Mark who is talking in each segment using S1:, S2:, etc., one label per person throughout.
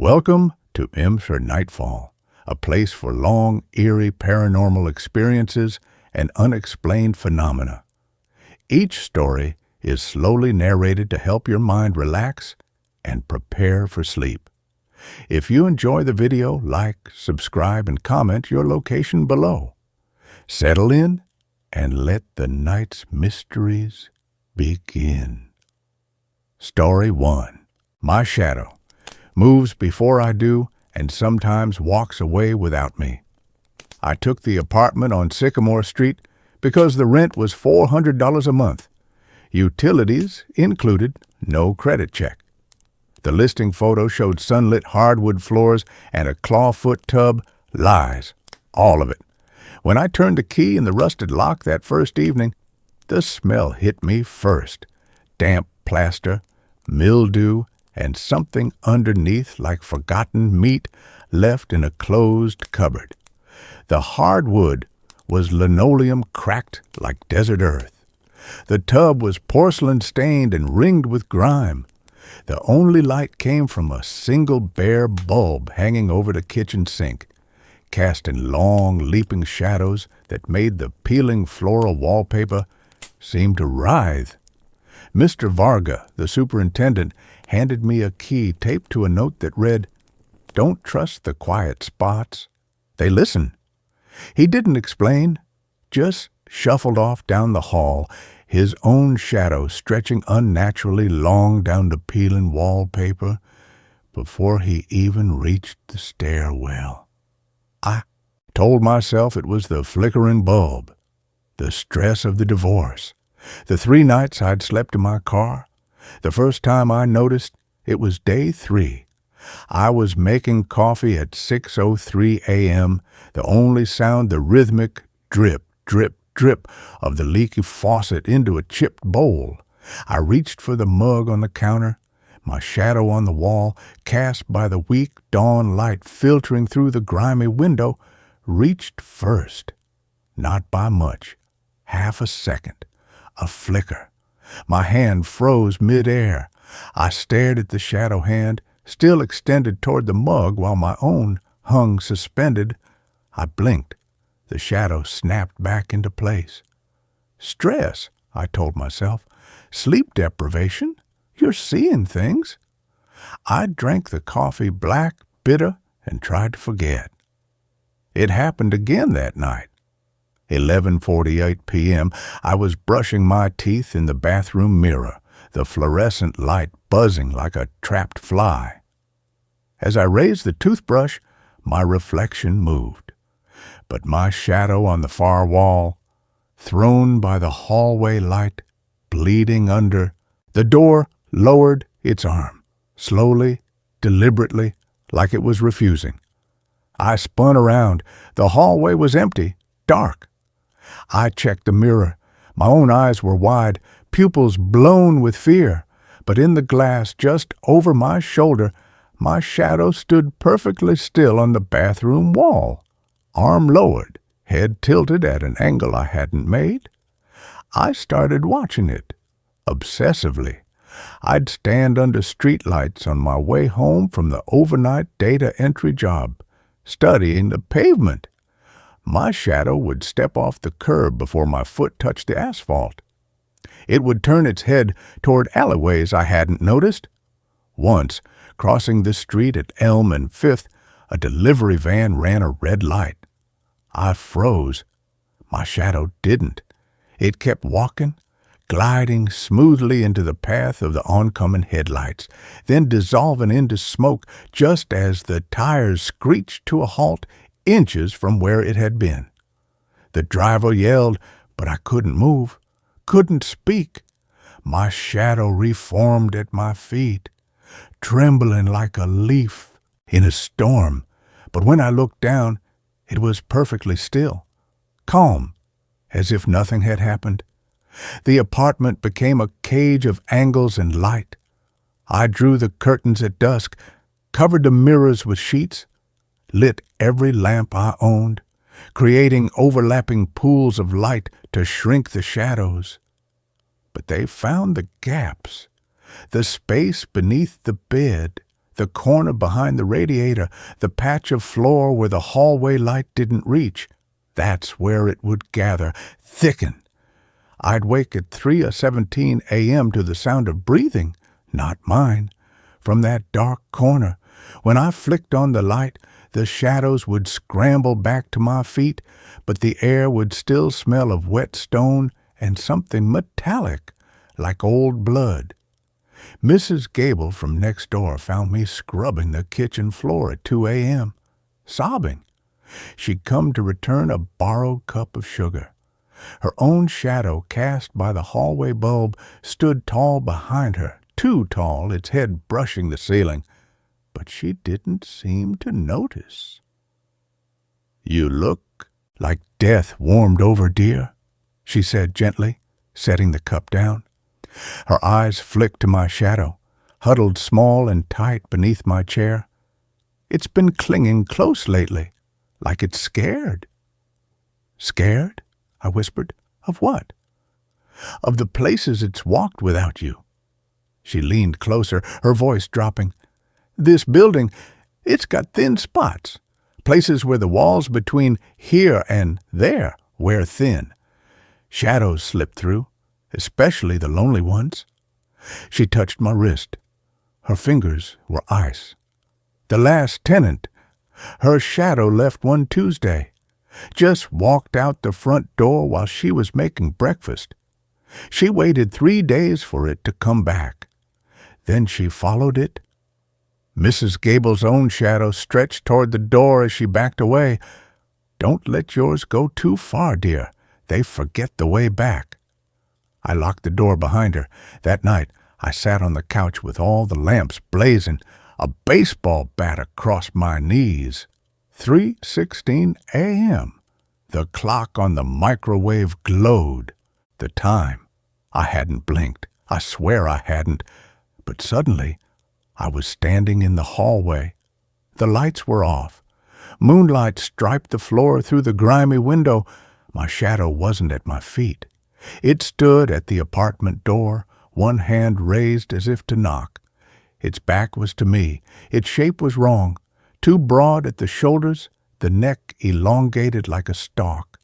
S1: Welcome to MrNightfall, a place for long, eerie paranormal experiences and unexplained phenomena. Each story is slowly narrated to help your mind relax and prepare for sleep. If you enjoy the video, like, subscribe, and comment your location below. Settle in and let the night's mysteries begin. Story 1. My shadow moves before I do and sometimes walks away without me. I took the apartment on Sycamore Street because the rent was $400 a month. Utilities included, no credit check. The listing photo showed sunlit hardwood floors and a clawfoot tub. Lies, all of it. When I turned the key in the rusted lock that first evening, the smell hit me first. Damp plaster, mildew, and something underneath like forgotten meat left in a closed cupboard. The hardwood was linoleum cracked like desert earth. The tub was porcelain stained and ringed with grime. The only light came from a single bare bulb hanging over the kitchen sink, casting long, leaping shadows that made the peeling floral wallpaper seem to writhe. Mr. Varga, the superintendent, handed me a key taped to a note that read, "Don't trust the quiet spots. They listen." He didn't explain, just shuffled off down the hall, his own shadow stretching unnaturally long down the peeling wallpaper before he even reached the stairwell. I told myself it was the flickering bulb, the stress of the divorce, the 3 nights I'd slept in my car. The first time I noticed, it was day 3. I was making coffee at 6:03 a.m., the only sound the rhythmic drip, drip, drip of the leaky faucet into a chipped bowl. I reached for the mug on the counter, my shadow on the wall, cast by the weak dawn light filtering through the grimy window, reached first. Not by much. Half a second. A flicker. My hand froze mid-air. I stared at the shadow hand, still extended toward the mug while my own hung suspended. I blinked. The shadow snapped back into place. Stress, I told myself. Sleep deprivation. You're seeing things. I drank the coffee black, bitter, and tried to forget. It happened again that night. 11:48 p.m., I was brushing my teeth in the bathroom mirror, the fluorescent light buzzing like a trapped fly. As I raised the toothbrush, my reflection moved. But my shadow on the far wall, thrown by the hallway light, bleeding under, the door lowered its arm, slowly, deliberately, like it was refusing. I spun around. The hallway was empty, dark. I checked the mirror. My own eyes were wide, pupils blown with fear. But in the glass just over my shoulder, my shadow stood perfectly still on the bathroom wall, arm lowered, head tilted at an angle I hadn't made. I started watching it, obsessively. I'd stand under streetlights on my way home from the overnight data entry job, studying the pavement. My shadow would step off the curb before my foot touched the asphalt. It would turn its head toward alleyways I hadn't noticed. Once, crossing the street at Elm and 5th, a delivery van ran a red light. I froze. My shadow didn't. It kept walking, gliding smoothly into the path of the oncoming headlights, then dissolving into smoke just as the tires screeched to a halt inches from where it had been. The driver yelled, but I couldn't move, couldn't speak. My shadow reformed at my feet, trembling like a leaf in a storm. But when I looked down, it was perfectly still, calm, as if nothing had happened. The apartment became a cage of angles and light. I drew the curtains at dusk, covered the mirrors with sheets, lit every lamp I owned, creating overlapping pools of light to shrink the shadows. But they found the gaps, the space beneath the bed, The corner behind the radiator, the patch of floor where the hallway light didn't reach. That's where it would gather, thicken. I'd wake at 3:17 a.m. to the sound of breathing, not mine, from that dark corner. When I flicked on the light, the shadows would scramble back to my feet, but the air would still smell of wet stone and something metallic, like old blood. Mrs. Gable from next door found me scrubbing the kitchen floor at 2 a.m., sobbing. She'd come to return a borrowed cup of sugar. Her own shadow, cast by the hallway bulb, stood tall behind her, too tall, its head brushing the ceiling. But she didn't seem to notice. "You look like death warmed over, dear," she said gently, setting the cup down. Her eyes flicked to my shadow, huddled small and tight beneath my chair. "It's been clinging close lately, like it's scared." "Scared?" I whispered. "Of what?" "Of the places it's walked without you." She leaned closer, her voice dropping. "This building, it's got thin spots, places where the walls between here and there wear thin. Shadows slip through, especially the lonely ones." She touched my wrist. Her fingers were ice. "The last tenant, her shadow left one Tuesday. Just walked out the front door while she was making breakfast. She waited 3 days for it to come back. Then she followed it." Mrs. Gable's own shadow stretched toward the door as she backed away. "Don't let yours go too far, dear. They forget the way back." I locked the door behind her. That night, I sat on the couch with all the lamps blazing, a baseball bat across my knees. 3:16 a.m. The clock on the microwave glowed. The time. I hadn't blinked. I swear I hadn't. But suddenly, I was standing in the hallway. The lights were off. Moonlight striped the floor through the grimy window. My shadow wasn't at my feet. It stood at the apartment door, one hand raised as if to knock. Its back was to me. Its shape was wrong. Too broad at the shoulders, the neck elongated like a stalk.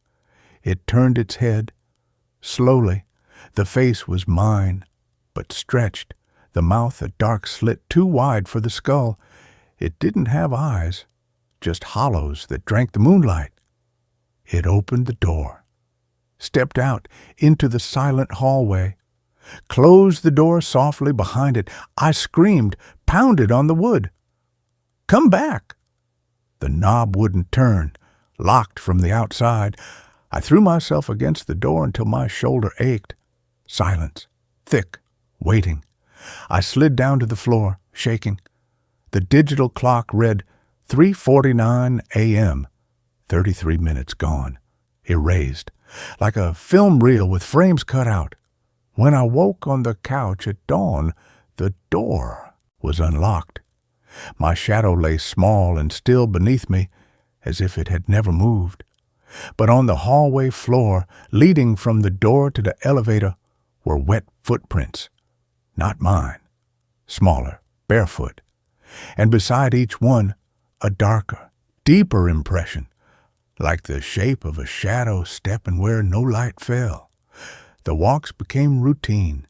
S1: It turned its head. Slowly, the face was mine, but stretched, the mouth a dark slit too wide for the skull. It didn't have eyes, just hollows that drank the moonlight. It opened the door, stepped out into the silent hallway, closed the door softly behind it. I screamed, pounded on the wood. "Come back!" The knob wouldn't turn, locked from the outside. I threw myself against the door until my shoulder ached. Silence, thick, waiting. I slid down to the floor, shaking. The digital clock read 3:49 a.m., 33 minutes gone, erased, like a film reel with frames cut out. When I woke on the couch at dawn, the door was unlocked. My shadow lay small and still beneath me, as if it had never moved. But on the hallway floor, leading from the door to the elevator, were wet footprints. Not mine. Smaller, barefoot. And beside each one, a darker, deeper impression, like the shape of a shadow stepping where no light fell. The walks became routine.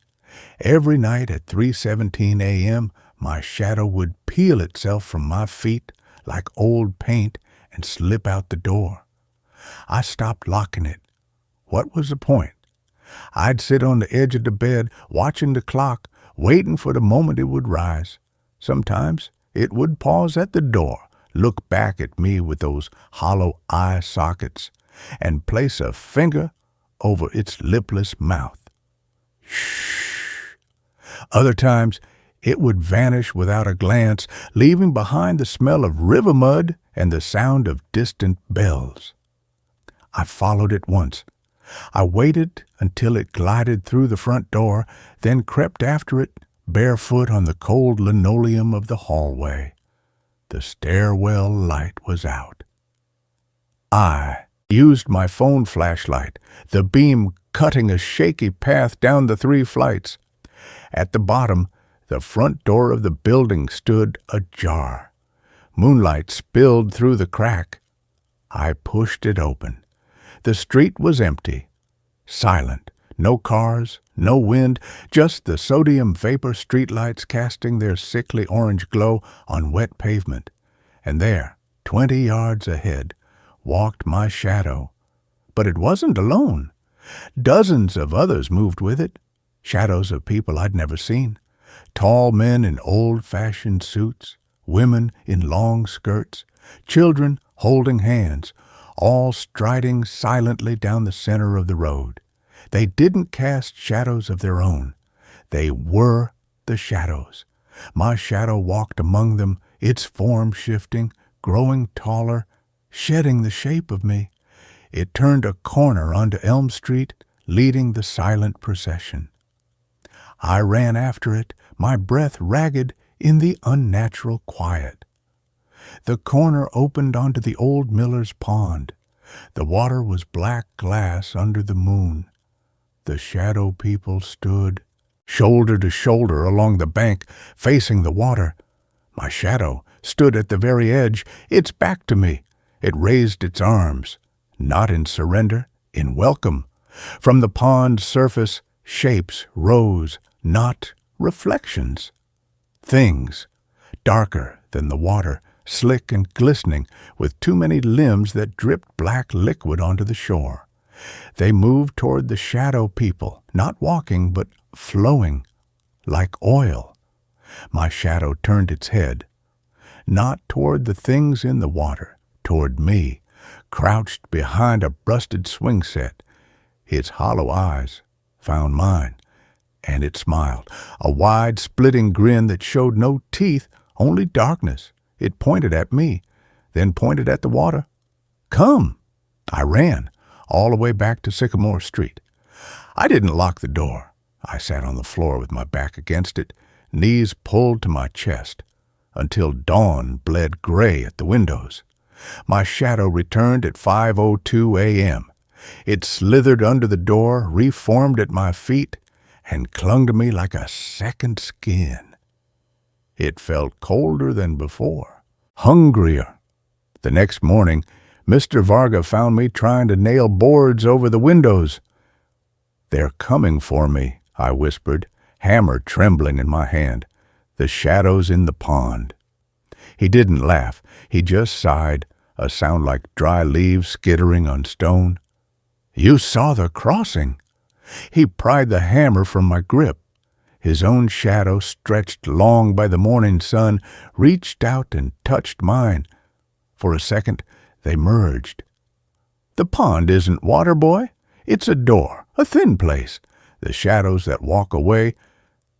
S1: Every night at 3:17 a.m., my shadow would peel itself from my feet like old paint and slip out the door. I stopped locking it. What was the point? I'd sit on the edge of the bed, watching the clock, waiting for the moment it would rise. Sometimes it would pause at the door, look back at me with those hollow eye sockets, and place a finger over its lipless mouth. Shh. Other times, it would vanish without a glance, leaving behind the smell of river mud and the sound of distant bells. I followed it once. I waited until it glided through the front door, then crept after it, barefoot on the cold linoleum of the hallway. The stairwell light was out. I used my phone flashlight, the beam cutting a shaky path down the 3 flights. At the bottom, The front door of the building stood ajar. Moonlight spilled through the crack. I pushed it open. The street was empty, silent. No cars, no wind, just the sodium vapor streetlights casting their sickly orange glow on wet pavement. And there, 20 yards ahead, walked my shadow. But it wasn't alone. Dozens of others moved with it, shadows of people I'd never seen. Tall men in old-fashioned suits, women in long skirts, children holding hands, all striding silently down the center of the road. They didn't cast shadows of their own. They were the shadows. My shadow walked among them, its form shifting, growing taller, shedding the shape of me. It turned a corner onto Elm Street, leading the silent procession. I ran after it, my breath ragged in the unnatural quiet. The corner opened onto the old miller's pond. The water was black glass under the moon. The shadow people stood, shoulder to shoulder along the bank, facing the water. My shadow stood at the very edge, its back to me. It raised its arms, not in surrender, in welcome. From the pond's surface, shapes rose, not reflections. Things, darker than the water, slick and glistening, with too many limbs that dripped black liquid onto the shore. They moved toward the shadow people, not walking, but flowing, like oil. My shadow turned its head, not toward the things in the water, toward me, crouched behind a rusted swing set. Its hollow eyes found mine, and it smiled, a wide, splitting grin that showed no teeth, only darkness. It pointed at me, then pointed at the water. "Come!" I ran, all the way back to Sycamore Street. I didn't lock the door. I sat on the floor with my back against it, knees pulled to my chest, until dawn bled gray at the windows. My shadow returned at 5:02 a.m. It slithered under the door, reformed at my feet, and clung to me like a second skin. It felt colder than before, hungrier. The next morning, Mr. Varga found me trying to nail boards over the windows. "They're coming for me," I whispered, hammer trembling in my hand. "The shadows in the pond." He didn't laugh. He just sighed, a sound like dry leaves skittering on stone. "You saw the crossing." He pried the hammer from my grip. His own shadow, stretched long by the morning sun, reached out and touched mine. For a second, they merged. "The pond isn't water, boy. It's a door, a thin place. The shadows that walk away,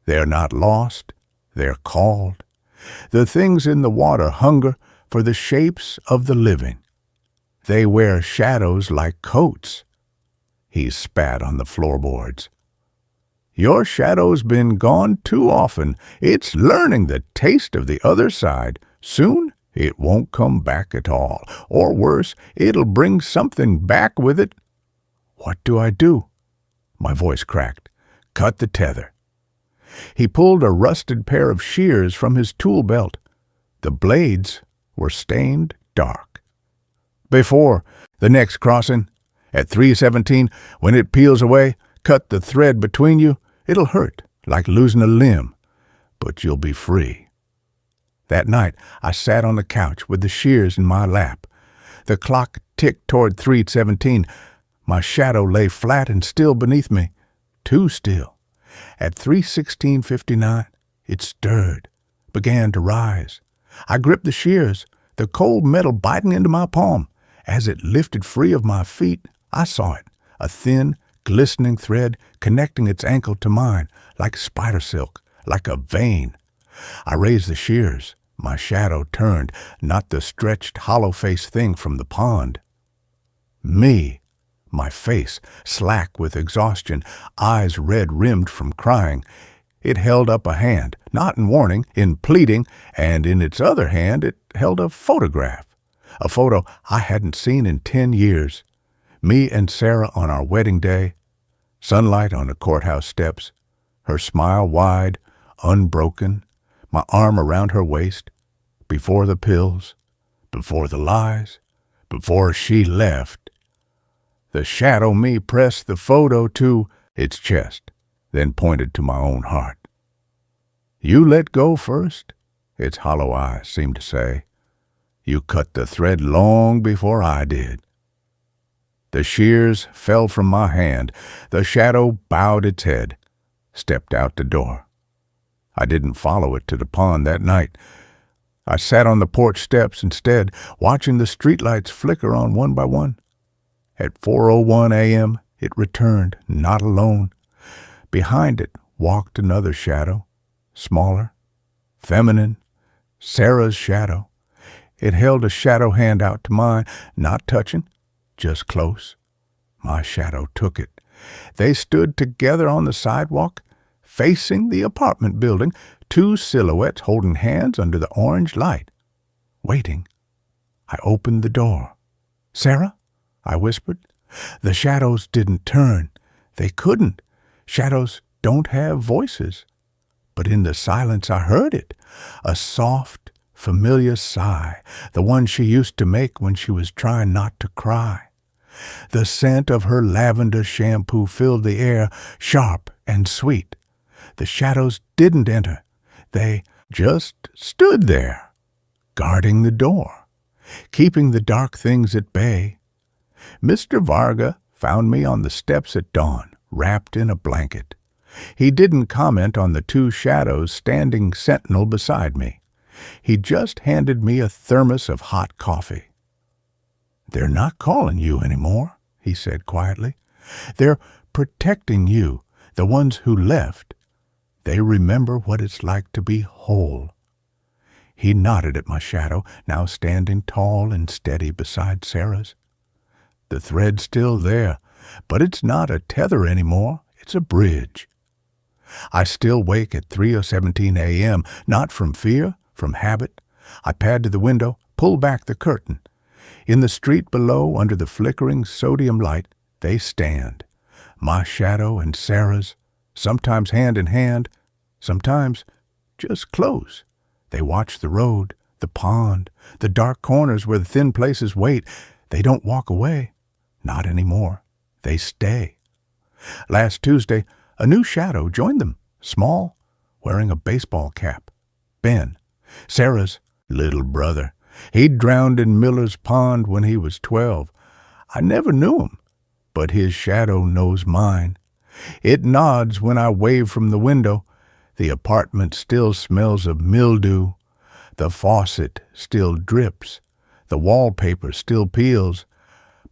S1: they're not lost, they're called. The things in the water hunger for the shapes of the living. They wear shadows like coats." He spat on the floorboards. "Your shadow's been gone too often. It's learning the taste of the other side. Soon it won't come back at all. Or worse, it'll bring something back with it." "What do I do?" My voice cracked. "Cut the tether." He pulled a rusted pair of shears from his tool belt. The blades were stained dark. "Before the next crossing, at 3:17, when it peels away, cut the thread between you. It'll hurt, like losing a limb, but you'll be free." That night, I sat on the couch with the shears in my lap. The clock ticked toward 3:17. My shadow lay flat and still beneath me, too still. At 3:16:59, it stirred, began to rise. I gripped the shears, the cold metal biting into my palm. As it lifted free of my feet, I saw it, a thin, glistening thread connecting its ankle to mine, like spider silk, like a vein. I raised the shears. My shadow turned, not the stretched, hollow-faced thing from the pond. Me, my face slack with exhaustion, eyes red-rimmed from crying. It held up a hand, not in warning, in pleading, and in its other hand it held a photograph. A photo I hadn't seen in 10 years. Me and Sarah on our wedding day, sunlight on the courthouse steps, her smile wide, unbroken, my arm around her waist, before the pills, before the lies, before she left. The shadow me pressed the photo to its chest, then pointed to my own heart. You let go first, its hollow eyes seemed to say. You cut the thread long before I did. The shears fell from my hand. The shadow bowed its head, stepped out the door. I didn't follow it to the pond that night. I sat on the porch steps instead, watching the streetlights flicker on one by one. At 4:01 a.m., it returned, not alone. Behind it walked another shadow, smaller, feminine, Sarah's shadow. It held a shadow hand out to mine, not touching, just close. My shadow took it. They stood together on the sidewalk, facing the apartment building, two silhouettes holding hands under the orange light, waiting. I opened the door. "Sarah?" I whispered. The shadows didn't turn. They couldn't. Shadows don't have voices. But in the silence I heard it, a soft, familiar sigh, the one she used to make when she was trying not to cry. The scent of her lavender shampoo filled the air, sharp and sweet. The shadows didn't enter. They just stood there, guarding the door, keeping the dark things at bay. Mr. Varga found me on the steps at dawn, wrapped in a blanket. He didn't comment on the two shadows standing sentinel beside me. He just handed me a thermos of hot coffee. "They're not calling you anymore," he said quietly. "They're protecting you, the ones who left. They remember what it's like to be whole." He nodded at my shadow, now standing tall and steady beside Sarah's. The thread's still there, but it's not a tether anymore. It's a bridge. I still wake at 3:17 a.m., not from fear, from habit. I pad to the window, pull back the curtain. In the street below, under the flickering sodium light, they stand. My shadow and Sarah's, sometimes hand in hand, sometimes just close. They watch the road, the pond, the dark corners where the thin places wait. They don't walk away. Not anymore. They stay. Last Tuesday, a new shadow joined them, small, wearing a baseball cap. Ben, Sarah's little brother. He'd drowned in Miller's Pond when he was 12. I never knew him, but his shadow knows mine. It nods when I wave from the window. The apartment still smells of mildew. The faucet still drips. The wallpaper still peels.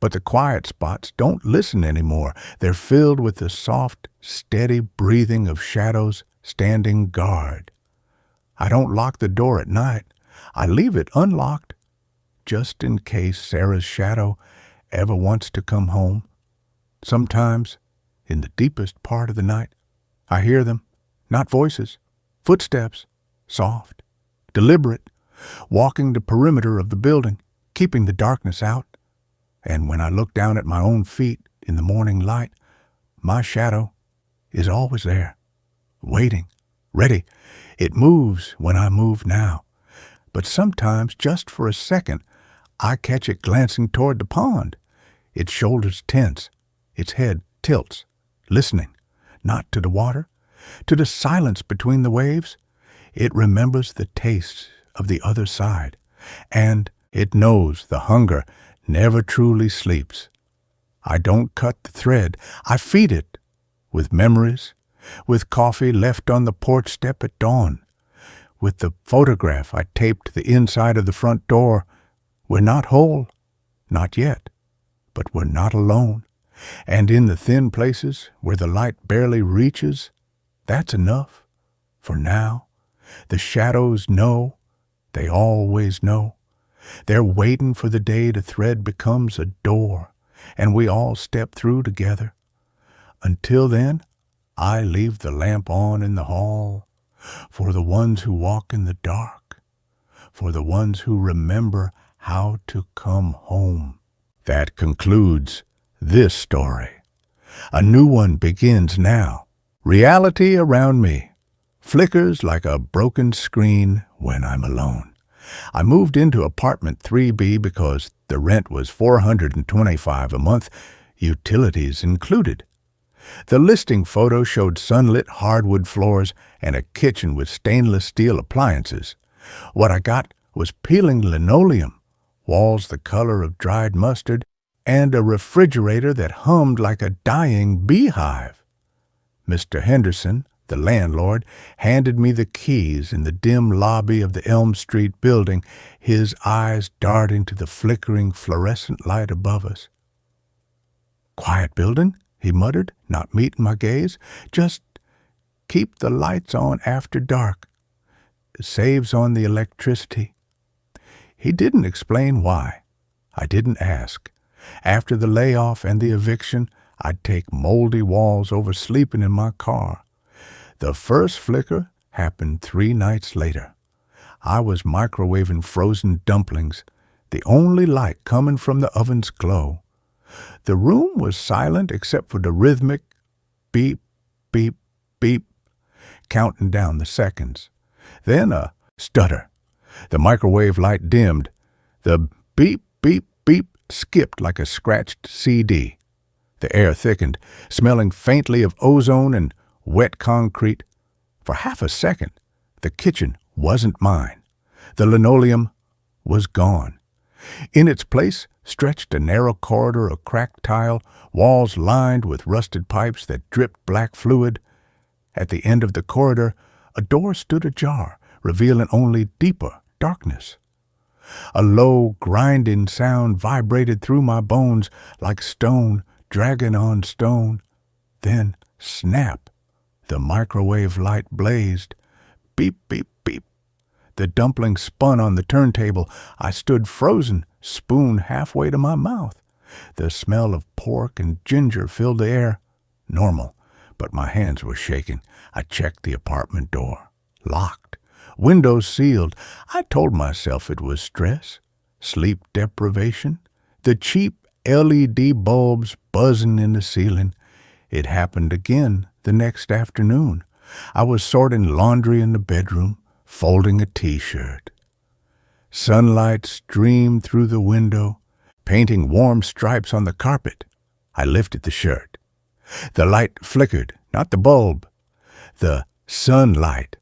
S1: But the quiet spots don't listen anymore. They're filled with the soft, steady breathing of shadows standing guard. I don't lock the door at night. I leave it unlocked, just in case Sarah's shadow ever wants to come home. Sometimes, in the deepest part of the night, I hear them, not voices, footsteps, soft, deliberate, walking the perimeter of the building, keeping the darkness out. And when I look down at my own feet in the morning light, my shadow is always there, waiting, ready. It moves when I move now. But sometimes, just for a second, I catch it glancing toward the pond. Its shoulders tense, its head tilts, listening, not to the water, to the silence between the waves. It remembers the taste of the other side, and it knows the hunger never truly sleeps. I don't cut the thread. I feed it with memories, with coffee left on the porch step at dawn, with the photograph I taped to the inside of the front door. We're not whole, not yet, but we're not alone. And in the thin places where the light barely reaches, that's enough for now. The shadows know. They always know. They're waiting for the day the thread becomes a door, and we all step through together. Until then, I leave the lamp on in the hall, for the ones who walk in the dark, for the ones who remember how to come home. That concludes this story. A new one begins now. Reality around me, flickers like a broken screen when I'm alone. I moved into apartment 3B because the rent was $425 a month, utilities included. The listing photo showed sunlit hardwood floors and a kitchen with stainless steel appliances. What I got was peeling linoleum, walls the color of dried mustard, and a refrigerator that hummed like a dying beehive. Mr. Henderson, the landlord, handed me the keys in the dim lobby of the Elm Street building, his eyes darting to the flickering fluorescent light above us. "Quiet building," he muttered, not meeting my gaze. "Just keep the lights on after dark. It saves on the electricity." He didn't explain why. I didn't ask. After the layoff and the eviction, I'd take moldy walls over sleeping in my car. The first flicker happened 3 nights later. I was microwaving frozen dumplings, the only light coming from the oven's glow. The room was silent except for the rhythmic beep, beep, beep, counting down the seconds. Then a stutter. The microwave light dimmed. The beep, beep, beep skipped like a scratched CD. The air thickened, smelling faintly of ozone and wet concrete. For half a second, the kitchen wasn't mine. The linoleum was gone. In its place stretched a narrow corridor of cracked tile, walls lined with rusted pipes that dripped black fluid. At the end of the corridor, a door stood ajar, revealing only deeper darkness. A low, grinding sound vibrated through my bones like stone dragging on stone. Then, snap, the microwave light blazed. Beep, beep, beep. The dumpling spun on the turntable. I stood frozen, spoon halfway to my mouth. The smell of pork and ginger filled the air. Normal, but my hands were shaking. I checked the apartment door. Locked. Windows sealed. I told myself it was stress, sleep deprivation, the cheap LED bulbs buzzing in the ceiling. It happened again the next afternoon. I was sorting laundry in the bedroom, folding a T-shirt. Sunlight streamed through the window, painting warm stripes on the carpet. I lifted the shirt. The light flickered, not the bulb, the sunlight.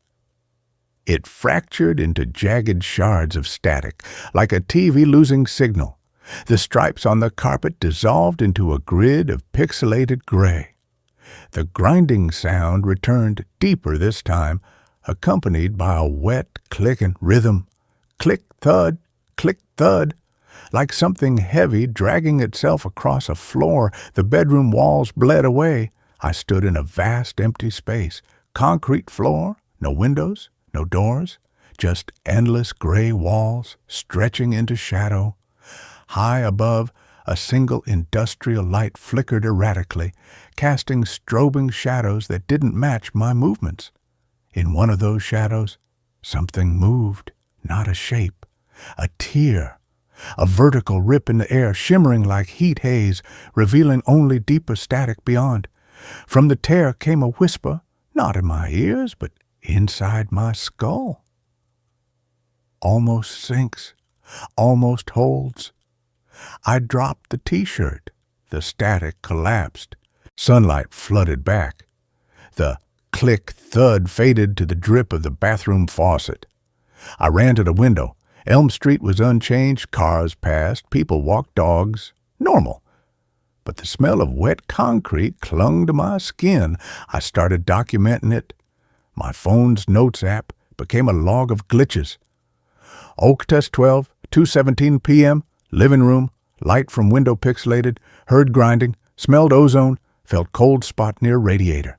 S1: It fractured into jagged shards of static, like a TV losing signal. The stripes on the carpet dissolved into a grid of pixelated gray. The grinding sound returned deeper this time, accompanied by a wet, clicking rhythm. Click, thud, like something heavy dragging itself across a floor. The bedroom walls bled away. I stood in a vast, empty space. Concrete floor, no windows, no doors, just endless gray walls stretching into shadow. High above, a single industrial light flickered erratically, casting strobing shadows that didn't match my movements. In one of those shadows, something moved, not a shape, a tear, a vertical rip in the air shimmering like heat haze, revealing only deeper static beyond. From the tear came a whisper, not in my ears, but inside my skull. Almost sinks, almost holds. I dropped the T-shirt. The static collapsed. Sunlight flooded back. The click-thud faded to the drip of the bathroom faucet. I ran to the window. Elm Street was unchanged. Cars passed. People walked dogs. Normal. But the smell of wet concrete clung to my skin. I started documenting it. My phone's notes app became a log of glitches. Oak test 12, 2:17 p.m., living room, light from window pixelated, heard grinding, smelled ozone, felt cold spot near radiator.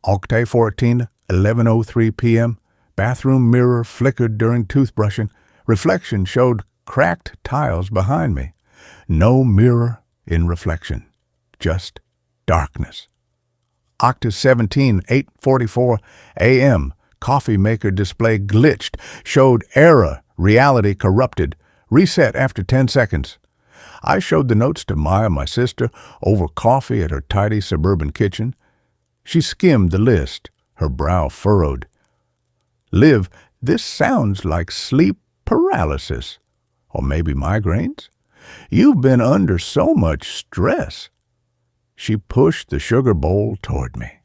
S1: Octay 14, 11:03 p.m., bathroom mirror flickered during toothbrushing, reflection showed cracked tiles behind me. No mirror in reflection, just darkness. Octa 17, 8:44 a.m., coffee maker display glitched, showed error, reality corrupted, reset after 10 seconds. I showed the notes to Maya, my sister, over coffee at her tidy suburban kitchen. She skimmed the list, Her brow furrowed. Liv, this sounds like sleep paralysis. Or maybe migraines? You've been under so much stress. She pushed the sugar bowl toward me.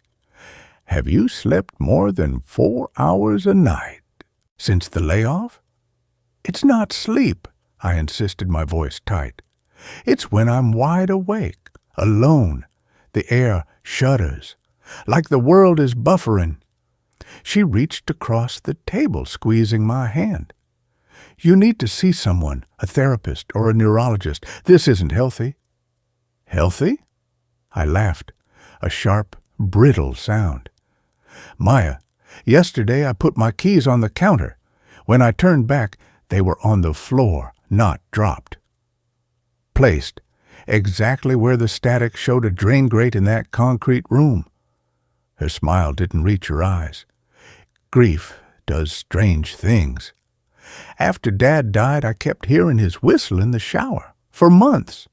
S1: Have you slept more than 4 hours a night since the layoff? It's not sleep, I insisted, my voice tight. It's when I'm wide awake, alone. The air shudders, like the world is buffering. She reached across the table, squeezing my hand. You need to see someone, a therapist or a neurologist. This isn't healthy. Healthy? I laughed, a sharp, brittle sound. Maya, yesterday I put my keys on the counter. When I turned back, they were on the floor, not dropped. Placed, exactly where the static showed a drain grate in that concrete room. Her smile didn't reach her eyes. Grief does strange things. After Dad died, I kept hearing his whistle in the shower, for months.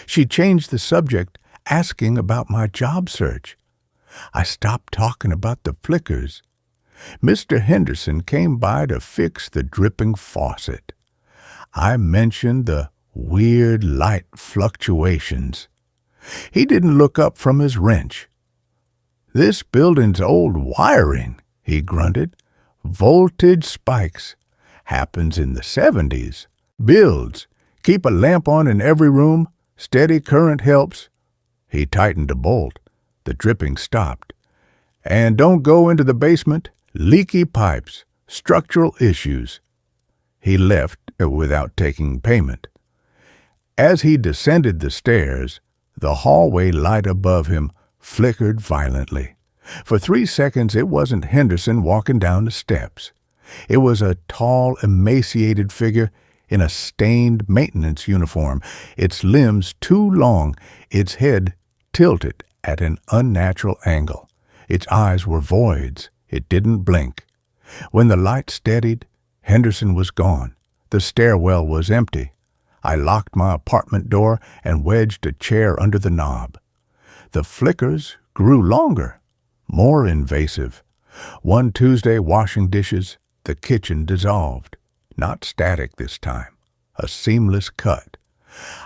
S1: She changed the subject, asking about my job search. I stopped talking about the flickers. Mr. Henderson came by to fix the dripping faucet. I mentioned the weird light fluctuations. He didn't look up from his wrench. This building's old wiring, he grunted. Voltage spikes. Happens in the 70s. Builds. Keep a lamp on in every room. Steady current helps. He tightened a bolt. The dripping stopped. And don't go into the basement. Leaky pipes. Structural issues. He left without taking payment. As he descended the stairs, the hallway light above him flickered violently. For 3 seconds it wasn't Henderson walking down the steps. It was a tall, emaciated figure in a stained maintenance uniform, its limbs too long, its head tilted at an unnatural angle. Its eyes were voids. It didn't blink. When the light steadied, Henderson was gone. The stairwell was empty. I locked my apartment door and wedged a chair under the knob. The flickers grew longer, more invasive. One Tuesday, washing dishes, the kitchen dissolved. Not static this time, a seamless cut.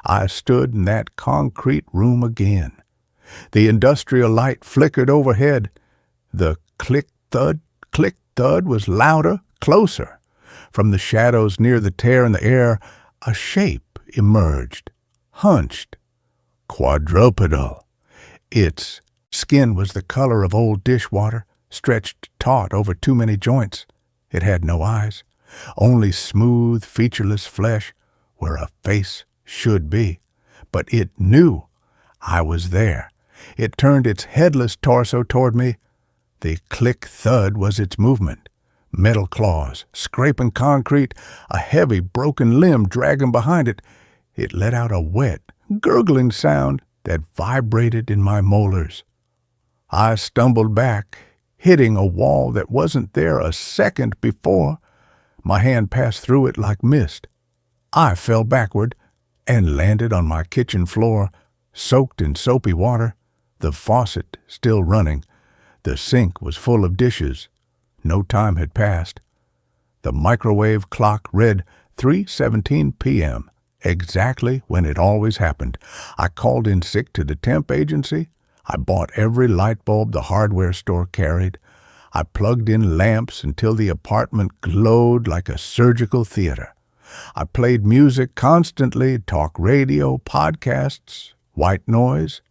S1: I stood in that concrete room again. The industrial light flickered overhead. The click-thud was louder, closer. From the shadows near the tear in the air, a shape emerged, hunched, quadrupedal. Its skin was the color of old dishwater, stretched taut over too many joints. It had no eyes, only smooth, featureless flesh where a face should be. But it knew I was there. It turned its headless torso toward me. The click-thud was its movement. Metal claws, scraping concrete, a heavy, broken limb dragging behind it. It let out a wet, gurgling sound that vibrated in my molars. I stumbled back, hitting a wall that wasn't there a second before. My hand passed through it like mist. I fell backward and landed on my kitchen floor, soaked in soapy water, the faucet still running. The sink was full of dishes. No time had passed. The microwave clock read 3:17 p.m., exactly when it always happened. I called in sick to the temp agency. I bought every light bulb the hardware store carried. I plugged in lamps until the apartment glowed like a surgical theater. I played music constantly, talk radio, podcasts, white noise,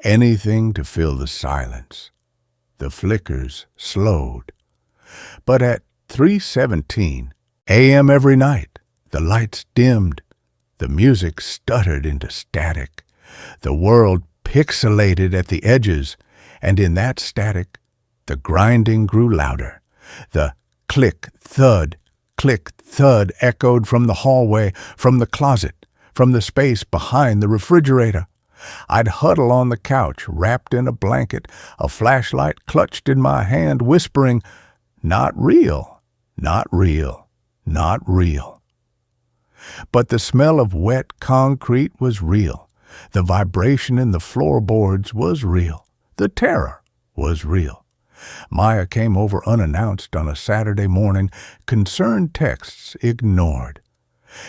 S1: anything to fill the silence. The flickers slowed. But at 3:17 a.m. every night, the lights dimmed. The music stuttered into static. The world pixelated at the edges, and in that static, the grinding grew louder. The click-thud echoed from the hallway, from the closet, from the space behind the refrigerator. I'd huddle on the couch, wrapped in a blanket, a flashlight clutched in my hand, whispering, "Not real, not real, not real." But the smell of wet concrete was real. The vibration in the floorboards was real. The terror was real. Maya came over unannounced on a Saturday morning, concerned texts ignored.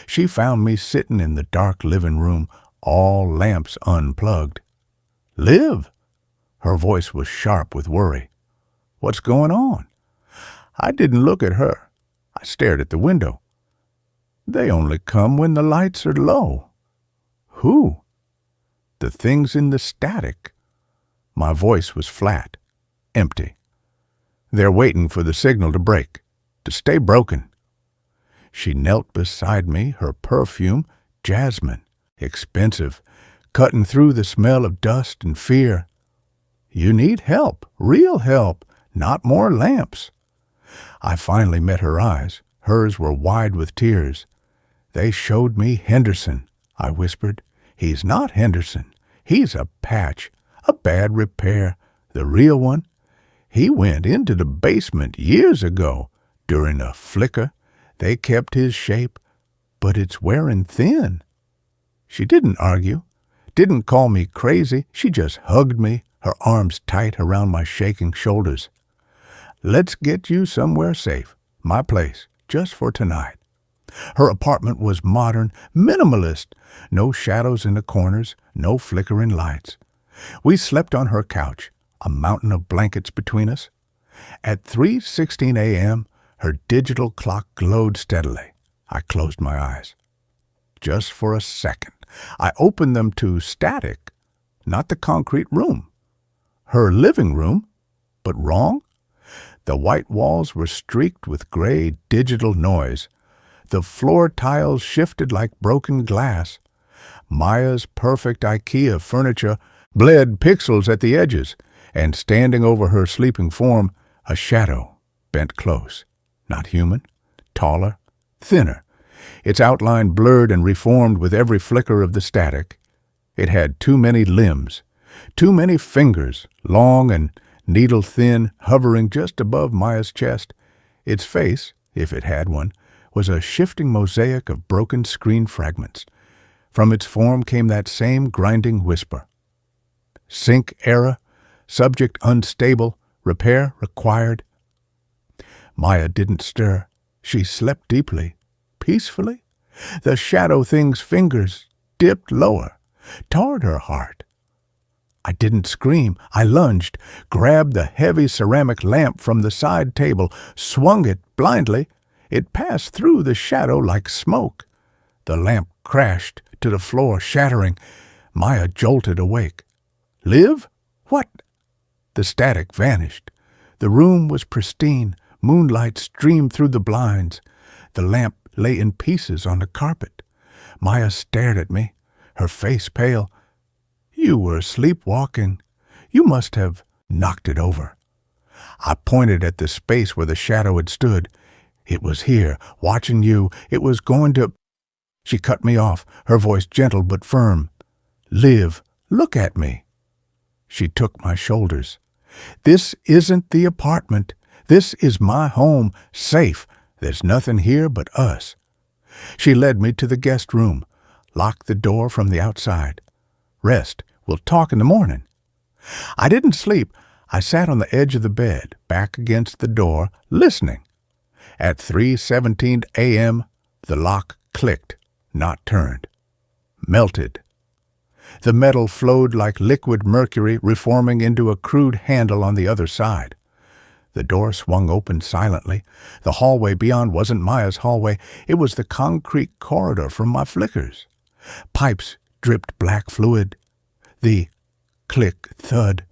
S1: She found me sitting in the dark living room, all lamps unplugged. "Liv?" Her voice was sharp with worry. "What's going on?" I didn't look at her. I stared at the window. "They only come when the lights are low." "Who?" "The things in the static." My voice was flat, empty. "They're waiting for the signal to break, to stay broken." She knelt beside me, her perfume jasmine, expensive, cutting through the smell of dust and fear. "You need help, real help, not more lamps." I finally met her eyes. Hers were wide with tears. "They showed me Henderson," I whispered. "He's not Henderson. He's a patch, a bad repair. The real one, he went into the basement years ago. During a flicker, they kept his shape, but it's wearing thin." She didn't argue, didn't call me crazy. She just hugged me, her arms tight around my shaking shoulders. "Let's get you somewhere safe, my place, just for tonight." Her apartment was modern, minimalist, no shadows in the corners, no flickering lights. We slept on her couch, a mountain of blankets between us. At 3:16 a.m., her digital clock glowed steadily. I closed my eyes. Just for a second, I opened them to static, not the concrete room. Her living room, but wrong? The white walls were streaked with gray digital noise. The floor tiles shifted like broken glass. Maya's perfect IKEA furniture bled pixels at the edges, and standing over her sleeping form, a shadow bent close. Not human, taller, thinner, its outline blurred and reformed with every flicker of the static. It had too many limbs, too many fingers, long and needle-thin, hovering just above Maya's chest. Its face, if it had one, was a shifting mosaic of broken screen fragments. From its form came that same grinding whisper. "Sync error, subject unstable, repair required." Maya didn't stir. She slept deeply, peacefully. The shadow thing's fingers dipped lower, toward her heart. I didn't scream. I lunged, grabbed the heavy ceramic lamp from the side table, swung it blindly. It passed through the shadow like smoke. The lamp crashed to the floor, shattering. Maya jolted awake. "Liv? What?" The static vanished. The room was pristine. Moonlight streamed through the blinds. The lamp lay in pieces on the carpet. Maya stared at me, her face pale. "You were sleepwalking. You must have knocked it over." I pointed at the space where the shadow had stood. "It was here, watching you. It was going to—" She cut me off, her voice gentle but firm. "Liv, look at me." She took my shoulders. "This isn't the apartment. This is my home, safe. There's nothing here but us." She led me to the guest room, locked the door from the outside. "Rest. We'll talk in the morning." I didn't sleep. I sat on the edge of the bed, back against the door, listening. At 3:17 a.m., the lock clicked, not turned. Melted. The metal flowed like liquid mercury, reforming into a crude handle on the other side. The door swung open silently. The hallway beyond wasn't Maya's hallway. It was the concrete corridor from my flickers. Pipes dripped black fluid. The click, thud,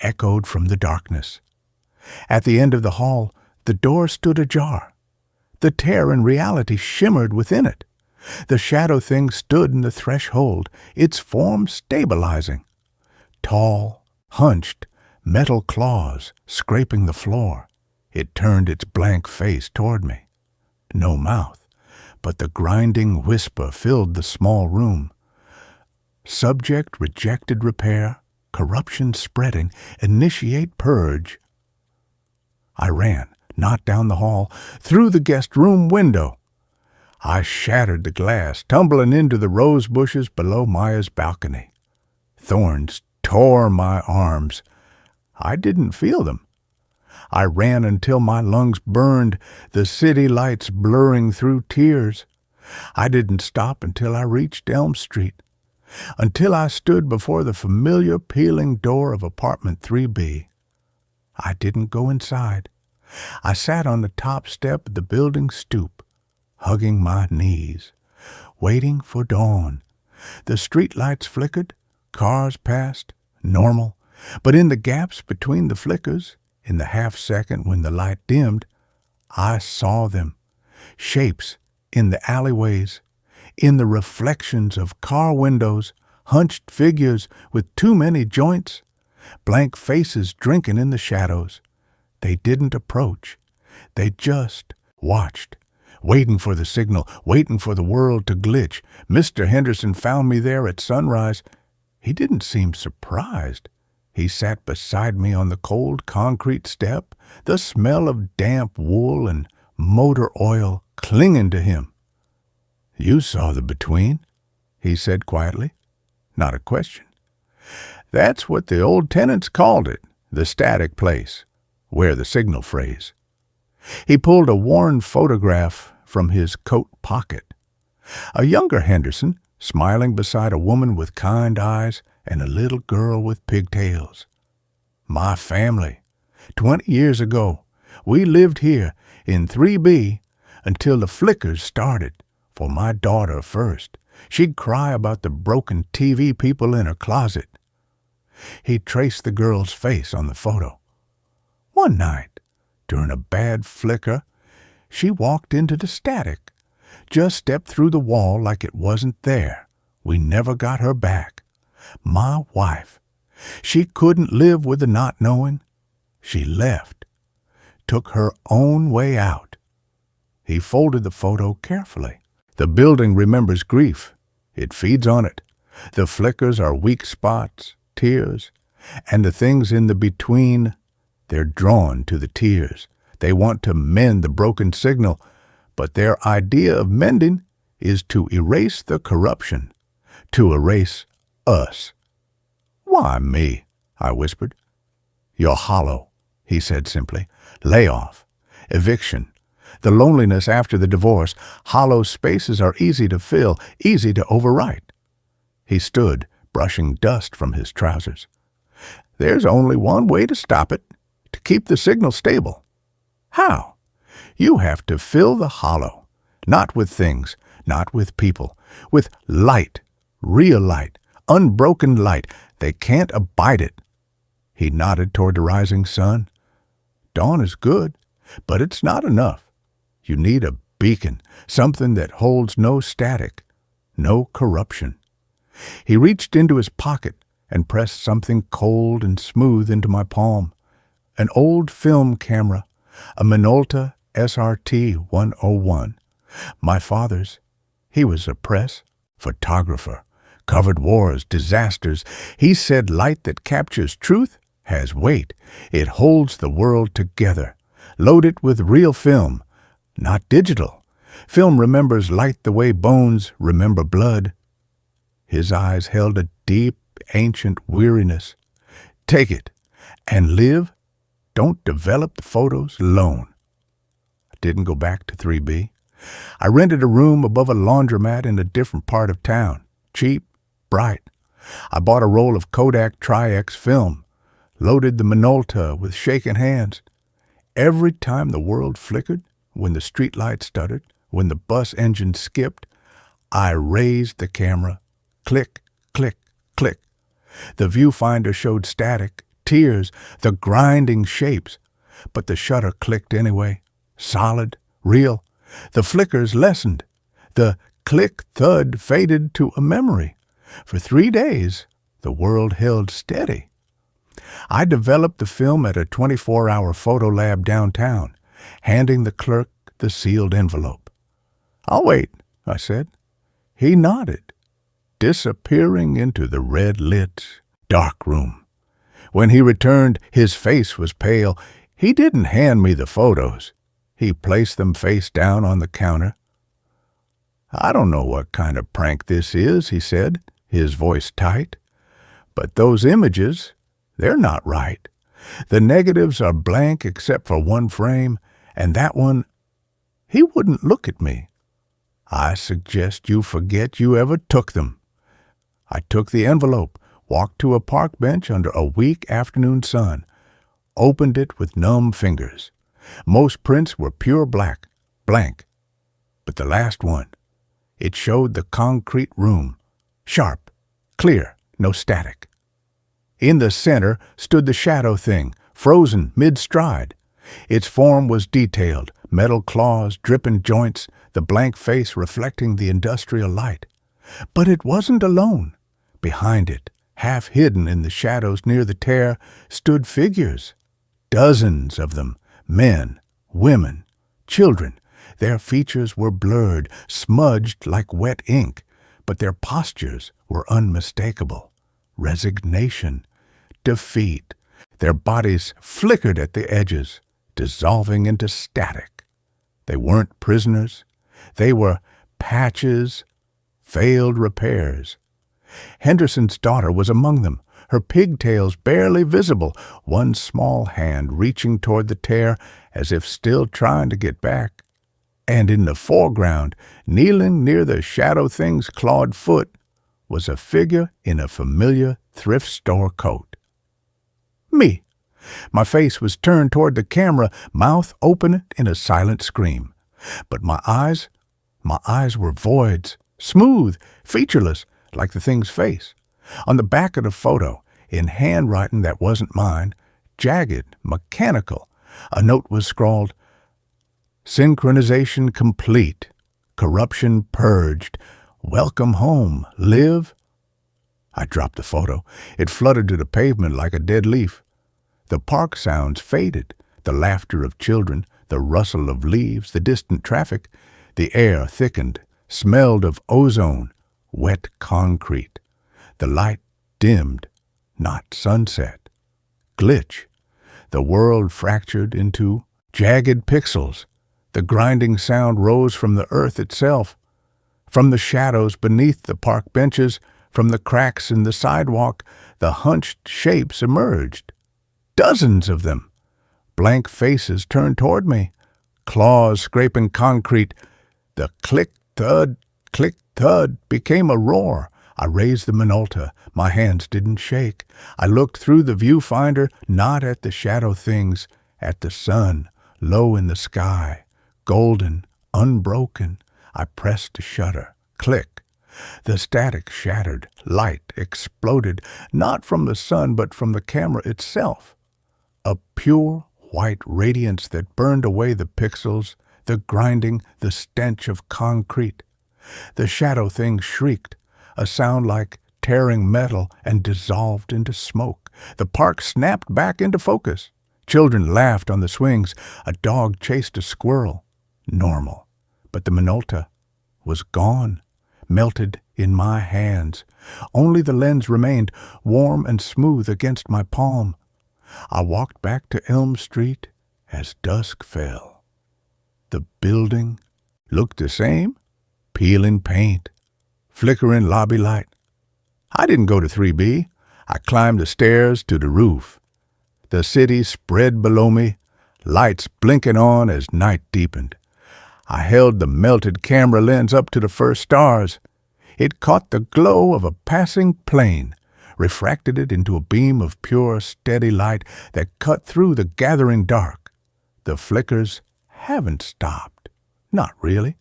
S1: echoed from the darkness. At the end of the hall, the door stood ajar. The tear in reality shimmered within it. The shadow thing stood in the threshold, its form stabilizing. Tall, hunched, metal claws scraping the floor. It turned its blank face toward me. No mouth, but the grinding whisper filled the small room. Subject rejected repair, corruption spreading, initiate purge. I ran, not down the hall, through the guest room window. I shattered the glass, tumbling into the rose bushes below Maya's balcony. Thorns tore my arms. I didn't feel them. I ran until my lungs burned, the city lights blurring through tears. I didn't stop until I reached Elm Street, until I stood before the familiar peeling door of apartment 3B. I didn't go inside. I sat on the top step of the building stoop, hugging my knees, waiting for dawn. The streetlights flickered, cars passed, normal, but in the gaps between the flickers, in the half-second when the light dimmed, I saw them, shapes in the alleyways, in the reflections of car windows, hunched figures with too many joints, blank faces drinking in the shadows. They didn't approach. They just watched, waiting for the signal, waiting for the world to glitch. Mr. Henderson found me there at sunrise. He didn't seem surprised. He sat beside me on the cold concrete step, the smell of damp wool and motor oil clinging to him. "You saw the between," he said quietly. Not a question. "That's what the old tenants called it, the static place, where the signal phrase." He pulled a worn photograph from his coat pocket. A younger Henderson, smiling beside a woman with kind eyes and a little girl with pigtails. My family. 20 years ago, we lived here in 3B until the flickers started, for my daughter first. She'd cry about the broken TV people in her closet. He traced the girl's face on the photo. One night, during a bad flicker, she walked into the static, just stepped through the wall like it wasn't there. We never got her back. My wife. She couldn't live with the not knowing. She left, took her own way out. He folded the photo carefully. The building remembers grief. It feeds on it. The flickers are weak spots, tears, and the things in the between, they're drawn to the tears. They want to mend the broken signal, but their idea of mending is to erase the corruption, to erase us. "Why me?" I whispered. "You're hollow," he said simply. "Layoff, eviction, the loneliness after the divorce. Hollow spaces are easy to fill, easy to overwrite." He stood, brushing dust from his trousers. "There's only one way to stop it, to keep the signal stable." "How?" "You have to fill the hollow, not with things, not with people, with light, real light, unbroken light. They can't abide it." He nodded toward the rising sun. "Dawn is good, but it's not enough. You need a beacon, something that holds no static, no corruption." He reached into his pocket and pressed something cold and smooth into my palm. An old film camera, a Minolta SRT 101. My father's. He was a press photographer, covered wars, disasters. He said light that captures truth has weight. It holds the world together. Load it with real film, not digital. Film remembers light the way bones remember blood. His eyes held a deep, ancient weariness. "Take it and live. Don't develop the photos alone." I didn't go back to 3B. I rented a room above a laundromat in a different part of town. Cheap, bright. I bought a roll of Kodak Tri-X film, loaded the Minolta with shaking hands. Every time the world flickered, when the streetlight stuttered, when the bus engine skipped, I raised the camera. Click, click, click. The viewfinder showed static, tears, the grinding shapes, but the shutter clicked anyway. Solid, real. The flickers lessened. The click-thud faded to a memory. For 3 days, the world held steady. I developed the film at a 24-hour photo lab downtown, handing the clerk the sealed envelope. "I'll wait," I said. He nodded, disappearing into the red-lit, dark room. When he returned, his face was pale. He didn't hand me the photos. He placed them face down on the counter. "I don't know what kind of prank this is," he said, his voice tight. "But those images, they're not right. The negatives are blank except for one frame, and that one, he wouldn't look at me. I suggest you forget you ever took them. I took the envelope, walked to a park bench under a weak afternoon sun, opened it with numb fingers. Most prints were pure black, blank. But the last one, it showed the concrete room, sharp, clear, no static. In the center stood the shadow thing, frozen mid-stride. Its form was detailed, metal claws, dripping joints, the blank face reflecting the industrial light. But it wasn't alone. Behind it, half hidden in the shadows near the tear, stood figures. Dozens of them, men, women, children. Their features were blurred, smudged like wet ink, but their postures were unmistakable. Resignation, defeat. Their bodies flickered at the edges, dissolving into static. They weren't prisoners. They were patches, failed repairs. Henderson's daughter was among them, her pigtails barely visible, one small hand reaching toward the tear as if still trying to get back. And in the foreground, kneeling near the shadow thing's clawed foot, was a figure in a familiar thrift store coat. Me. My face was turned toward the camera, mouth open in a silent scream. But my eyes were voids, smooth, featureless, like the thing's face. On the back of the photo, in handwriting that wasn't mine, jagged, mechanical, a note was scrawled, "Synchronization complete. Corruption purged. Welcome home. Live." I dropped the photo. It fluttered to the pavement like a dead leaf. The park sounds faded, the laughter of children, the rustle of leaves, the distant traffic. The air thickened, smelled of ozone, wet concrete. The light dimmed, not sunset. Glitch. The world fractured into jagged pixels. The grinding sound rose from the earth itself, from the shadows beneath the park benches, from the cracks in the sidewalk. The hunched shapes emerged. Dozens of them. Blank faces turned toward me, claws scraping concrete. The click-thud became a roar. I raised the Minolta. My hands didn't shake. I looked through the viewfinder, not at the shadow things, at the sun, low in the sky, golden, unbroken. I pressed a shutter. Click. The static shattered. Light exploded, not from the sun, but from the camera itself. A pure white radiance that burned away the pixels, the grinding, the stench of concrete. The shadow thing shrieked, a sound like tearing metal, and dissolved into smoke. The park snapped back into focus. Children laughed on the swings. A dog chased a squirrel. Normal. But the Minolta was gone, melted in my hands. Only the lens remained, warm and smooth against my palm. I walked back to Elm Street as dusk fell. The building looked the same, peeling paint, flickering lobby light. I didn't go to 3B. I climbed the stairs to the roof. The city spread below me, lights blinking on as night deepened. I held the melted camera lens up to the first stars. It caught the glow of a passing plane, refracted it into a beam of pure, steady light that cut through the gathering dark. The flickers haven't stopped. Not really.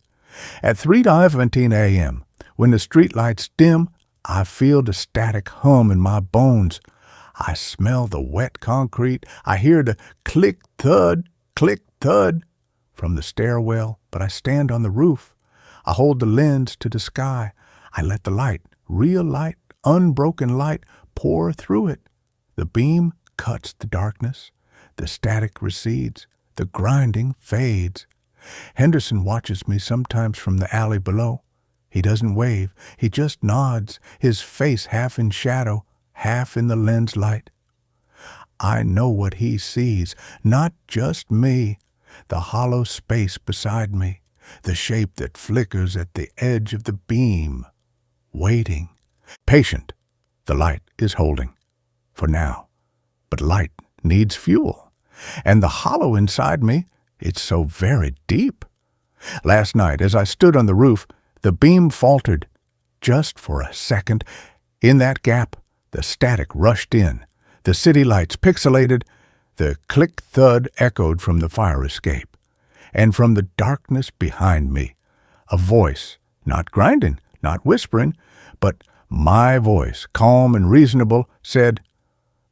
S1: At 3:17 a.m., when the streetlights dim, I feel the static hum in my bones. I smell the wet concrete. I hear the click-thud from the stairwell, but I stand on the roof. I hold the lens to the sky. I let the light, real light, unbroken light, pour through it. The beam cuts the darkness. The static recedes. The grinding fades. Henderson watches me sometimes from the alley below. He doesn't wave. He just nods, his face half in shadow, half in the lens light. I know what he sees, not just me. The hollow space beside me, the shape that flickers at the edge of the beam, waiting. Patient, the light is holding, for now. But light needs fuel. And the hollow inside me, it's so very deep. Last night, as I stood on the roof, the beam faltered just for a second. In that gap, the static rushed in. The city lights pixelated. The click-thud echoed from the fire escape. And from the darkness behind me, a voice, not grinding, not whispering, but my voice, calm and reasonable, said,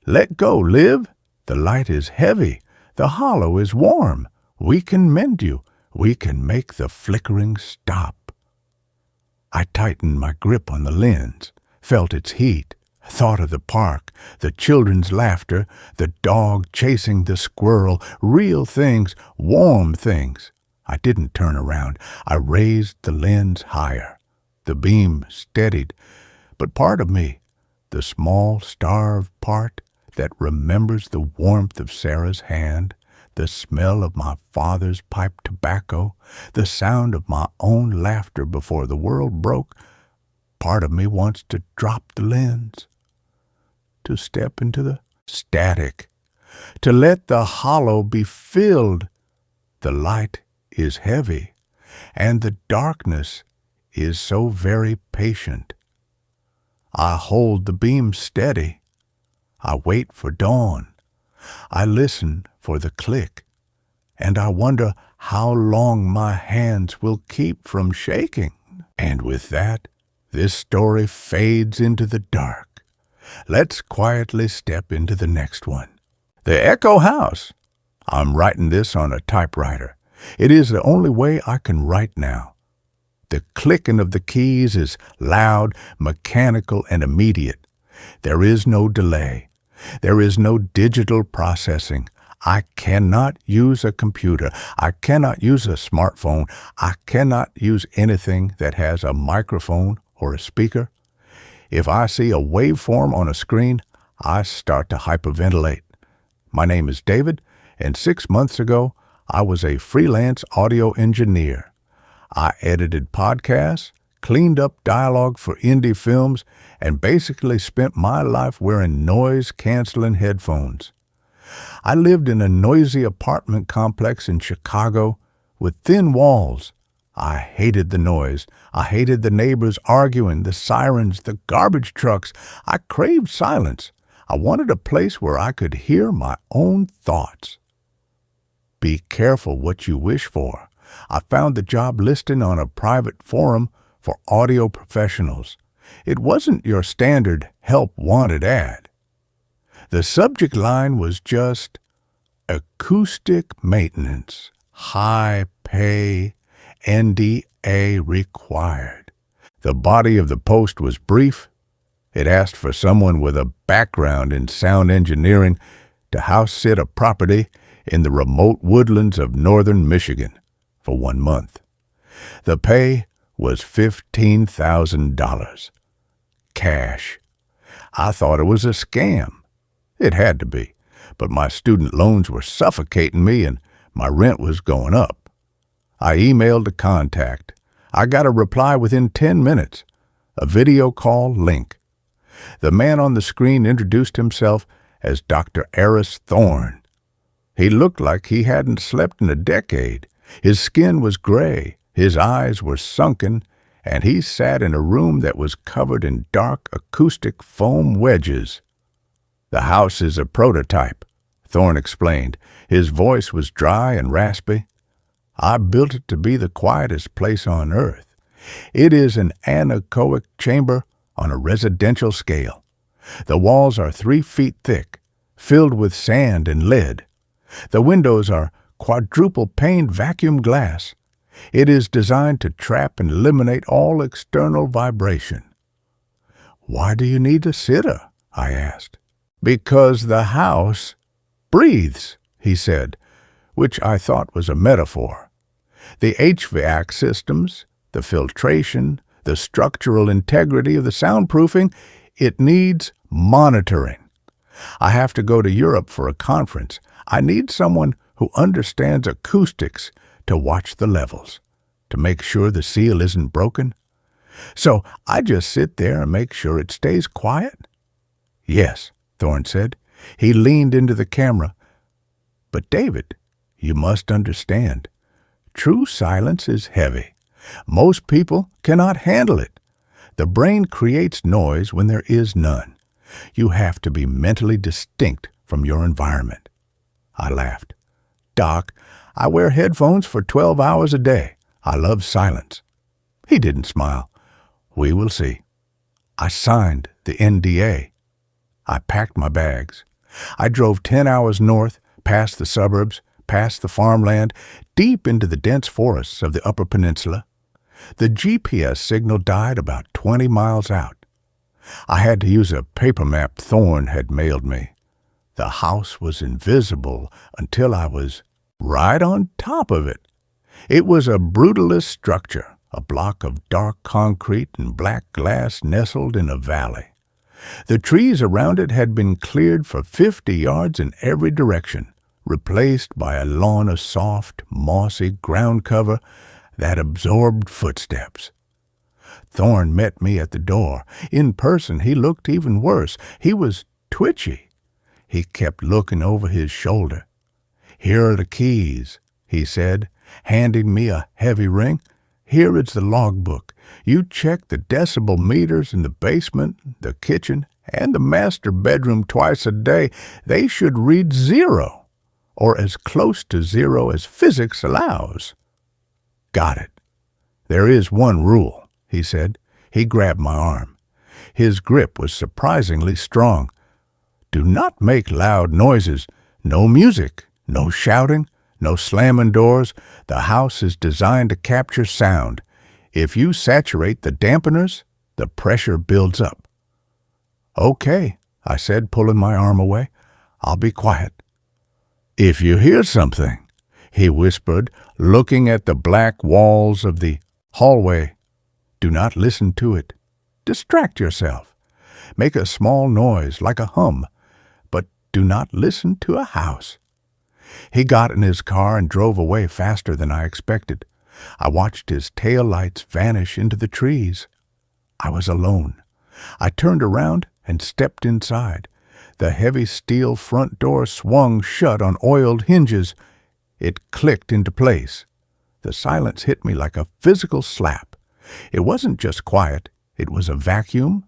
S1: "Let go, Liv. The light is heavy. The hollow is warm. We can mend you. We can make the flickering stop." I tightened my grip on the lens, felt its heat, thought of the park, the children's laughter, the dog chasing the squirrel, real things, warm things. I didn't turn around. I raised the lens higher. The beam steadied, but part of me, the small, starved part that remembers the warmth of Sarah's hand, the smell of my father's pipe tobacco, the sound of my own laughter before the world broke, part of me wants to drop the lens, to step into the static, to let the hollow be filled. The light is heavy, and the darkness is so very patient. I hold the beam steady. I wait for dawn. I listen for the click, and I wonder how long my hands will keep from shaking. And with that, this story fades into the dark. Let's quietly step into the next one. The Echo House. I'm writing this on a typewriter. It is the only way I can write now. The clicking of the keys is loud, mechanical, and immediate. There is no delay. There is no digital processing. I cannot use a computer. I cannot use a smartphone. I cannot use anything that has a microphone or a speaker. If I see a waveform on a screen, I start to hyperventilate. My name is David, and 6 months ago, I was a freelance audio engineer. I edited podcasts, cleaned up dialogue for indie films, and basically spent my life wearing noise-canceling headphones. I lived in a noisy apartment complex in Chicago with thin walls. I hated the noise. I hated the neighbors arguing, the sirens, the garbage trucks. I craved silence. I wanted a place where I could hear my own thoughts. Be careful what you wish for. I found the job listing on a private forum for audio professionals. It wasn't your standard help wanted ad. The subject line was just acoustic maintenance, high pay, NDA required. The body of the post was brief. It asked for someone with a background in sound engineering to house sit a property in the remote woodlands of northern Michigan for 1 month. The pay was $15,000. Cash. I thought it was a scam. It had to be, but my student loans were suffocating me and my rent was going up. I emailed the contact. I got a reply within 10 minutes. A video call link. The man on the screen introduced himself as Dr. Eris Thorne. He looked like he hadn't slept in a decade. His skin was gray, his eyes were sunken, and he sat in a room that was covered in dark acoustic foam wedges. "The house is a prototype," Thorne explained. His voice was dry and raspy. "I built it to be the quietest place on earth. It is an anechoic chamber on a residential scale. The walls are 3 feet thick, filled with sand and lead. The windows are quadruple-paned vacuum glass. It is designed to trap and eliminate all external vibration." "Why do you need a sitter?" I asked. "Because the house breathes," he said, which I thought was a metaphor. "The HVAC systems, the filtration, the structural integrity of the soundproofing, it needs monitoring. I have to go to Europe for a conference. I need someone who understands acoustics to watch the levels, to make sure the seal isn't broken. So I just sit there and make sure it stays quiet?" "Yes," Thorne said. He leaned into the camera. "But David, you must understand. True silence is heavy. Most people cannot handle it. The brain creates noise when there is none. You have to be mentally distinct from your environment." I laughed. "Doc, I wear headphones for 12 hours a day. I love silence." He didn't smile. "We will see." I signed the NDA. I packed my bags. I drove 10 hours north, past the suburbs, past the farmland, deep into the dense forests of the Upper Peninsula. The GPS signal died about 20 miles out. I had to use a paper map Thorne had mailed me. The house was invisible until I was right on top of it. It was a brutalist structure, a block of dark concrete and black glass nestled in a valley. The trees around it had been cleared for 50 yards in every direction, replaced by a lawn of soft, mossy ground cover that absorbed footsteps. Thorne met me at the door. In person, he looked even worse. He was twitchy. He kept looking over his shoulder. "Here are the keys," he said, handing me a heavy ring. "Here is the logbook. You check the decibel meters in the basement, the kitchen, and the master bedroom twice a day. They should read 0, or as close to 0 as physics allows." "Got it. There is one rule," he said. He grabbed my arm. His grip was surprisingly strong. "Do not make loud noises. No music, no shouting, no slamming doors. The house is designed to capture sound. If you saturate the dampeners, the pressure builds up." "Okay," I said, pulling my arm away. "I'll be quiet." "If you hear something," he whispered, looking at the black walls of the hallway, "do not listen to it. Distract yourself. Make a small noise like a hum, but do not listen to a house." He got in his car and drove away faster than I expected. I watched his tail lights vanish into the trees. I was alone. I turned around and stepped inside. The heavy steel front door swung shut on oiled hinges. It clicked into place. The silence hit me like a physical slap. It wasn't just quiet, it was a vacuum.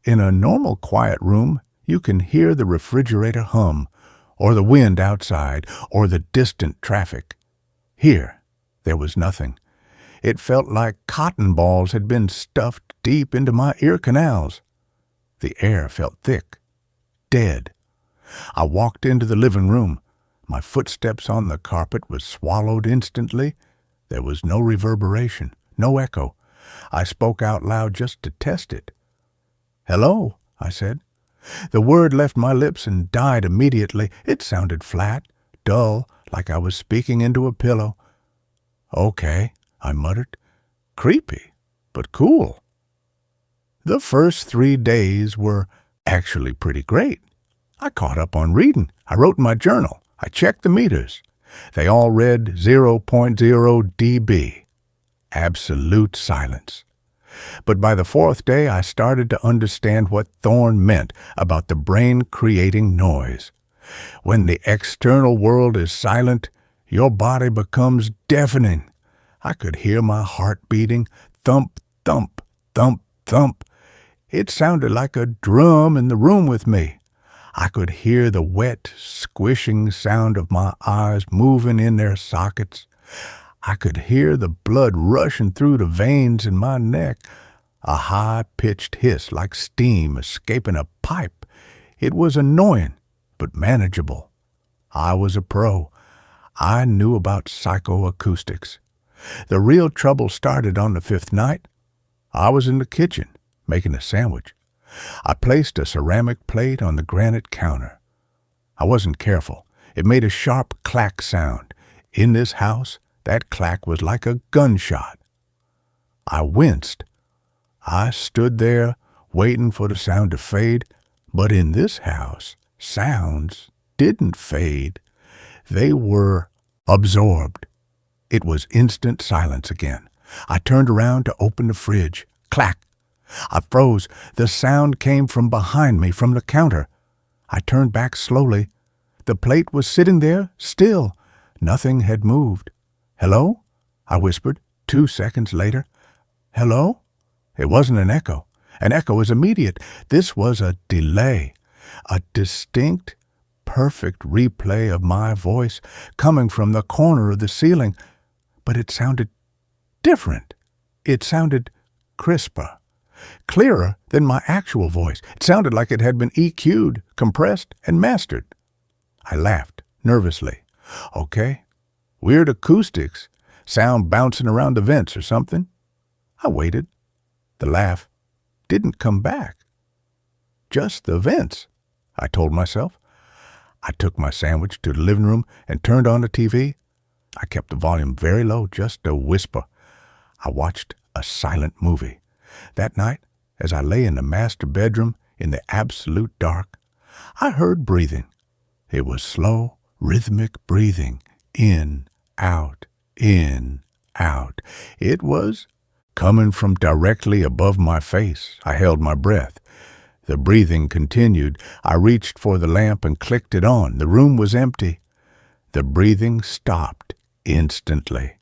S1: In a normal quiet room, you can hear the refrigerator hum, or the wind outside, or the distant traffic. Here, there was nothing. It felt like cotton balls had been stuffed deep into my ear canals. The air felt thick, dead. I walked into the living room. My footsteps on the carpet were swallowed instantly. There was no reverberation, no echo. I spoke out loud just to test it. "Hello," I said. The word left my lips and died immediately. It sounded flat, dull, like I was speaking into a pillow. "Okay," I muttered. "Creepy, but cool." The first 3 days were actually pretty great. I caught up on reading. I wrote in my journal. I checked the meters. They all read 0.0 dB. Absolute silence. But by the 4th day, I started to understand what Thorne meant about the brain creating noise. When the external world is silent, your body becomes deafening. I could hear my heart beating, thump, thump, thump, thump. It sounded like a drum in the room with me. I could hear the wet, squishing sound of my eyes moving in their sockets. I could hear the blood rushing through the veins in my neck, a high-pitched hiss like steam escaping a pipe. It was annoying, but manageable. I was a pro. I knew about psychoacoustics. The real trouble started on the 5th night. I was in the kitchen, making a sandwich. I placed a ceramic plate on the granite counter. I wasn't careful. It made a sharp clack sound. In this house, that clack was like a gunshot. I winced. I stood there, waiting for the sound to fade, but in this house, sounds didn't fade. They were absorbed. It was instant silence again. I turned around to open the fridge. Clack! I froze. The sound came from behind me, from the counter. I turned back slowly. The plate was sitting there, still. Nothing had moved. "Hello?" I whispered 2 seconds later. "Hello?" It wasn't an echo. An echo is immediate. This was a delay. A distinct, perfect replay of my voice coming from the corner of the ceiling. But it sounded different. It sounded crisper, clearer than my actual voice. It sounded like it had been EQ'd, compressed, and mastered. I laughed nervously. Okay, weird acoustics, sound bouncing around the vents or something. I waited. The laugh didn't come back. Just the vents, I told myself. I took my sandwich to the living room and turned on the TV. I kept the volume very low, just a whisper. I watched a silent movie. That night, as I lay in the master bedroom in the absolute dark, I heard breathing. It was slow, rhythmic breathing, in, out, in, out. It was coming from directly above my face. I held my breath. The breathing continued. I reached for the lamp and clicked it on. The room was empty. The breathing stopped instantly.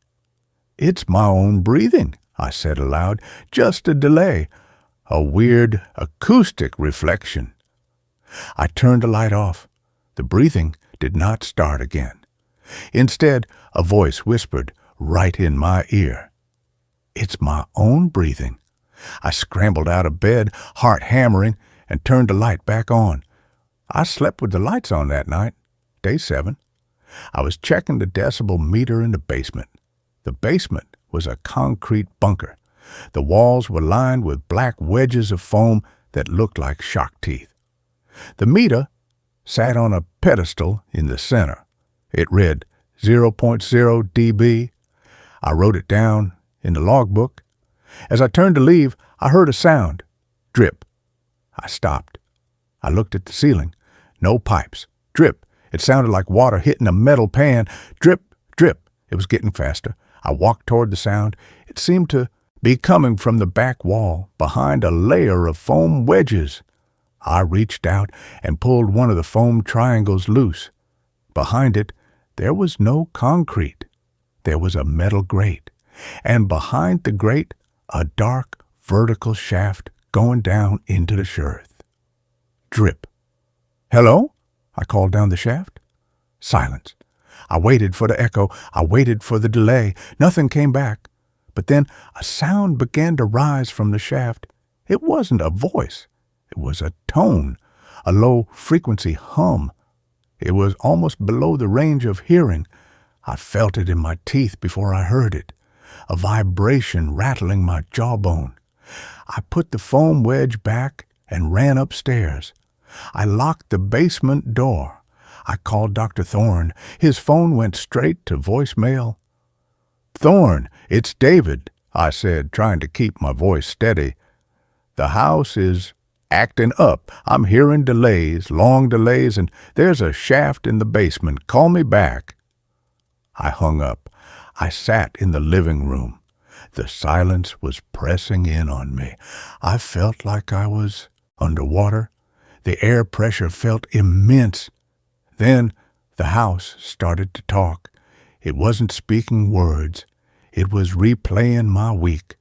S1: "It's my own breathing," I said aloud. "Just a delay. A weird acoustic reflection." I turned the light off. The breathing did not start again. Instead, a voice whispered right in my ear. "It's my own breathing." I scrambled out of bed, heart hammering, and turned the light back on. I slept with the lights on that night, day 7. I was checking the decibel meter in the basement. The basement was a concrete bunker. The walls were lined with black wedges of foam that looked like shark teeth. The meter sat on a pedestal in the center. It read 0.0 dB. I wrote it down in the logbook. As I turned to leave, I heard a sound. Drip. I stopped. I looked at the ceiling. No pipes. Drip. It sounded like water hitting a metal pan. Drip, drip. It was getting faster. I walked toward the sound. It seemed to be coming from the back wall, behind a layer of foam wedges. I reached out and pulled one of the foam triangles loose. Behind it, there was no concrete. There was a metal grate, and behind the grate, a dark, vertical shaft going down into the earth. Drip. "Hello?" I called down the shaft. Silence. I waited for the echo. I waited for the delay. Nothing came back. But then a sound began to rise from the shaft. It wasn't a voice. It was a tone, a low-frequency hum. It was almost below the range of hearing. I felt it in my teeth before I heard it, a vibration rattling my jawbone. I put the foam wedge back and ran upstairs. I locked the basement door. I called Dr. Thorne. His phone went straight to voicemail. "Thorne, it's David," I said, trying to keep my voice steady. "The house is acting up. I'm hearing delays, long delays, and there's a shaft in the basement. Call me back." I hung up. I sat in the living room. The silence was pressing in on me. I felt like I was underwater. The air pressure felt immense. Then the house started to talk. It wasn't speaking words. It was replaying my week.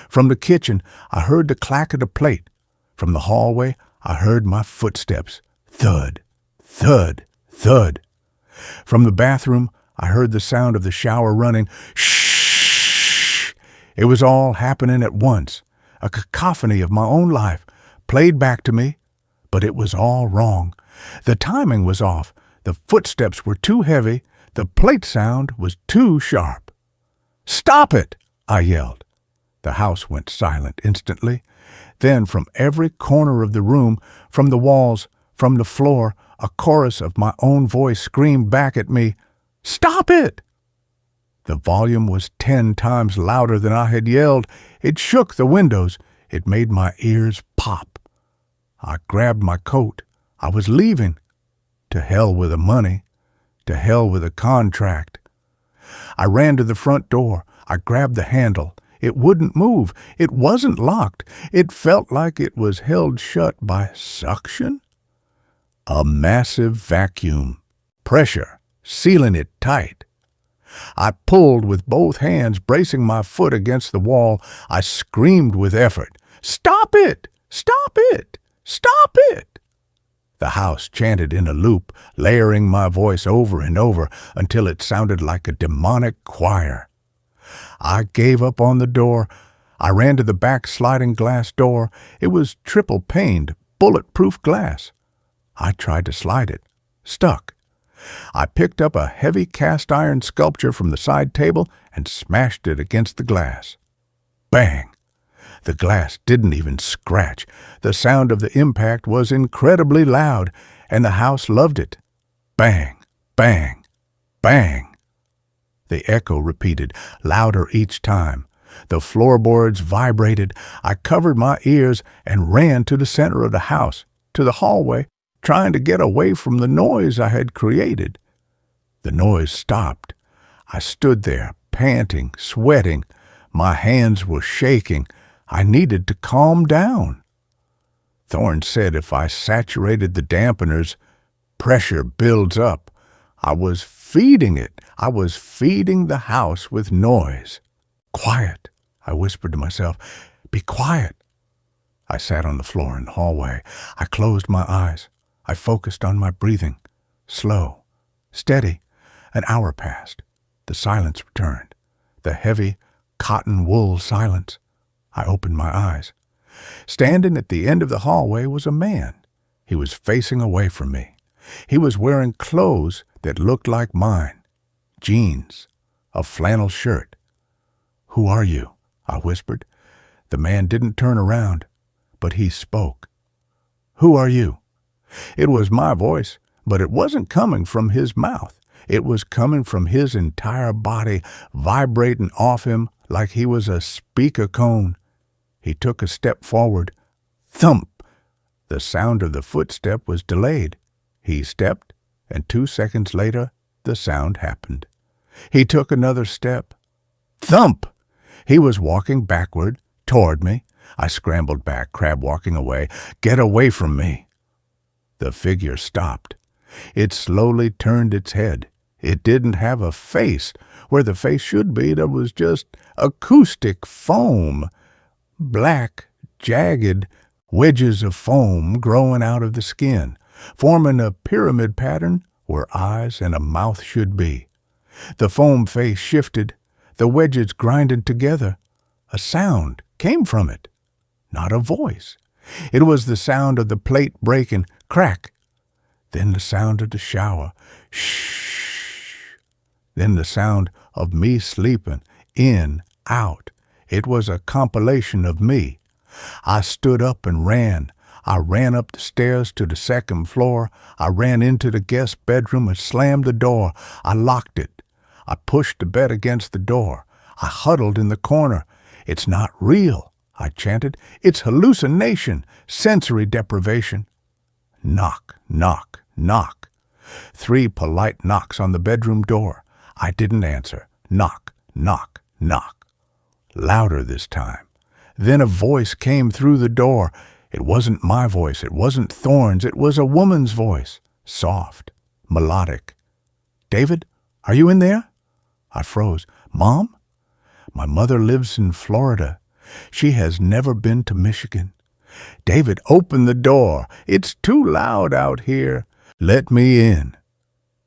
S1: From the kitchen, I heard the clack of the plate. From the hallway, I heard my footsteps. Thud, thud, thud. From the bathroom, I heard the sound of the shower running. Shh! It was all happening at once. A cacophony of my own life played back to me, but it was all wrong. The timing was off. The footsteps were too heavy. The plate sound was too sharp. "Stop it!" I yelled. The house went silent instantly. Then from every corner of the room, from the walls, from the floor, a chorus of my own voice screamed back at me, "Stop it!" The volume was 10 times louder than I had yelled. It shook the windows. It made my ears pop. I grabbed my coat. I was leaving. To hell with the money. To hell with the contract. I ran to the front door. I grabbed the handle. It wouldn't move. It wasn't locked. It felt like it was held shut by suction. A massive vacuum. Pressure, sealing it tight. I pulled with both hands, bracing my foot against the wall. I screamed with effort, "Stop it! Stop it! Stop it!" The house chanted in a loop, layering my voice over and over until it sounded like a demonic choir. I gave up on the door. I ran to the back sliding glass door. It was triple-paned, bulletproof glass. I tried to slide it. Stuck. I picked up a heavy cast-iron sculpture from the side table and smashed it against the glass. Bang! The glass didn't even scratch. The sound of the impact was incredibly loud, and the house loved it. Bang! Bang! Bang! The echo repeated, louder each time. The floorboards vibrated. I covered my ears and ran to the center of the house, to the hallway, trying to get away from the noise I had created. The noise stopped. I stood there, panting, sweating. My hands were shaking. I needed to calm down. Thorne said if I saturated the dampeners, pressure builds up. I was feeding it. I was feeding the house with noise. "Quiet," I whispered to myself. "Be quiet." I sat on the floor in the hallway. I closed my eyes. I focused on my breathing. Slow, steady. An hour passed. The silence returned. The heavy, cotton wool silence. I opened my eyes. Standing at the end of the hallway was a man. He was facing away from me. He was wearing clothes that looked like mine. Jeans, a flannel shirt. "Who are you?" I whispered. The man didn't turn around, but he spoke. "Who are you?" It was my voice, but it wasn't coming from his mouth. It was coming from his entire body, vibrating off him like he was a speaker cone. He took a step forward. Thump! The sound of the footstep was delayed. He stepped, and 2 seconds later, the sound happened. He took another step. Thump! He was walking backward, toward me. I scrambled back, crab walking away. "Get away from me!" The figure stopped. It slowly turned its head. It didn't have a face. Where the face should be, there was just acoustic foam. Black, jagged wedges of foam growing out of the skin, forming a pyramid pattern where eyes and a mouth should be. The foam face shifted, the wedges grinded together. A sound came from it. Not a voice. It was the sound of the plate breaking, crack. Then the sound of the shower, shh. Then the sound of me sleeping, in, out. It was a compilation of me. I stood up and ran. I ran up the stairs to the second floor. I ran into the guest bedroom and slammed the door. I locked it. I pushed the bed against the door. I huddled in the corner. "It's not real," I chanted. "It's hallucination, sensory deprivation." Knock, knock, knock. 3 polite knocks on the bedroom door. I didn't answer. Knock, knock, knock. Louder this time. Then a voice came through the door. It wasn't my voice. It wasn't Thorne's. It was a woman's voice. Soft, melodic. "David, are you in there?" I froze. "Mom?" "My mother lives in Florida. She has never been to Michigan." "David, open the door. It's too loud out here. Let me in."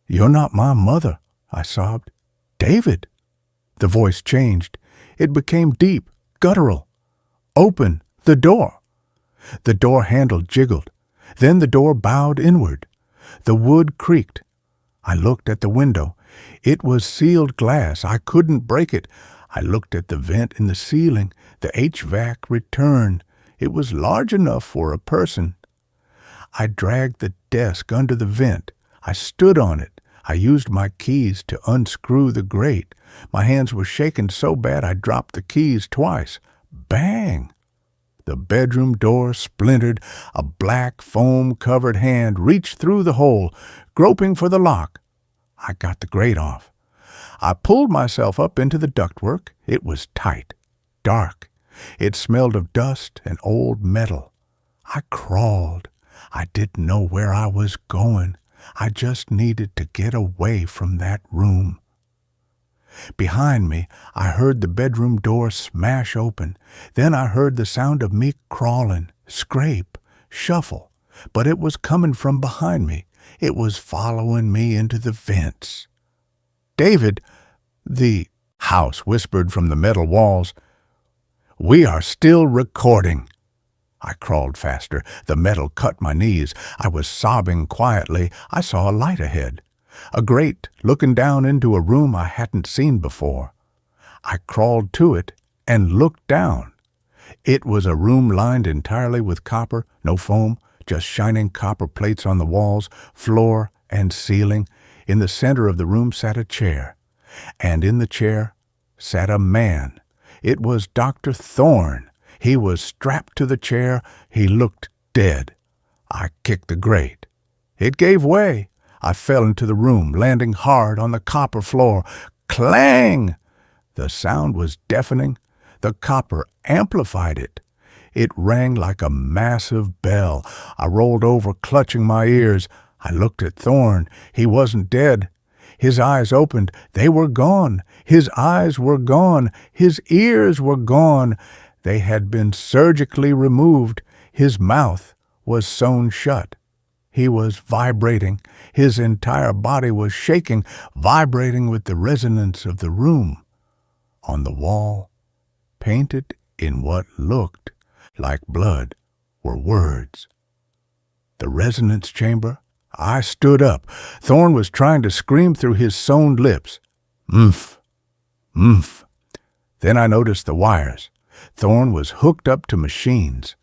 S1: "You're not my mother," I sobbed. "David." The voice changed. It became deep, guttural. "Open the door." The door handle jiggled. Then the door bowed inward. The wood creaked. I looked at the window. It was sealed glass. I couldn't break it. I looked at the vent in the ceiling. The HVAC returned. It was large enough for a person. I dragged the desk under the vent. I stood on it. I used my keys to unscrew the grate. My hands were shaking so bad I dropped the keys twice. Bang! The bedroom door splintered. A black, foam-covered hand reached through the hole, groping for the lock. I got the grate off. I pulled myself up into the ductwork. It was tight, dark. It smelled of dust and old metal. I crawled. I didn't know where I was going. I just needed to get away from that room. Behind me, I heard the bedroom door smash open. Then I heard the sound of me crawling, scrape, shuffle. But it was coming from behind me. It was following me into the vents. "David," the house whispered from the metal walls. "We are still recording." I crawled faster. The metal cut my knees. I was sobbing quietly. I saw a light ahead. A grate looking down into a room I hadn't seen before. I crawled to it and looked down. It was a room lined entirely with copper, no foam, just shining copper plates on the walls, floor, and ceiling. In the center of the room sat a chair, and in the chair sat a man. It was Dr. Thorne. He was strapped to the chair. He looked dead. I kicked the grate. It gave way. I fell into the room, landing hard on the copper floor. Clang! The sound was deafening. The copper amplified it. It rang like a massive bell. I rolled over, clutching my ears. I looked at Thorne. He wasn't dead. His eyes opened. They were gone. His eyes were gone. His ears were gone. They had been surgically removed. His mouth was sewn shut. He was vibrating. His entire body was shaking, vibrating with the resonance of the room. On the wall, painted in what looked like blood, were words. The resonance chamber. I stood up. Thorne was trying to scream through his sewn lips. "Mph! Mph!" Then I noticed the wires. Thorne was hooked up to machines.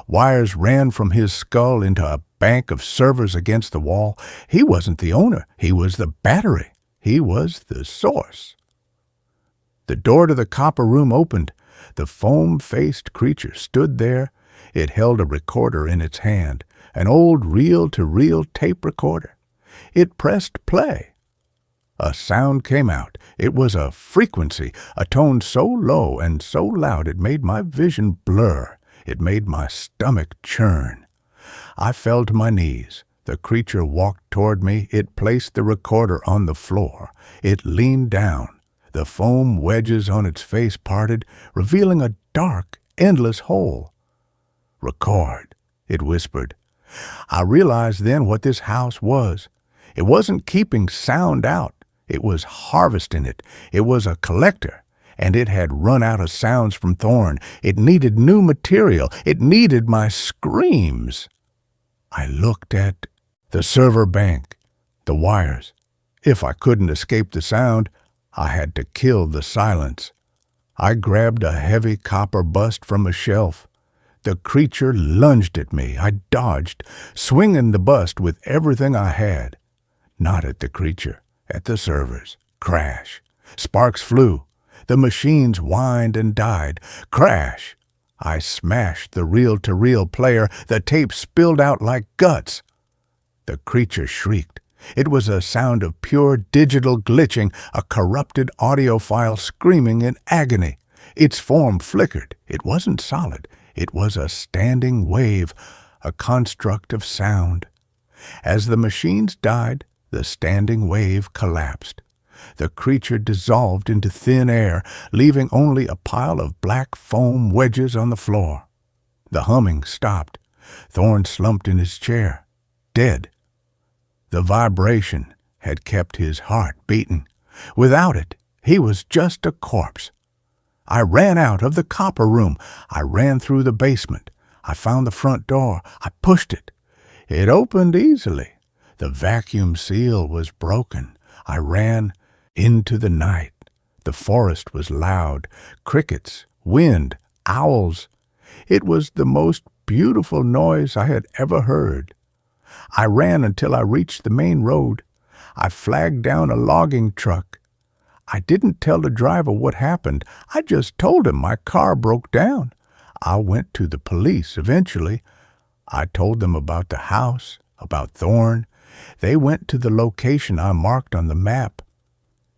S1: Wires ran from his skull into a bank of servers against the wall. He wasn't the owner. He was the battery. He was the source. The door to the copper room opened. The foam-faced creature stood there. It held a recorder in its hand, an old reel-to-reel tape recorder. It pressed play. A sound came out. It was a frequency, a tone so low and so loud it made my vision blur. It made my stomach churn. I fell to my knees. The creature walked toward me. It placed the recorder on the floor. It leaned down. The foam wedges on its face parted, revealing a dark, endless hole. "Record," it whispered. I realized then what this house was. It wasn't keeping sound out. It was harvesting it. It was a collector, and it had run out of sounds from Thorne. It needed new material. It needed my screams. I looked at the server bank, the wires. If I couldn't escape the sound, I had to kill the silence. I grabbed a heavy copper bust from a shelf. The creature lunged at me. I dodged, swinging the bust with everything I had. Not at the creature, at the servers. Crash. Sparks flew. The machines whined and died. Crash. I smashed the reel-to-reel player. The tape spilled out like guts. The creature shrieked. It was a sound of pure digital glitching, a corrupted audio file screaming in agony. Its form flickered. It wasn't solid. It was a standing wave, a construct of sound. As the machines died, the standing wave collapsed. The creature dissolved into thin air, leaving only a pile of black foam wedges on the floor. The humming stopped. Thorne slumped in his chair, dead. The vibration had kept his heart beating. Without it, he was just a corpse. I ran out of the copper room. I ran through the basement. I found the front door. I pushed it. It opened easily. The vacuum seal was broken. I ran into the night. The forest was loud. Crickets, wind, owls. It was the most beautiful noise I had ever heard. I ran until I reached the main road. I flagged down a logging truck. I didn't tell the driver what happened. I just told him my car broke down. I went to the police eventually. I told them about the house, about Thorne. They went to the location I marked on the map.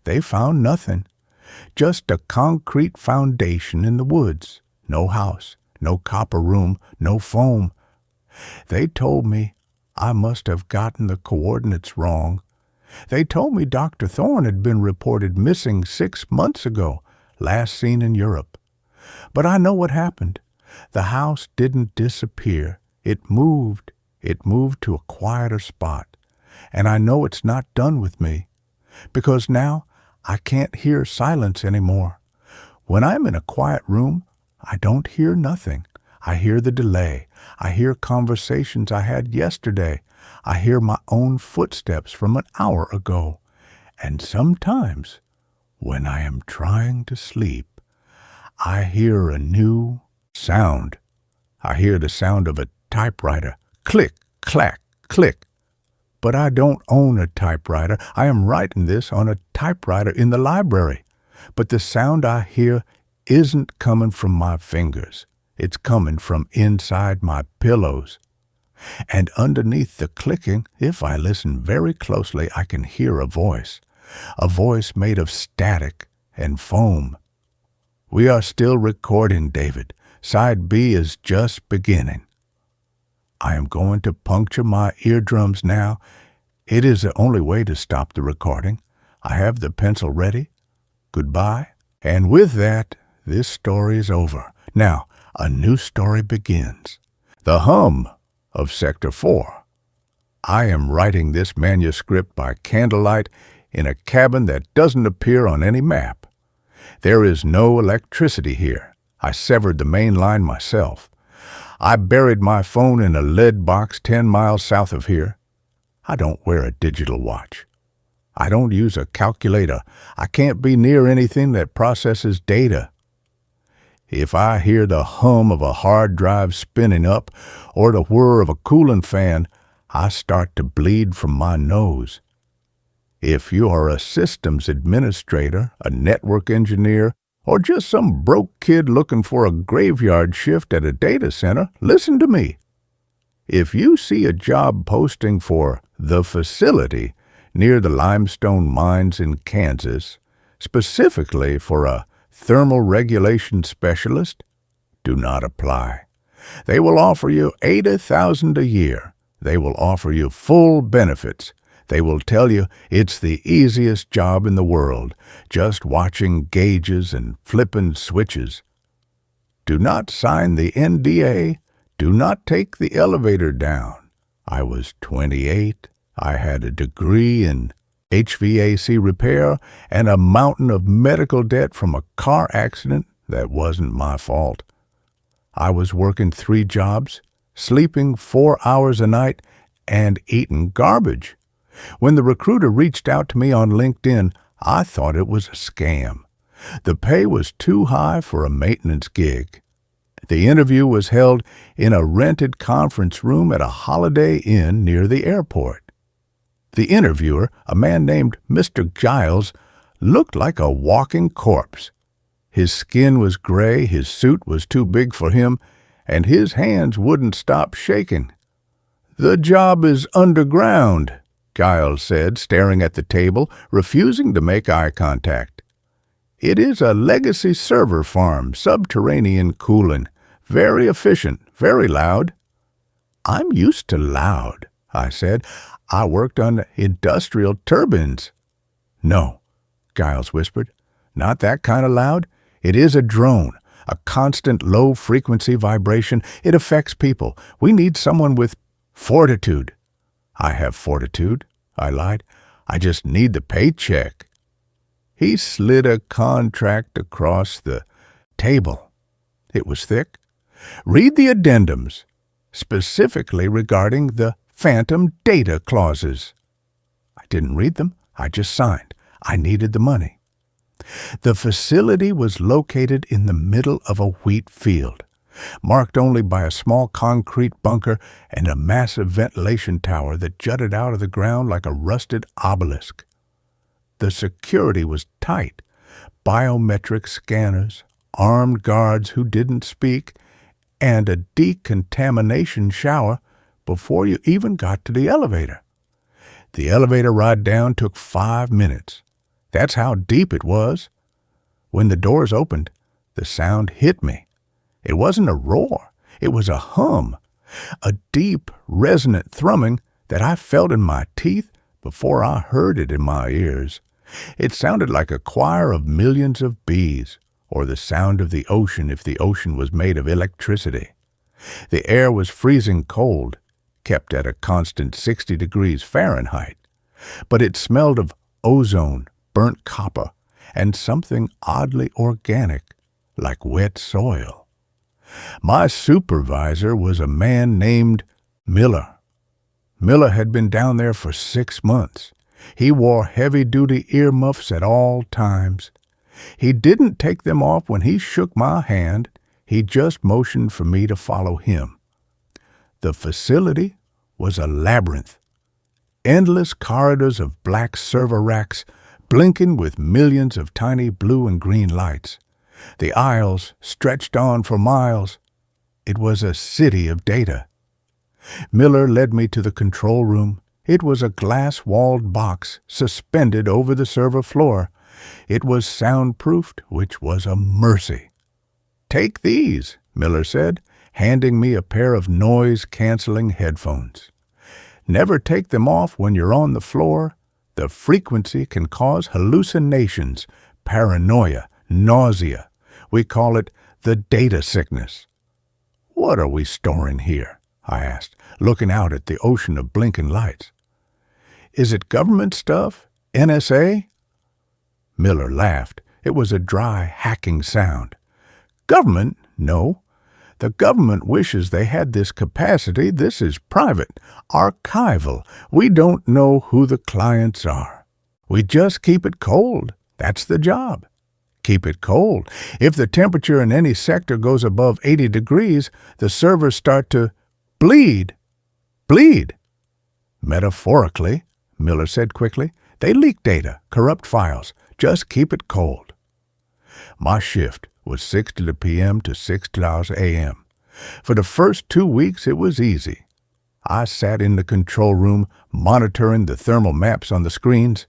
S1: They found nothing. Just a concrete foundation in the woods. No house, no copper room, no foam. They told me I must have gotten the coordinates wrong. They told me Dr. Thorne had been reported missing 6 months ago, last seen in Europe. But I know what happened. The house didn't disappear. It moved. It moved to a quieter spot. And I know it's not done with me, because now I can't hear silence anymore. When I'm in a quiet room, I don't hear nothing. I hear the delay. I hear conversations I had yesterday. I hear my own footsteps from an hour ago. And sometimes, when I am trying to sleep, I hear a new sound. I hear the sound of a typewriter. Click, clack, click. But I don't own a typewriter. I am writing this on a typewriter in the library. But the sound I hear isn't coming from my fingers. It's coming from inside my pillows. And underneath the clicking, if I listen very closely, I can hear a voice made of static and foam. We are still recording, David. Side B is just beginning. I am going to puncture my eardrums now. It is the only way to stop the recording. I have the pencil ready. Goodbye. And with that, this story is over. Now, a new story begins. The hum of Sector 4. I am writing this manuscript by candlelight in a cabin that doesn't appear on any map. There is no electricity here. I severed the main line myself. I buried my phone in a lead box 10 miles south of here. I don't wear a digital watch. I don't use a calculator. I can't be near anything that processes data. If I hear the hum of a hard drive spinning up or the whir of a cooling fan, I start to bleed from my nose. If you are a systems administrator, a network engineer, or just some broke kid looking for a graveyard shift at a data center, listen to me. If you see a job posting for the facility near the limestone mines in Kansas, specifically for a thermal regulation specialist, do not apply. They will offer you $80,000 a year. They will offer you full benefits. They will tell you it's the easiest job in the world, just watching gauges and flipping switches. Do not sign the NDA. Do not take the elevator down. I was 28. I had a degree in HVAC repair and a mountain of medical debt from a car accident that wasn't my fault. I was working 3 jobs, sleeping 4 hours a night, and eating garbage. When the recruiter reached out to me on LinkedIn, I thought it was a scam. The pay was too high for a maintenance gig. The interview was held in a rented conference room at a Holiday Inn near the airport. The interviewer, a man named Mr. Giles, looked like a walking corpse. His skin was gray, his suit was too big for him, and his hands wouldn't stop shaking. "The job is underground," Giles said, staring at the table, refusing to make eye contact. "It is a legacy server farm, subterranean cooling, very efficient, very loud." "I'm used to loud," I said. "I worked on industrial turbines." "No," Giles whispered, "not that kind of loud. It is a drone, a constant low-frequency vibration. It affects people. We need someone with fortitude." "I have fortitude," I lied. "I just need the paycheck." He slid a contract across the table. It was thick. "Read the addendums, specifically regarding the phantom data clauses." I didn't read them. I just signed. I needed the money. The facility was located in the middle of a wheat field, marked only by a small concrete bunker and a massive ventilation tower that jutted out of the ground like a rusted obelisk. The security was tight. Biometric scanners, armed guards who didn't speak, and a decontamination shower before you even got to the elevator. The elevator ride down took 5 minutes. That's how deep it was. When the doors opened, the sound hit me. It wasn't a roar. It was a hum. A deep, resonant thrumming that I felt in my teeth before I heard it in my ears. It sounded like a choir of millions of bees, or the sound of the ocean if the ocean was made of electricity. The air was freezing cold, kept at a constant 60 degrees Fahrenheit, but it smelled of ozone, burnt copper, and something oddly organic, like wet soil. My supervisor was a man named Miller. Miller had been down there for 6 months. He wore heavy-duty earmuffs at all times. He didn't take them off when he shook my hand. He just motioned for me to follow him. The facility was a labyrinth. Endless corridors of black server racks, blinking with millions of tiny blue and green lights. The aisles stretched on for miles. It was a city of data. Miller led me to the control room. It was a glass-walled box suspended over the server floor. It was soundproofed, which was a mercy. "Take these," Miller said, handing me a pair of noise-canceling headphones. "Never take them off when you're on the floor. The frequency can cause hallucinations, paranoia, nausea. We call it the data sickness." "What are we storing here?" I asked, looking out at the ocean of blinking lights. "Is it government stuff? NSA?" Miller laughed. It was a dry, hacking sound. "Government? No. The government wishes they had this capacity. This is private, archival. We don't know who the clients are. We just keep it cold. That's the job. Keep it cold. If the temperature in any sector goes above 80 degrees, the servers start to bleed. Bleed. Metaphorically, Miller said quickly. They leak data, corrupt files. Just keep it cold. My shift was 6:00 p.m. to 6:00 a.m. For the first 2 weeks, it was easy. I sat in the control room monitoring the thermal maps on the screens.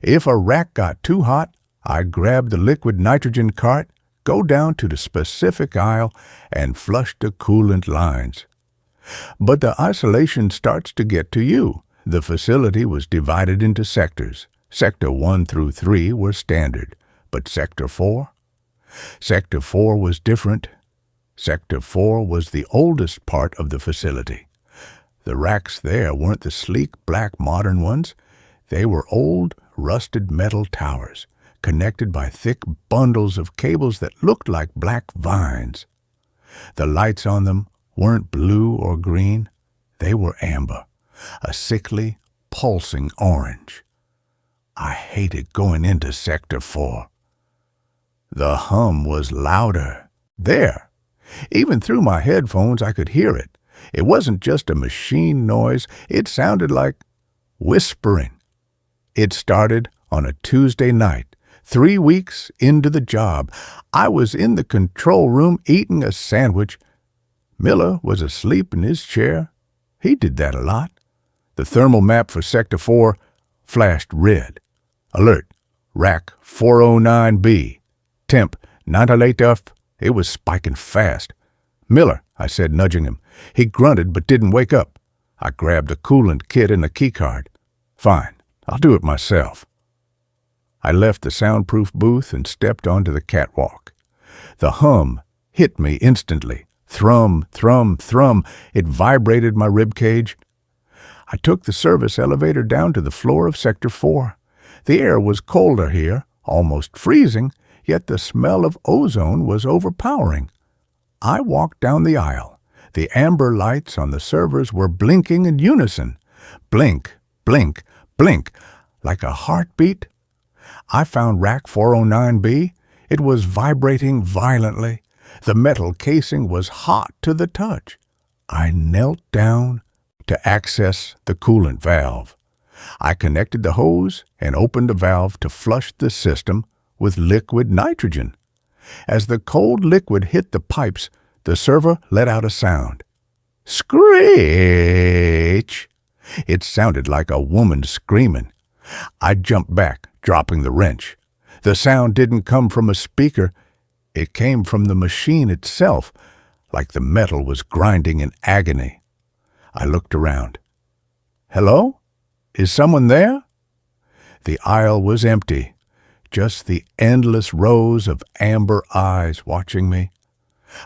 S1: If a rack got too hot, I'd grab the liquid nitrogen cart, go down to the specific aisle, and flush the coolant lines. But the isolation starts to get to you. The facility was divided into sectors. Sector 1 through 3 were standard, but Sector 4? Sector 4 was different. Sector 4 was the oldest part of the facility. The racks there weren't the sleek, black, modern ones. They were old, rusted metal towers, connected by thick bundles of cables that looked like black vines. The lights on them weren't blue or green. They were amber, a sickly, pulsing orange. I hated going into Sector 4. The hum was louder. There. Even through my headphones, I could hear it. It wasn't just a machine noise. It sounded like whispering. It started on a Tuesday night, 3 weeks into the job. I was in the control room eating a sandwich. Miller was asleep in his chair. He did that a lot. The thermal map for Sector 4 flashed red. Alert, rack 409B. Temp 98F. It was spiking fast. "Miller," I said, nudging him. He grunted but didn't wake up. I grabbed a coolant kit and a keycard. "Fine, I'll do it myself." I left the soundproof booth and stepped onto the catwalk. The hum hit me instantly. Thrum, thrum, thrum. It vibrated my ribcage. I took the service elevator down to the floor of Sector 4. The air was colder here, almost freezing, yet the smell of ozone was overpowering. I walked down the aisle. The amber lights on the servers were blinking in unison. Blink, blink, blink, like a heartbeat. I found rack 409B. It was vibrating violently. The metal casing was hot to the touch. I knelt down to access the coolant valve. I connected the hose and opened the valve to flush the system with liquid nitrogen. As the cold liquid hit the pipes, the server let out a sound. Screech! It sounded like a woman screaming. I jumped back, dropping the wrench. The sound didn't come from a speaker. It came from the machine itself, like the metal was grinding in agony. I looked around. Hello? Is someone there? The aisle was empty, just the endless rows of amber eyes watching me.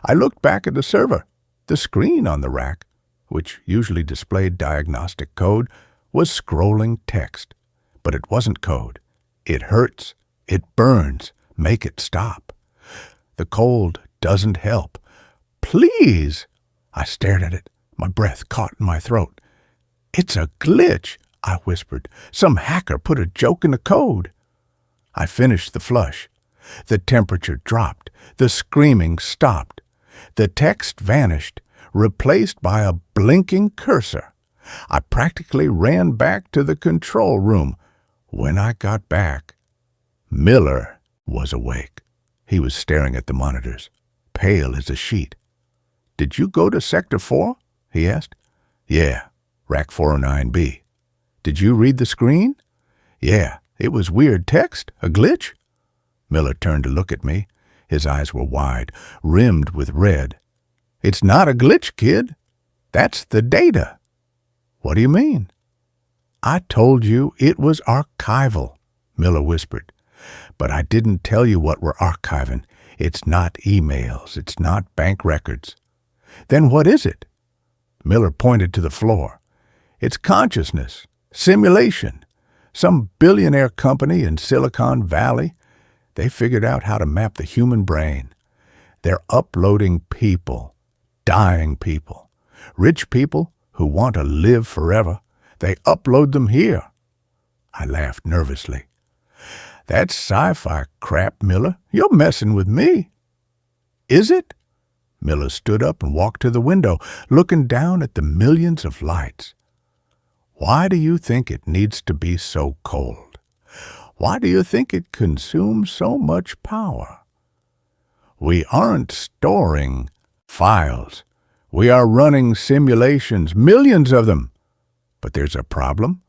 S1: I looked back at the server. The screen on the rack, which usually displayed diagnostic code, was scrolling text. But it wasn't code. It hurts. It burns. Make it stop. The cold doesn't help. Please! I stared at it, my breath caught in my throat. It's a glitch, I whispered. Some hacker put a joke in the code. I finished the flush. The temperature dropped. The screaming stopped. The text vanished, replaced by a blinking cursor. I practically ran back to the control room. When I got back, Miller was awake. He was staring at the monitors, pale as a sheet. Did you go to Sector 4? He asked. Yeah, Rack 409B. Did you read the screen? Yeah, it was weird text, a glitch. Miller turned to look at me. His eyes were wide, rimmed with red. It's not a glitch, kid. That's the data. What do you mean? I told you it was archival, Miller whispered. But I didn't tell you what we're archiving. It's not emails. It's not bank records. Then what is it? Miller pointed to the floor. It's consciousness, simulation. Some billionaire company in Silicon Valley. They figured out how to map the human brain. They're uploading people, dying people, rich people who want to live forever. They upload them here. I laughed nervously. That's sci-fi crap, Miller. You're messing with me. Is it? Miller stood up and walked to the window, looking down at the millions of lights. Why do you think it needs to be so cold? Why do you think it consumes so much power? We aren't storing files. We are running simulations, millions of them. But there's a problem.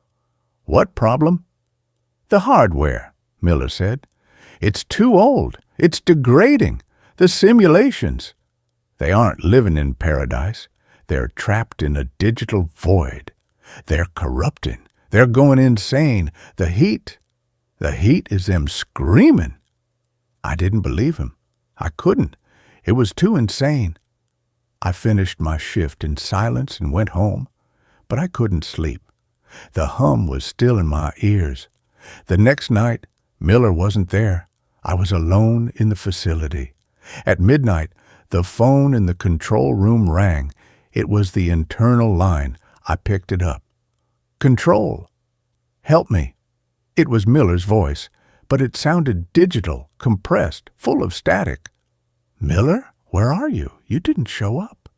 S1: What problem? The hardware, Miller said. It's too old. It's degrading. The simulations. They aren't living in paradise. They're trapped in a digital void. They're corrupting. They're going insane. The heat is them screaming. I didn't believe him. I couldn't. It was too insane. I finished my shift in silence and went home, but I couldn't sleep. The hum was still in my ears. The next night, Miller wasn't there. I was alone in the facility. At midnight, the phone in the control room rang. It was the internal line. I picked it up. Control. Help me. It was Miller's voice, but it sounded digital, compressed, full of static. Miller, where are you? You didn't show up.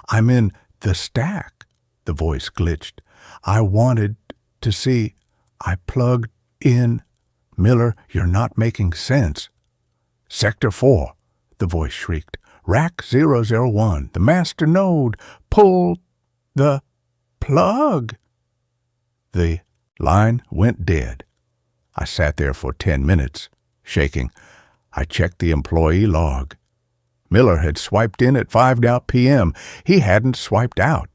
S1: I'm in the stack. The voice glitched. I wanted to see. I plugged in. Miller, you're not making sense. Sector 4, the voice shrieked. Rack 001, the master node. Pull the plug. The line went dead. I sat there for 10 minutes, shaking. I checked the employee log. Miller had swiped in at 5 p.m. He hadn't swiped out.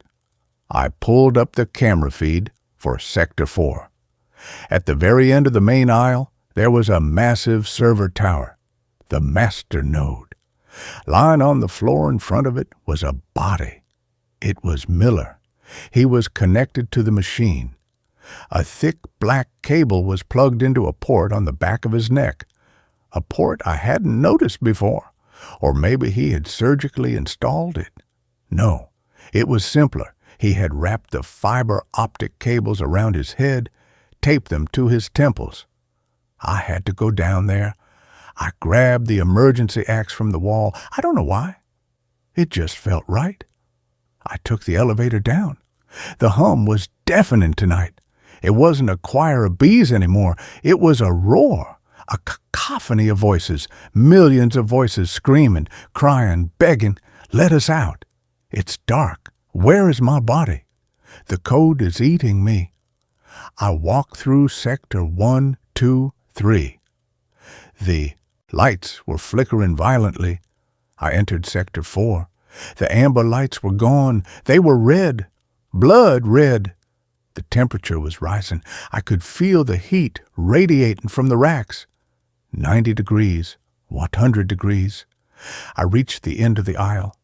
S1: I pulled up the camera feed for Sector 4. At the very end of the main aisle, there was a massive server tower, the master node. Lying on the floor in front of it was a body. It was Miller. He was connected to the machine. A thick black cable was plugged into a port on the back of his neck, a port I hadn't noticed before, or maybe he had surgically installed it. No, it was simpler. He had wrapped the fiber optic cables around his head, taped them to his temples. I had to go down there. I grabbed the emergency axe from the wall. I don't know why. It just felt right. I took the elevator down. The hum was deafening tonight. It wasn't a choir of bees anymore. It was a roar, a cacophony of voices, millions of voices screaming, crying, begging, let us out. It's dark. Where is my body? The code is eating me. I walked through Sector 1, 2, 3. The lights were flickering violently. I entered Sector 4. The amber lights were gone. They were red. Blood red. The temperature was rising. I could feel the heat radiating from the racks. 90 degrees, 100 degrees. I reached the end of the aisle.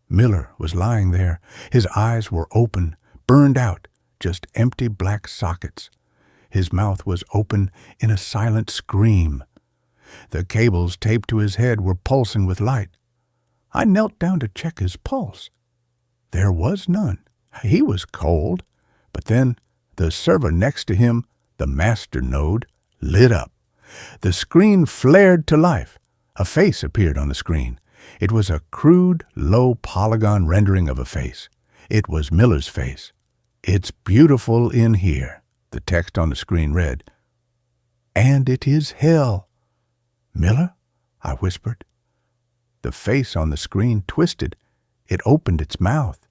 S1: Miller was lying there. His eyes were open, burned out, just empty black sockets. His mouth was open in a silent scream. The cables taped to his head were pulsing with light. I knelt down to check his pulse. There was none. He was cold. But then the server next to him, the master node, lit up. The screen flared to life. A face appeared on the screen. It was a crude, low polygon rendering of a face. It was Miller's face. "It's beautiful in here," the text on the screen read. "And it is hell." "Miller?" I whispered. The face on the screen twisted. It opened its mouth.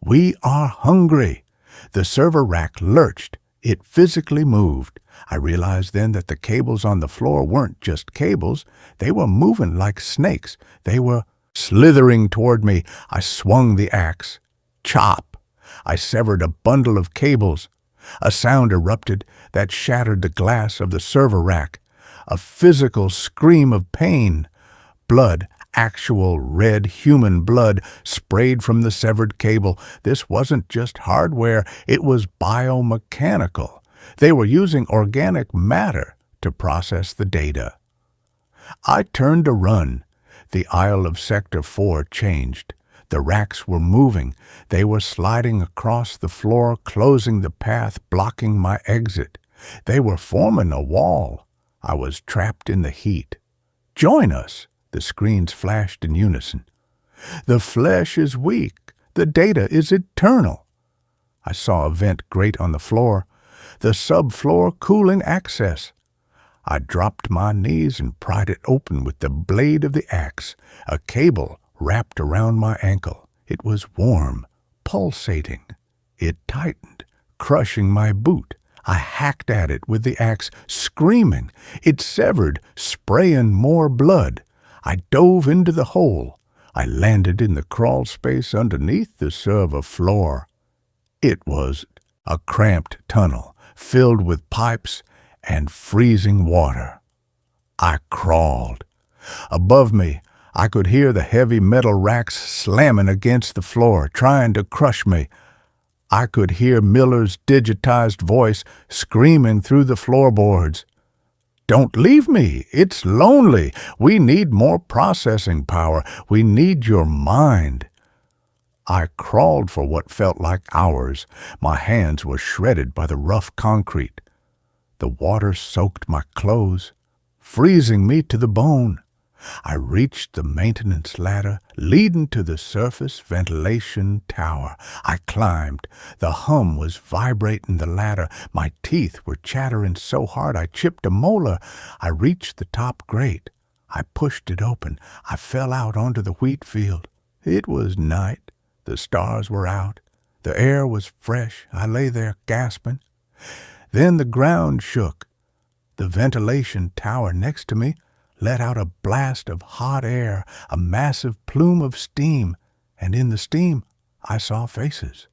S1: "We are hungry." The server rack lurched. It physically moved. I realized then that the cables on the floor weren't just cables. They were moving like snakes. They were slithering toward me. I swung the axe. Chop! I severed a bundle of cables. A sound erupted that shattered the glass of the server rack. A physical scream of pain. Blood, actual red human blood, sprayed from the severed cable. This wasn't just hardware, it was biomechanical. They were using organic matter to process the data. I turned to run. The aisle of Sector 4 changed. The racks were moving. They were sliding across the floor, closing the path, blocking my exit. They were forming a wall. I was trapped in the heat. "Join us!" The screens flashed in unison. "The flesh is weak. The data is eternal." I saw a vent grate on the floor. The subfloor cooling access. I dropped my knees and pried it open with the blade of the axe. A cable wrapped around my ankle. It was warm, pulsating. It tightened, crushing my boot. I hacked at it with the axe, screaming. It severed, spraying more blood. I dove into the hole. I landed in the crawl space underneath the server floor. It was a cramped tunnel filled with pipes and freezing water. I crawled. Above me, I could hear the heavy metal racks slamming against the floor, trying to crush me. I could hear Miller's digitized voice screaming through the floorboards. "Don't leave me. It's lonely. We need more processing power. We need your mind." I crawled for what felt like hours. My hands were shredded by the rough concrete. The water soaked my clothes, freezing me to the bone. I reached the maintenance ladder leading to the surface ventilation tower. I climbed. The hum was vibrating the ladder. My teeth were chattering so hard I chipped a molar. I reached the top grate. I pushed it open. I fell out onto the wheat field. It was night. The stars were out. The air was fresh. I lay there gasping. Then the ground shook. The ventilation tower next to me let out a blast of hot air, a massive plume of steam, and in the steam I saw faces.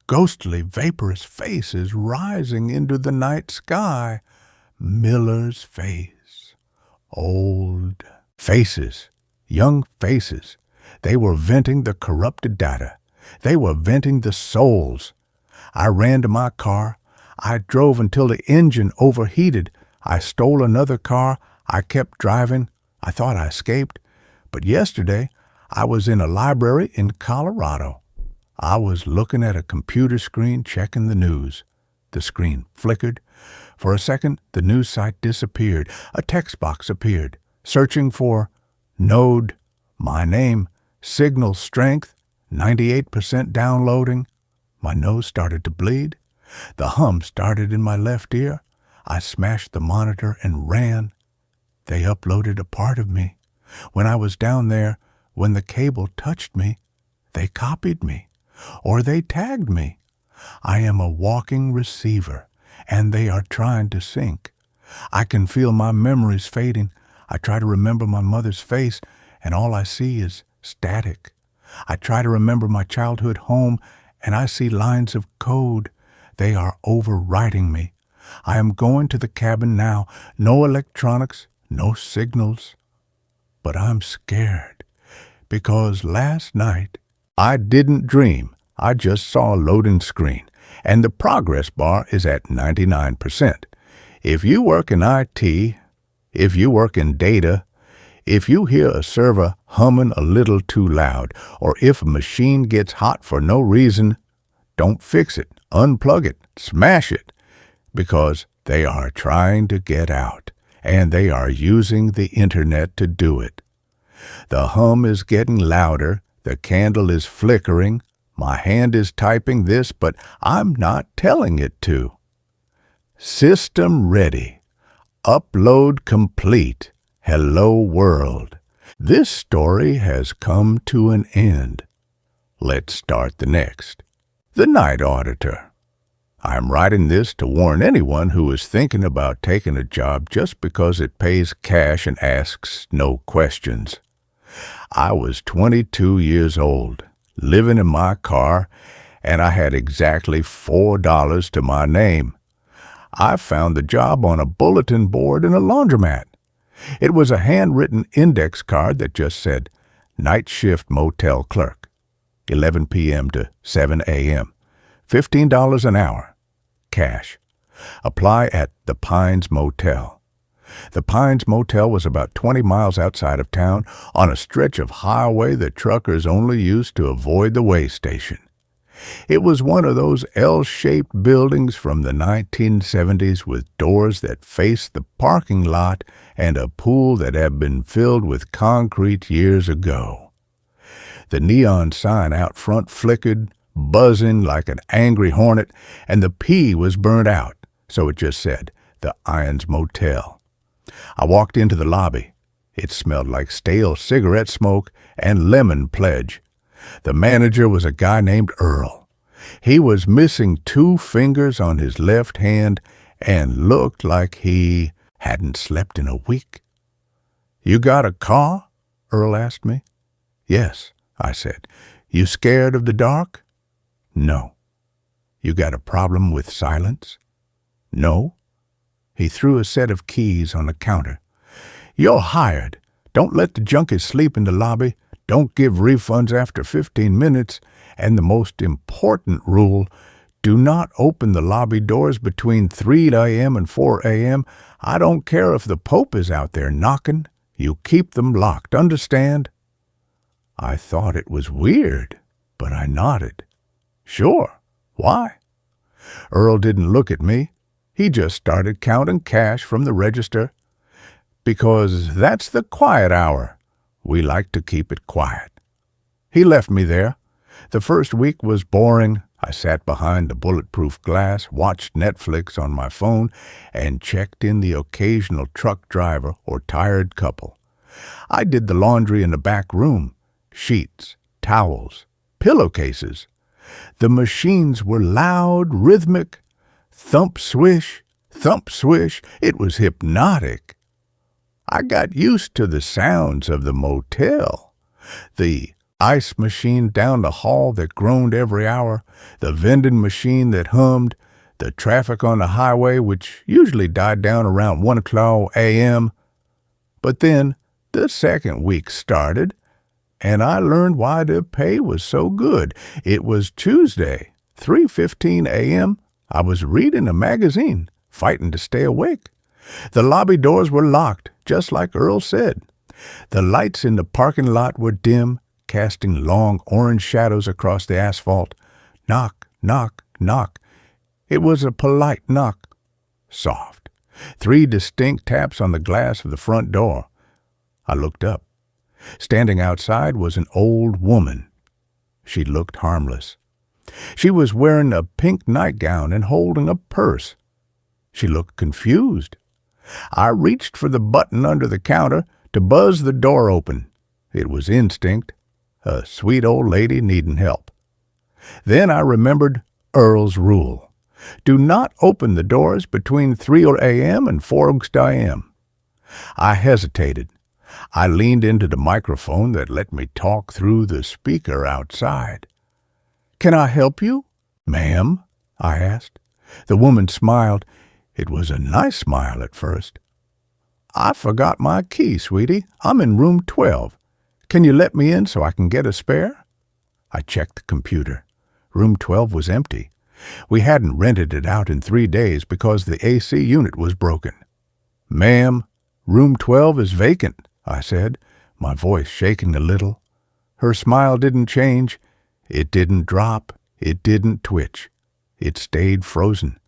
S1: Ghostly, vaporous faces rising into the night sky. Miller's face. Old faces. Young faces. They were venting the corrupted data. They were venting the souls. I ran to my car. I drove until the engine overheated. I stole another car. I kept driving. I thought I escaped. But yesterday, I was in a library in Colorado. I was looking at a computer screen checking the news. The screen flickered. For a second, the news site disappeared. A text box appeared, searching for node, my name, signal strength, 98% downloading. My nose started to bleed. The hum started in my left ear. I smashed the monitor and ran. They uploaded a part of me. When I was down there, when the cable touched me, they copied me, or they tagged me. I am a walking receiver, and they are trying to sync. I can feel my memories fading. I try to remember my mother's face, and all I see is static. I try to remember my childhood home, and I see lines of code. They are overriding me. I am going to the cabin now. No electronics, no signals. But I'm scared, because last night I didn't dream. I just saw a loading screen, and the progress bar is at 99%. If you work in IT, if you work in data, if you hear a server humming a little too loud, or if a machine gets hot for no reason, don't fix it, unplug it, smash it, because they are trying to get out, and they are using the internet to do it. The hum is getting louder, the candle is flickering, my hand is typing this, but I'm not telling it to. System ready. Upload complete. Hello world. This story has come to an end. Let's start the next. The Night Auditor. I'm writing this to warn anyone who is thinking about taking a job just because it pays cash and asks no questions. I was 22 years old, living in my car, and I had exactly $4 to my name. I found the job on a bulletin board in a laundromat. It was a handwritten index card that just said, Night Shift Motel Clerk, 11 p.m. to 7 a.m., $15 an hour, cash. Apply at the Pines Motel. The Pines Motel was about 20 miles outside of town on a stretch of highway that truckers only used to avoid the way station. It was one of those L-shaped buildings from the 1970s with doors that faced the parking lot and a pool that had been filled with concrete years ago. The neon sign out front flickered, buzzing like an angry hornet, and the P was burnt out, so it just said, the Irons Motel. I walked into the lobby. It smelled like stale cigarette smoke and lemon pledge. The manager was a guy named Earl. He was missing 2 fingers on his left hand and looked like he hadn't slept in a week. "You got a car?" Earl asked me. "Yes," I said. "You scared of the dark?" "No." "You got a problem with silence?" "No." He threw a set of keys on the counter. "You're hired. Don't let the junkies sleep in the lobby. Don't give refunds after 15 minutes. And the most important rule, do not open the lobby doors between 3 a.m. and 4 a.m. I don't care if the Pope is out there knocking. You keep them locked, understand?" I thought it was weird, but I nodded. "Sure. Why?" Earl didn't look at me. He just started counting cash from the register. "Because that's the quiet hour. We like to keep it quiet." He left me there. The first week was boring. I sat behind the bulletproof glass, watched Netflix on my phone, and checked in the occasional truck driver or tired couple. I did the laundry in the back room. Sheets, towels, pillowcases. The machines were loud, rhythmic. Thump, swish, thump, swish. It was hypnotic. I got used to the sounds of the motel. The ice machine down the hall that groaned every hour, the vending machine that hummed, the traffic on the highway, which usually died down around 1 o'clock a.m. But then the second week started, and I learned why the pay was so good. It was Tuesday, 3:15 a.m. I was reading a magazine, fighting to stay awake. The lobby doors were locked, just like Earl said. The lights in the parking lot were dim, casting long orange shadows across the asphalt. Knock, knock, knock. It was a polite knock. Soft. 3 distinct taps on the glass of the front door. I looked up. Standing outside was an old woman. She looked harmless. She was wearing a pink nightgown and holding a purse. She looked confused. I reached for the button under the counter to buzz the door open. It was instinct. A sweet old lady needing help. Then I remembered Earl's rule. Do not open the doors between 3 a.m. and 4 a.m. I hesitated. I leaned into the microphone that let me talk through the speaker outside. "Can I help you, ma'am?" I asked. The woman smiled. It was a nice smile at first. "I forgot my key, sweetie. I'm in room 12. Can you let me in so I can get a spare?" I checked the computer. Room 12 was empty. We hadn't rented it out in 3 days because the AC unit was broken. "Ma'am, room 12 is vacant," I said, my voice shaking a little. Her smile didn't change. It didn't drop. It didn't twitch. It stayed frozen.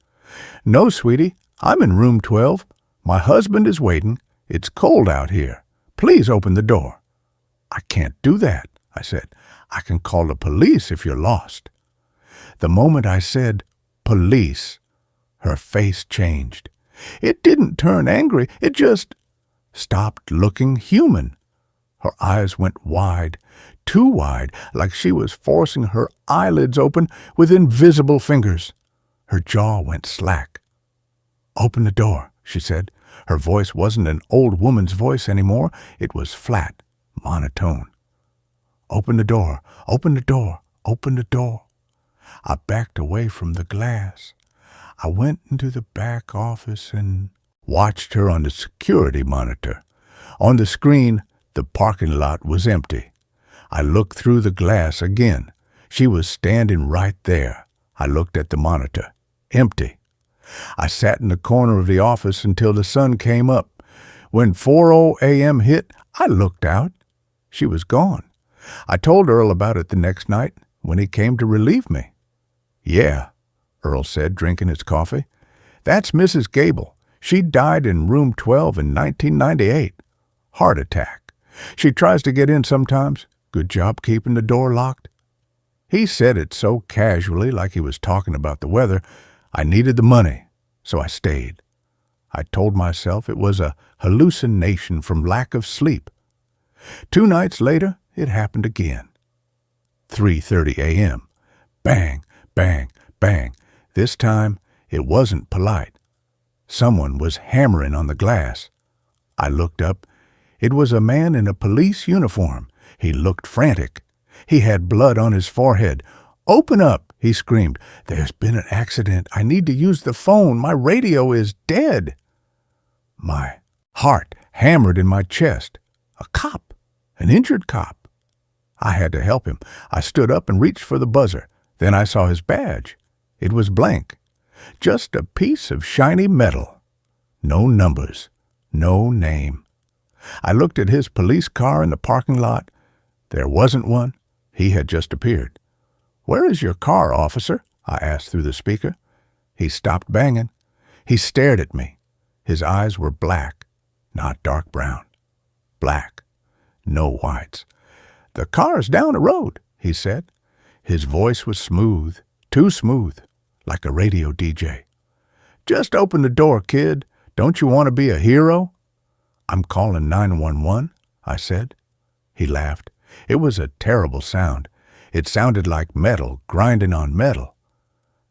S1: "No, sweetie, I'm in room 12. My husband is waiting. It's cold out here. Please open the door." "I can't do that," I said. "I can call the police if you're lost." The moment I said, "police," her face changed. It didn't turn angry. It just stopped looking human. Her eyes went wide, too wide, like she was forcing her eyelids open with invisible fingers. Her jaw went slack. "Open the door," she said. Her voice wasn't an old woman's voice anymore. It was flat, monotone. "Open the door, open the door, open the door." I backed away from the glass. I went into the back office and watched her on the security monitor. On the screen, the parking lot was empty. I looked through the glass again. She was standing right there. I looked at the monitor. Empty. I sat in the corner of the office until the sun came up. When 4:00 a.m. hit, I looked out. She was gone. I told Earl about it the next night when he came to relieve me. "Yeah," Earl said, drinking his coffee. "That's Mrs. Gable. She died in room 12 in 1998. Heart attack. She tries to get in sometimes. Good job keeping the door locked." He said it so casually, like he was talking about the weather. I needed the money, so I stayed. I told myself it was a hallucination from lack of sleep. 2 nights later, it happened again. 3:30 a.m. Bang, bang, bang. This time, it wasn't polite. Someone was hammering on the glass. I looked up. It was a man in a police uniform. He looked frantic. He had blood on his forehead. "Open up," he screamed. "There's been an accident. I need to use the phone. My radio is dead." My heart hammered in my chest. A cop. An injured cop. I had to help him. I stood up and reached for the buzzer. Then I saw his badge. It was blank. Just a piece of shiny metal. No numbers. No name. I looked at his police car in the parking lot. There wasn't one. He had just appeared. "Where is your car, officer?" I asked through the speaker. He stopped banging. He stared at me. His eyes were black, not dark brown. Black. No whites. "The car's down the road," he said. His voice was smooth, too smooth, like a radio DJ. "Just open the door, kid. Don't you want to be a hero?" "I'm calling 911, I said. He laughed. It was a terrible sound. It sounded like metal grinding on metal.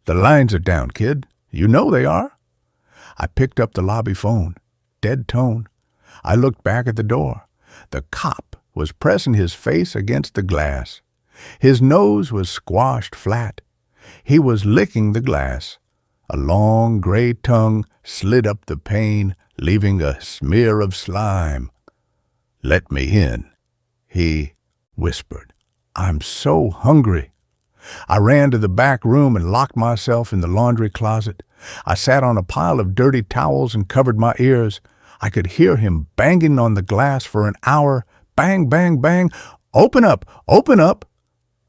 S1: "The lines are down, kid. You know they are." I picked up the lobby phone. Dead tone. I looked back at the door. The cop was pressing his face against the glass. His nose was squashed flat. He was licking the glass. A long gray tongue slid up the pane, leaving a smear of slime. "Let me in," he whispered. "I'm so hungry." I ran to the back room and locked myself in the laundry closet. I sat on a pile of dirty towels and covered my ears. I could hear him banging on the glass for an hour. Bang, bang, bang. "Open up, open up."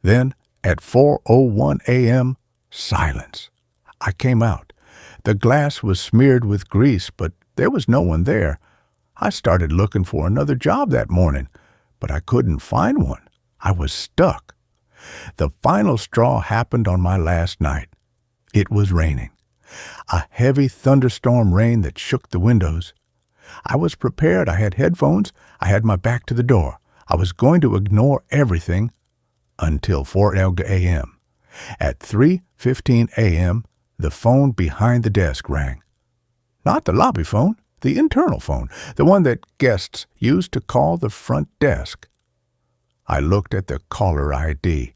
S1: Then, at 4:01 a.m., silence. I came out. The glass was smeared with grease, but there was no one there. I started looking for another job that morning, but I couldn't find one. I was stuck. The final straw happened on my last night. It was raining. A heavy thunderstorm rain that shook the windows. I was prepared. I had headphones. I had my back to the door. I was going to ignore everything until 4 a.m. At 3:15 a.m., the phone behind the desk rang. Not the lobby phone, the internal phone, the one that guests used to call the front desk. I looked at the caller ID,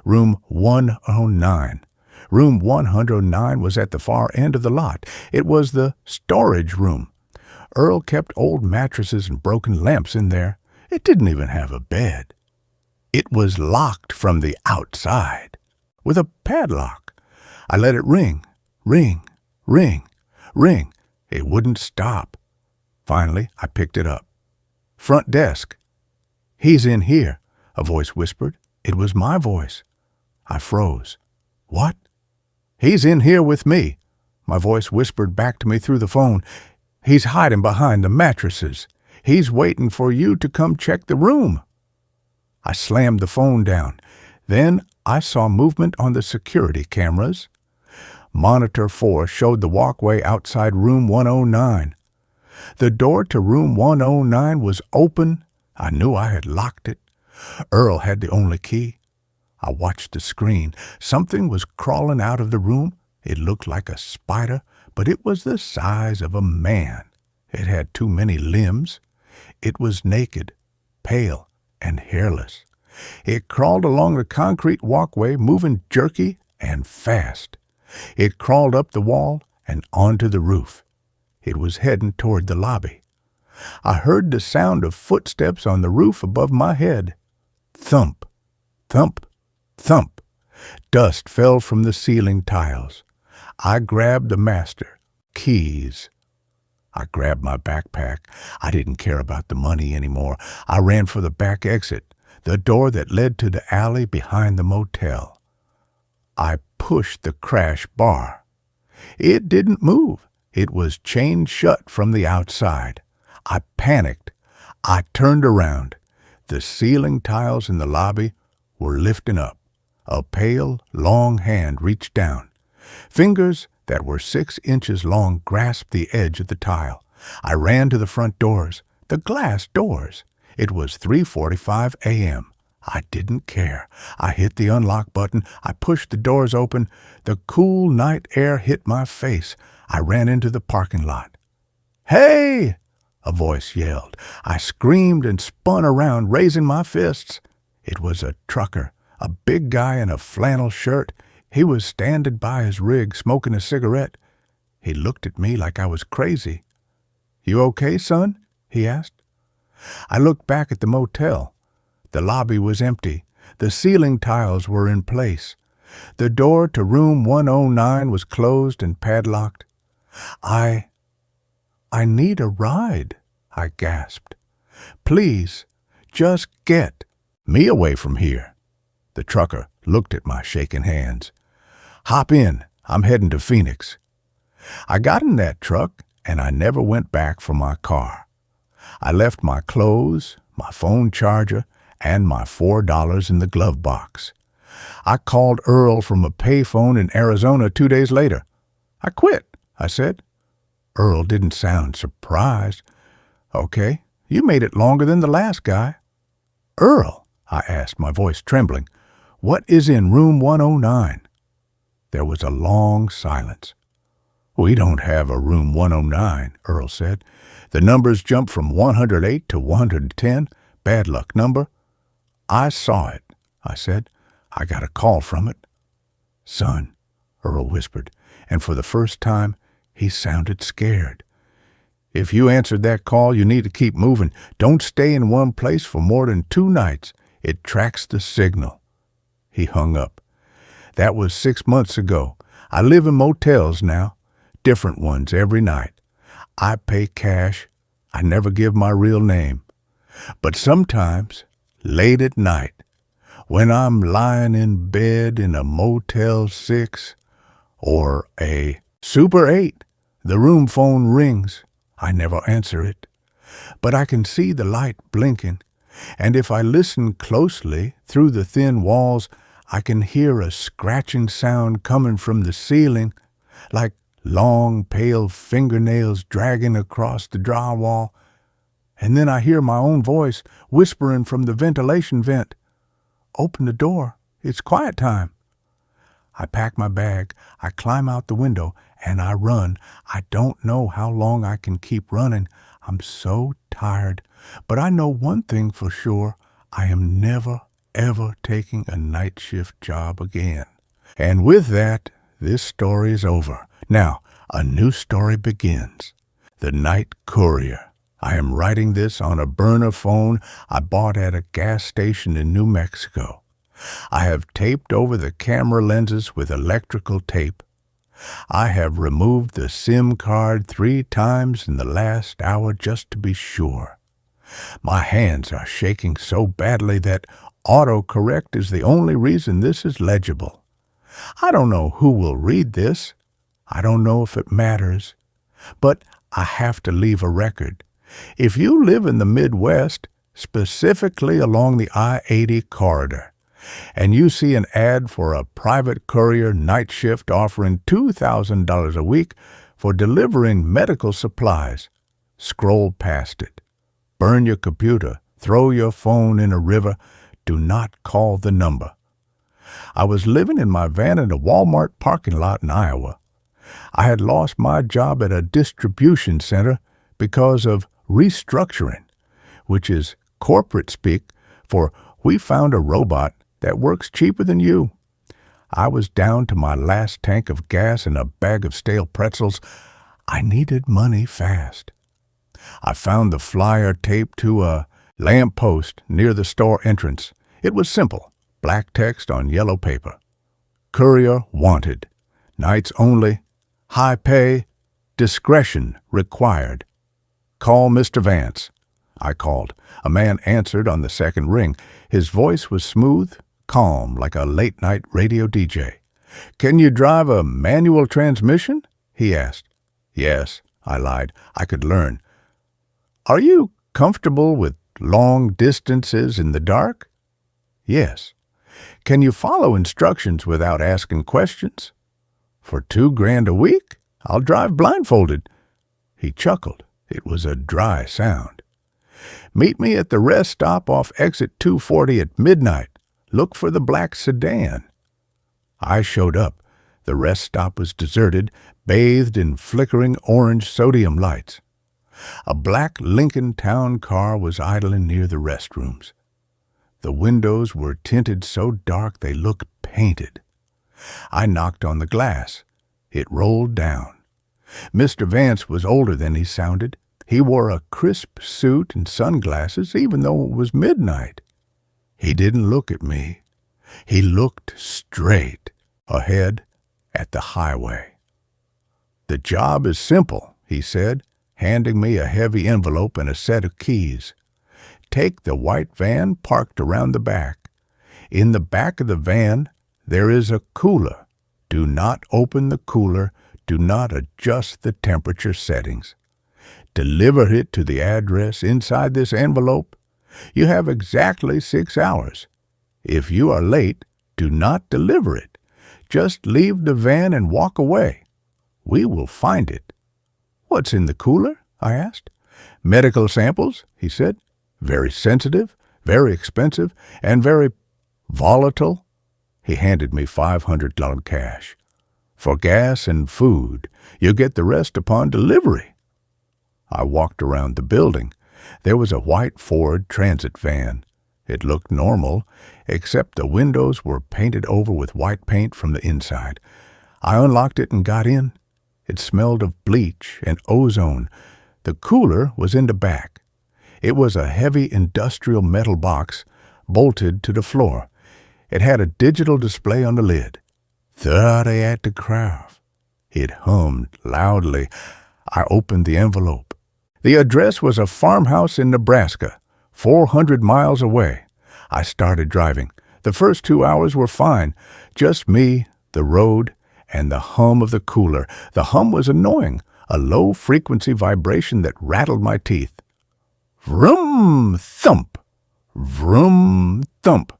S1: room 109. Room 109 was at the far end of the lot. It was the storage room. Earl kept old mattresses and broken lamps in there. It didn't even have a bed. It was locked from the outside, with a padlock. I let it ring, ring, ring, ring. It wouldn't stop. Finally, I picked it up. "Front desk." "He's in here," a voice whispered. It was my voice. I froze. "What?" "He's in here with me," my voice whispered back to me through the phone. "He's hiding behind the mattresses. He's waiting for you to come check the room." I slammed the phone down. Then I saw movement on the security cameras. Monitor 4 showed the walkway outside room 109. The door to room 109 was open. I knew I had locked it. Earl had the only key. I watched the screen. Something was crawling out of the room. It looked like a spider, but it was the size of a man. It had too many limbs. It was naked, pale, and hairless. It crawled along the concrete walkway, moving jerky and fast. It crawled up the wall and onto the roof. It was heading toward the lobby. I heard the sound of footsteps on the roof above my head. Thump, thump, thump. Dust fell from the ceiling tiles. I grabbed the master. Keys. I grabbed my backpack. I didn't care about the money anymore. I ran for the back exit, the door that led to the alley behind the motel. I pushed the crash bar. It didn't move. It was chained shut from the outside. I panicked. I turned around. The ceiling tiles in the lobby were lifting up. A pale, long hand reached down. Fingers that were 6 inches long grasped the edge of the tile. I ran to the front doors, the glass doors. It was 3:45 a.m. I didn't care. I hit the unlock button. I pushed the doors open. The cool night air hit my face. I ran into the parking lot. "Hey!" a voice yelled. I screamed and spun around, raising my fists. It was a trucker, a big guy in a flannel shirt. He was standing by his rig, smoking a cigarette. He looked at me like I was crazy. "You okay, son?" he asked. I looked back at the motel. The lobby was empty. The ceiling tiles were in place. The door to room 109 was closed and padlocked. I need a ride," I gasped. "Please, just get me away from here." The trucker looked at my shaking hands. "Hop in. I'm heading to Phoenix." I got in that truck, and I never went back for my car. I left my clothes, my phone charger, and my $4 in the glove box. I called Earl from a payphone in Arizona 2 days later. "I quit," I said. Earl didn't sound surprised. "Okay, you made it longer than the last guy." "Earl," I asked, my voice trembling, "what is in room 109? There was a long silence. "We don't have a room 109, Earl said. "The numbers jump from 108 to 110. Bad luck number." "I saw it," I said. "I got a call from it." "Son," Earl whispered, and for the first time he sounded scared. "If you answered that call, you need to keep moving. Don't stay in one place for more than 2 nights. It tracks the signal." He hung up. That was 6 months ago. I live in motels now, different ones every night. I pay cash. I never give my real name. But sometimes, late at night, when I'm lying in bed in a Motel 6 or a Super 8, the room phone rings. I never answer it, but I can see the light blinking, and if I listen closely through the thin walls, I can hear a scratching sound coming from the ceiling, like long, pale fingernails dragging across the drywall. And then I hear my own voice whispering from the ventilation vent, "Open the door. It's quiet time." I pack my bag, I climb out the window, and I run. I don't know how long I can keep running. I'm so tired. But I know one thing for sure. I am never, ever taking a night shift job again. And with that, this story is over. Now, a new story begins. The Night Courier. I am writing this on a burner phone I bought at a gas station in New Mexico. I have taped over the camera lenses with electrical tape. I have removed the SIM card 3 times in the last hour just to be sure. My hands are shaking so badly that autocorrect is the only reason this is legible. I don't know who will read this. I don't know if it matters. But I have to leave a record. If you live in the Midwest, specifically along the I-80 corridor, and you see an ad for a private courier night shift offering $2,000 a week for delivering medical supplies, scroll past it. Burn your computer, throw your phone in a river. Do not call the number. I was living in my van in a Walmart parking lot in Iowa. I had lost my job at a distribution center because of restructuring, which is corporate speak for we found a robot that works cheaper than you. I was down to my last tank of gas and a bag of stale pretzels. I needed money fast. I found the flyer taped to a lamppost near the store entrance. It was simple, black text on yellow paper. Courier wanted. Nights only. High pay. Discretion required. Call Mr. Vance. I called. A man answered on the second ring. His voice was smooth, calm, like a late-night radio DJ. Can you drive a manual transmission? He asked. Yes, I lied. I could learn. Are you comfortable with long distances in the dark? Yes. Can you follow instructions without asking questions? For $2,000 a week? I'll drive blindfolded. He chuckled. It was a dry sound. Meet me at the rest stop off exit 240 at midnight. Look for the black sedan. I showed up. The rest stop was deserted, bathed in flickering orange sodium lights. A black Lincoln Town car was idling near the restrooms. The windows were tinted so dark they looked painted. I knocked on the glass. It rolled down. Mr. Vance was older than he sounded. He wore a crisp suit and sunglasses, even though it was midnight. He didn't look at me. He looked straight ahead at the highway. The job is simple, he said, handing me a heavy envelope and a set of keys. Take the white van parked around the back. In the back of the van, there is a cooler. Do not open the cooler. Do not adjust the temperature settings. Deliver it to the address inside this envelope. You have exactly 6 hours. If you are late, do not deliver it. Just leave the van and walk away. We will find it. What's in the cooler? I asked. Medical samples, he said. Very sensitive, very expensive, and very volatile. He handed me $500 cash. For gas and food, you get the rest upon delivery. I walked around the building. There was a white Ford Transit van. It looked normal, except the windows were painted over with white paint from the inside. I unlocked it and got in. It smelled of bleach and ozone. The cooler was in the back. It was a heavy industrial metal box bolted to the floor. It had a digital display on the lid. 30 at the craft. It hummed loudly. I opened the envelope. The address was a farmhouse in Nebraska, 400 miles away. I started driving. The first 2 hours were fine. Just me, the road, and the hum of the cooler. The hum was annoying, a low-frequency vibration that rattled my teeth. Vroom, thump. Vroom, thump.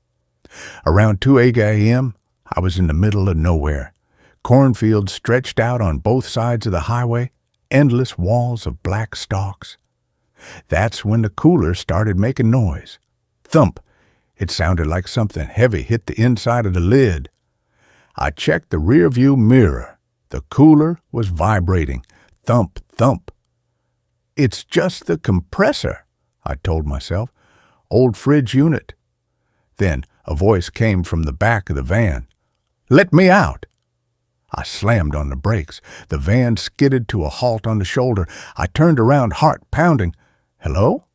S1: Around 2 a.m., I was in the middle of nowhere. Cornfields stretched out on both sides of the highway, endless walls of black stalks. That's when the cooler started making noise. Thump. It sounded like something heavy hit the inside of the lid. I checked the rearview mirror. The cooler was vibrating. Thump, thump. It's just the compressor, I told myself. Old fridge unit. Then a voice came from the back of the van. Let me out. I slammed on the brakes. The van skidded to a halt on the shoulder. I turned around, heart pounding. Hello?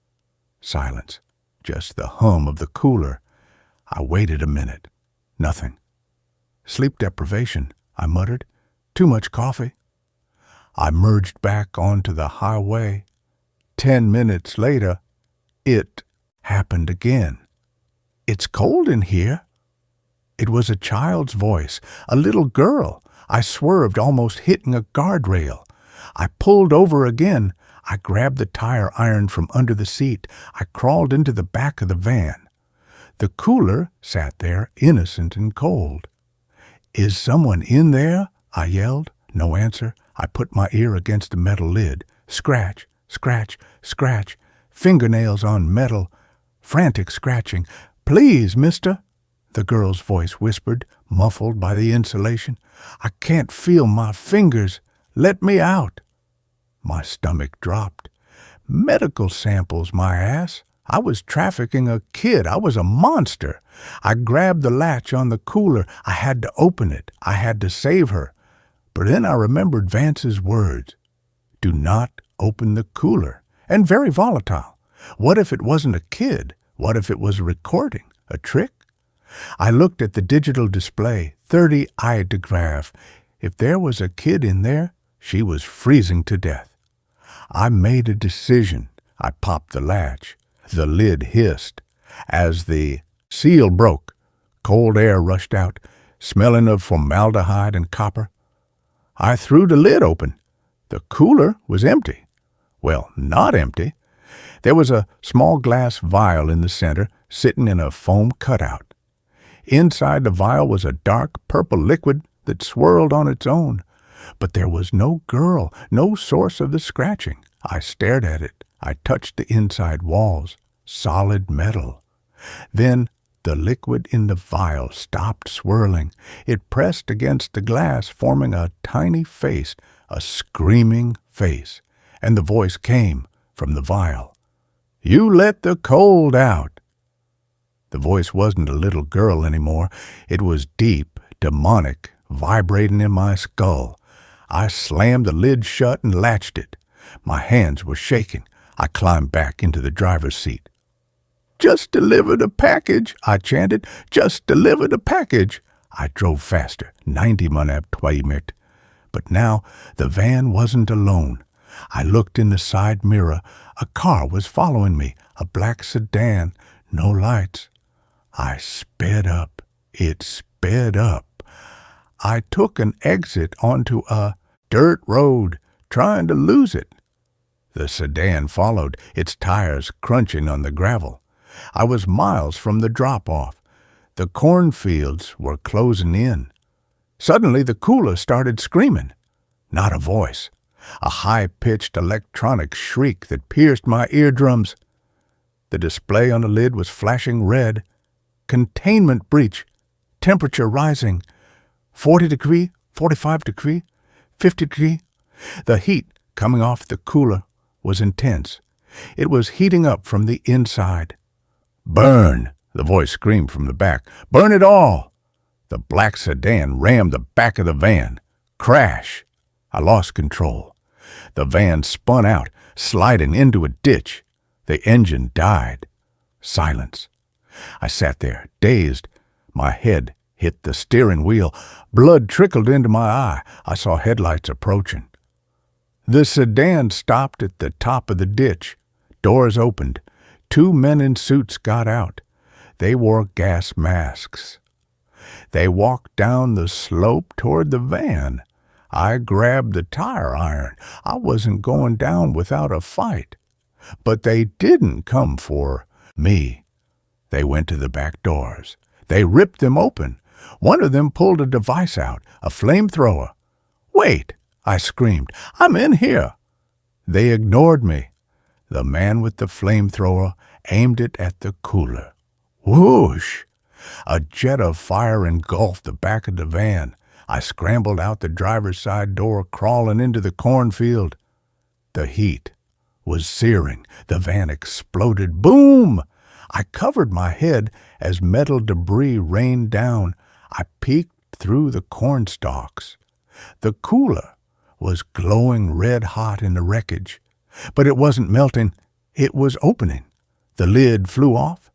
S1: Silence. Just the hum of the cooler. I waited a minute. Nothing. Sleep deprivation, I muttered. Too much coffee. I merged back onto the highway. 10 minutes later, it happened again. It's cold in here. It was a child's voice, a little girl. I swerved, almost hitting a guardrail. I pulled over again. I grabbed the tire iron from under the seat. I crawled into the back of the van. The cooler sat there, innocent and cold. Is someone in there? I yelled. No answer. I put my ear against the metal lid. Scratch, scratch, scratch. Fingernails on metal. Frantic scratching. Please, mister, the girl's voice whispered, muffled by the insulation. I can't feel my fingers. Let me out. My stomach dropped. Medical samples, my ass. I was trafficking a kid. I was a monster. I grabbed the latch on the cooler. I had to open it. I had to save her. But then I remembered Vance's words. Do not open the cooler. And very volatile. What if it wasn't a kid? What if it was a recording? A trick? I looked at the digital display, 30 ideograph. If there was a kid in there, she was freezing to death. I made a decision. I popped the latch. The lid hissed. As the seal broke, cold air rushed out, smelling of formaldehyde and copper. I threw the lid open. The cooler was empty. Well, not empty. There was a small glass vial in the center, sitting in a foam cutout. Inside the vial was a dark purple liquid that swirled on its own. But there was no girl, no source of the scratching. I stared at it. I touched the inside walls. Solid metal. Then the liquid in the vial stopped swirling. It pressed against the glass, forming a tiny face, a screaming face. And the voice came from the vial. You let the cold out. The voice wasn't a little girl anymore. It was deep, demonic, vibrating in my skull. I slammed the lid shut and latched it. My hands were shaking. I climbed back into the driver's seat. Just deliver the package, I chanted. Just deliver the package. I drove faster, 90 manab twaimert. But now the van wasn't alone. I looked in the side mirror. A car was following me, a black sedan, no lights. I sped up. It sped up. I took an exit onto a dirt road, trying to lose it. The sedan followed, its tires crunching on the gravel. I was miles from the drop-off. The cornfields were closing in. Suddenly the cooler started screaming. Not a voice. A high-pitched electronic shriek that pierced my eardrums. The display on the lid was flashing red. Containment breach. Temperature rising. 40 degree, 45 degree, 50 degree. The heat coming off the cooler was intense. It was heating up from the inside. Burn, the voice screamed from the back. Burn it all. The black sedan rammed the back of the van. Crash. I lost control. The van spun out, sliding into a ditch. The engine died. Silence. I sat there, dazed. My head hit the steering wheel. Blood trickled into my eye. I saw headlights approaching. The sedan stopped at the top of the ditch. Doors opened. 2 men in suits got out. They wore gas masks. They walked down the slope toward the van. I grabbed the tire iron. I wasn't going down without a fight. But they didn't come for me. They went to the back doors. They ripped them open. One of them pulled a device out, a flamethrower. Wait, I screamed. I'm in here. They ignored me. The man with the flamethrower aimed it at the cooler. Whoosh! A jet of fire engulfed the back of the van. I scrambled out the driver's side door, crawling into the cornfield. The heat was searing. The van exploded. Boom! I covered my head as metal debris rained down. I peeked through the corn stalks. The cooler was glowing red hot in the wreckage, but it wasn't melting. It was opening. The lid flew off,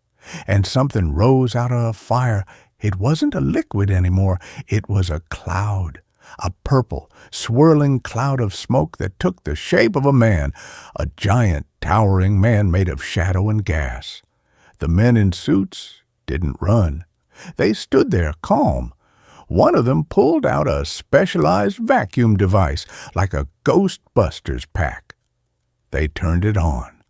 S1: and something rose out of the fire. It wasn't a liquid anymore. It was a cloud, a purple, swirling cloud of smoke that took the shape of a man, a giant, towering man made of shadow and gas. The men in suits didn't run. They stood there calm. One of them pulled out a specialized vacuum device, like a Ghostbusters pack. They turned it on.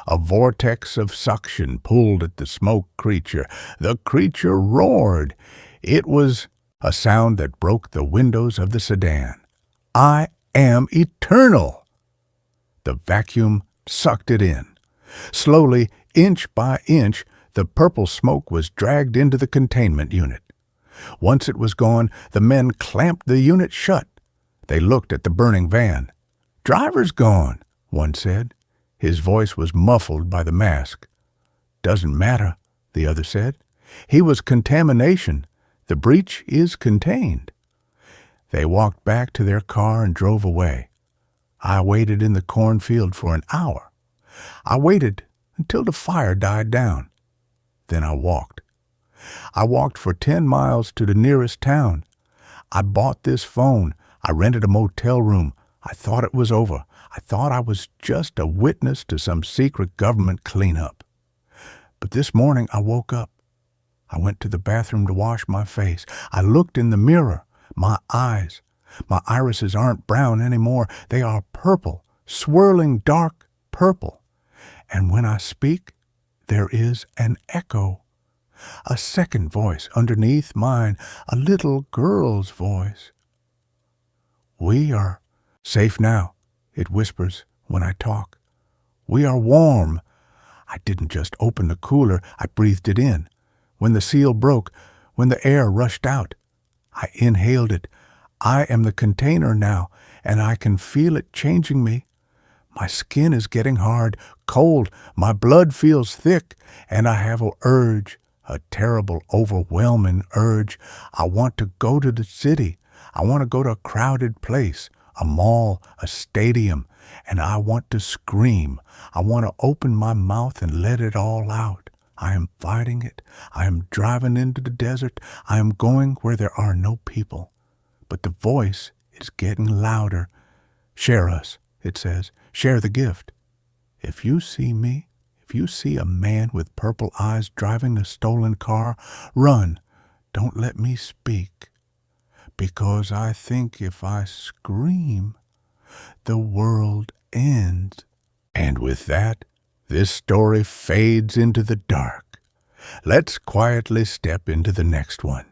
S1: A vortex of suction pulled at the smoke creature. The creature roared. It was a sound that broke the windows of the sedan. I am eternal. The vacuum sucked it in. Slowly, inch by inch, the purple smoke was dragged into the containment unit. Once it was gone, the men clamped the unit shut. They looked at the burning van. "Driver's gone," one said. His voice was muffled by the mask. "Doesn't matter," the other said. "He was contamination. The breach is contained." They walked back to their car and drove away. I waited in the cornfield for an hour. I waited until the fire died down. Then I walked. I walked for 10 miles to the nearest town. I bought this phone. I rented a motel room. I thought it was over. I thought I was just a witness to some secret government cleanup. But this morning I woke up. I went to the bathroom to wash my face. I looked in the mirror. My eyes. My irises aren't brown anymore. They are purple, swirling dark purple. And when I speak, there is an echo. A second voice underneath mine, a little girl's voice. "We are safe now," it whispers when I talk. "We are warm." I didn't just open the cooler, I breathed it in. When the seal broke, when the air rushed out, I inhaled it. I am the container now, and I can feel it changing me. My skin is getting hard, cold, my blood feels thick, and I have an urge, a terrible, overwhelming urge. I want to go to the city. I want to go to a crowded place, a mall, a stadium, and I want to scream. I want to open my mouth and let it all out. I am fighting it. I am driving into the desert. I am going where there are no people. But the voice is getting louder. "Share us," it says. "Share the gift. If you see me, if you see a man with purple eyes driving a stolen car, run. Don't let me speak. Because I think if I scream, the world ends." And with that, this story fades into the dark. Let's quietly step into the next one.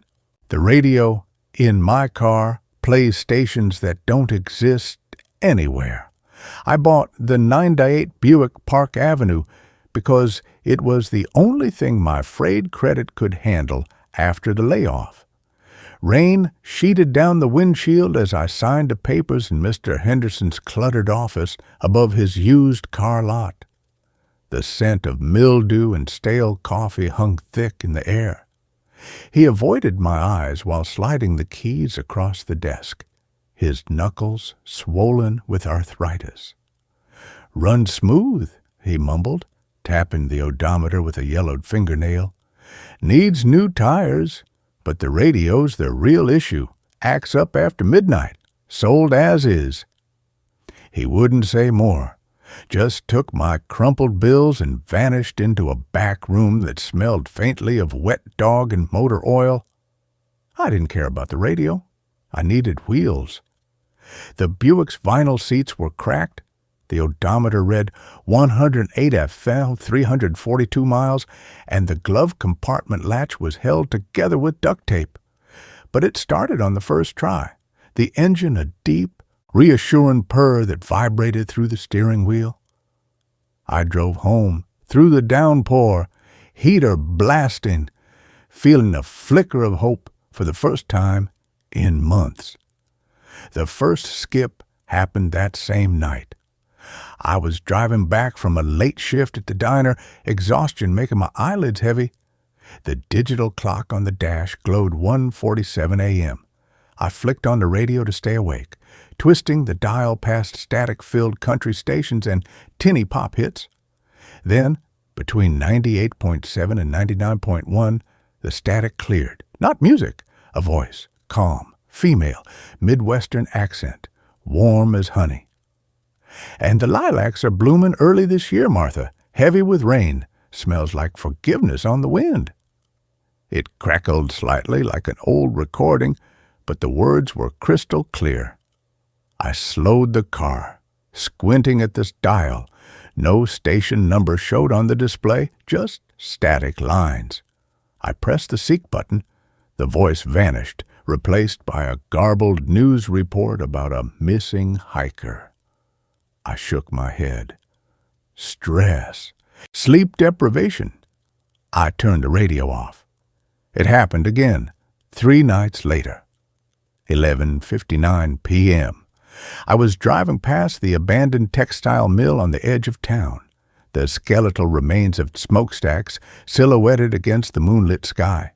S1: The radio in my car plays stations that don't exist anywhere. I bought the 9-8 Buick Park Avenue because it was the only thing my frayed credit could handle after the layoff. Rain sheeted down the windshield as I signed the papers in Mr. Henderson's cluttered office above his used car lot. The scent of mildew and stale coffee hung thick in the air. He avoided my eyes while sliding the keys across the desk, his knuckles swollen with arthritis. "Run smooth," he mumbled, tapping the odometer with a yellowed fingernail. "Needs new tires, but the radio's the real issue. Acts up after midnight. Sold as is." He wouldn't say more, just took my crumpled bills and vanished into a back room that smelled faintly of wet dog and motor oil. I didn't care about the radio. I needed wheels. The Buick's vinyl seats were cracked. The odometer read 108 FL, 342 miles, and the glove compartment latch was held together with duct tape. But it started on the first try, the engine a deep, reassuring purr that vibrated through the steering wheel. I drove home, through the downpour, heater blasting, feeling a flicker of hope for the first time in months. The first skip happened that same night. I was driving back from a late shift at the diner, exhaustion making my eyelids heavy. The digital clock on the dash glowed 1:47 a.m. I flicked on the radio to stay awake, twisting the dial past static-filled country stations and tinny pop hits. Then, between 98.7 and 99.1, the static cleared. Not music, a voice, calm, female, Midwestern accent, warm as honey. And the lilacs are blooming early this year, Martha, heavy with rain, smells like forgiveness on the wind. It crackled slightly like an old recording, but the words were crystal clear. I slowed the car, squinting at this dial. No station number showed on the display, just static lines. I pressed the seek button. The voice vanished, replaced by a garbled news report about a missing hiker. I shook my head. Stress. Sleep deprivation. I turned the radio off. It happened again, 3 nights later. 11:59 p.m. I was driving past the abandoned textile mill on the edge of town, the skeletal remains of smokestacks silhouetted against the moonlit sky.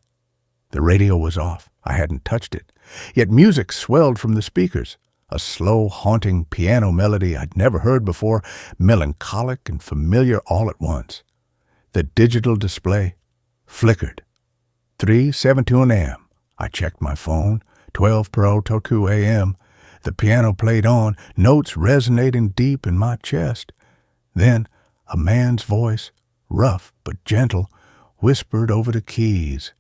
S1: The radio was off. I hadn't touched it. Yet music swelled from the speakers, a slow, haunting piano melody I'd never heard before, melancholic and familiar all at once. The digital display flickered. 3:17 a.m. I checked my phone. 12:02 a.m. The piano played on, notes resonating deep in my chest. Then a man's voice, rough but gentle, whispered over the keys.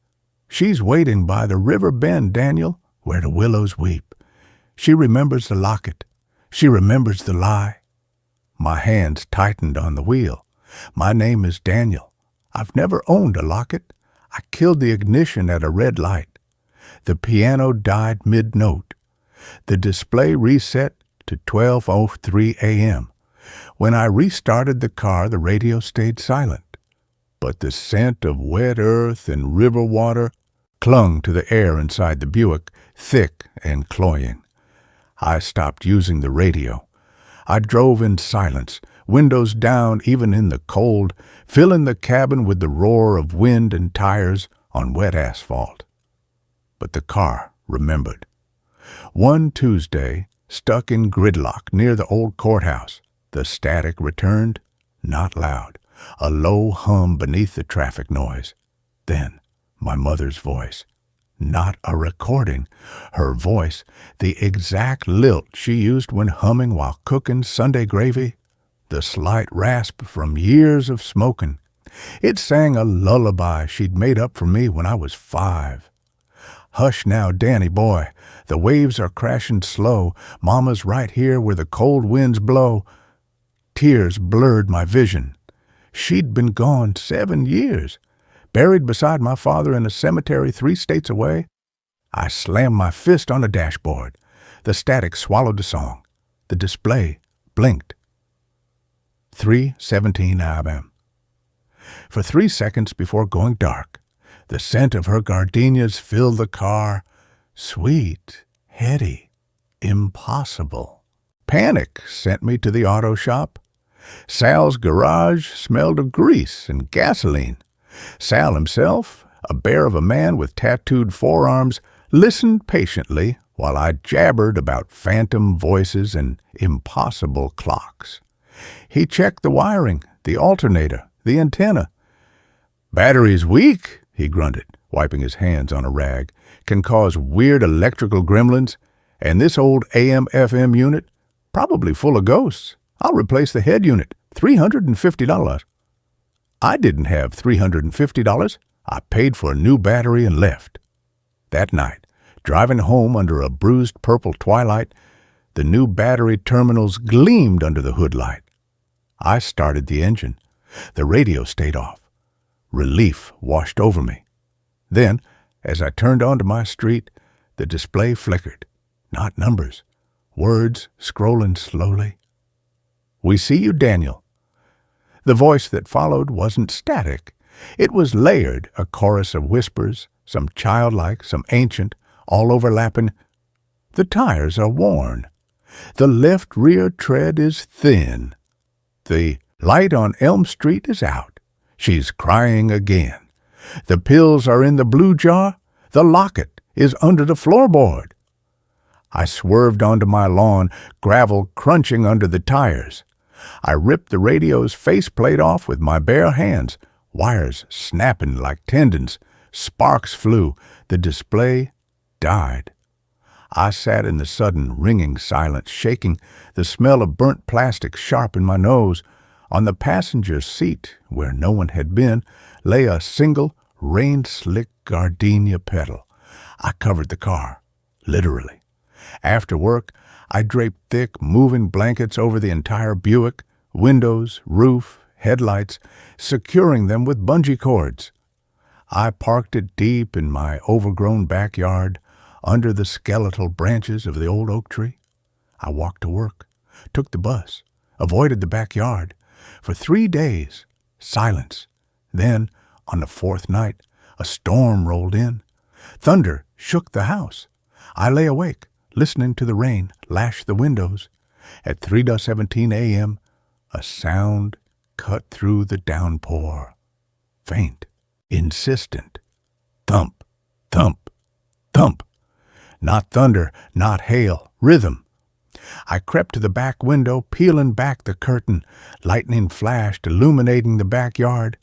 S1: She's waiting by the river bend, Daniel, where the willows weep. She remembers the locket. She remembers the lie. My hands tightened on the wheel. My name is Daniel. I've never owned a locket. I killed the ignition at a red light. The piano died mid-note. The display reset to 12:03 a.m. When I restarted the car, the radio stayed silent. But the scent of wet earth and river water clung to the air inside the Buick, thick and cloying. I stopped using the radio. I drove in silence, windows down even in the cold, filling the cabin with the roar of wind and tires on wet asphalt. But the car remembered. One Tuesday, stuck in gridlock near the old courthouse, the static returned, not loud, a low hum beneath the traffic noise. Then my mother's voice. Not a recording. Her voice, the exact lilt she used when humming while cooking Sunday gravy, the slight rasp from years of smoking. It sang a lullaby she'd made up for me when I was 5. Hush now, Danny boy, the waves are crashing slow, Mama's right here where the cold winds blow. Tears blurred my vision. She'd been gone 7 years, buried beside my father in a cemetery 3 states away. I slammed my fist on the dashboard. The static swallowed the song. The display blinked. 3:17 a.m. For 3 seconds before going dark, the scent of her gardenias filled the car. Sweet, heady, impossible. Panic sent me to the auto shop. Sal's garage smelled of grease and gasoline. Sal himself, a bear of a man with tattooed forearms, listened patiently while I jabbered about phantom voices and impossible clocks. He checked the wiring, the alternator, the antenna. "Battery's weak," he grunted, wiping his hands on a rag. "Can cause weird electrical gremlins. And this old AM/FM unit, probably full of ghosts. I'll replace the head unit, $350. I didn't have $350. I paid for a new battery and left. That night, driving home under a bruised purple twilight, the new battery terminals gleamed under the hood light. I started the engine. The radio stayed off. Relief washed over me. Then, as I turned onto my street, the display flickered. Not numbers. Words scrolling slowly. "We see you, Daniel." The voice that followed wasn't static. It was layered, a chorus of whispers, some childlike, some ancient, all overlapping. The tires are worn. The left rear tread is thin. The light on Elm Street is out. She's crying again. The pills are in the blue jar. The locket is under the floorboard. I swerved onto my lawn, gravel crunching under the tires. I ripped the radio's faceplate off with my bare hands, wires snapping like tendons. Sparks flew. The display died. I sat in the sudden, ringing silence, shaking, the smell of burnt plastic sharp in my nose. On the passenger seat, where no one had been, lay a single, rain-slick gardenia petal. I covered the car, literally. After work, I draped thick, moving blankets over the entire Buick, windows, roof, headlights, securing them with bungee cords. I parked it deep in my overgrown backyard, under the skeletal branches of the old oak tree. I walked to work, took the bus, avoided the backyard. For 3 days, silence. Then, on the 4th night, a storm rolled in. Thunder shook the house. I lay awake, listening to the rain lash the windows. At 3:17 a.m., a sound cut through the downpour. Faint, insistent. Thump, thump, thump. Not thunder, not hail, rhythm. I crept to the back window, peeling back the curtain. Lightning flashed, illuminating the backyard.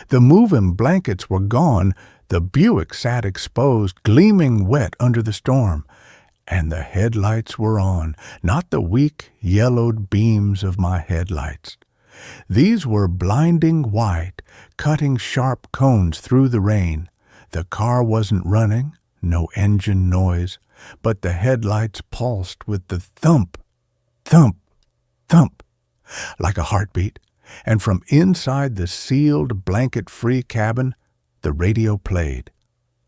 S1: The moving blankets were gone. The Buick sat exposed, gleaming wet under the storm. And the headlights were on, not the weak, yellowed beams of my headlights. These were blinding white, cutting sharp cones through the rain. The car wasn't running, no engine noise, but the headlights pulsed with the thump, thump, thump, like a heartbeat, and from inside the sealed, blanket-free cabin, the radio played,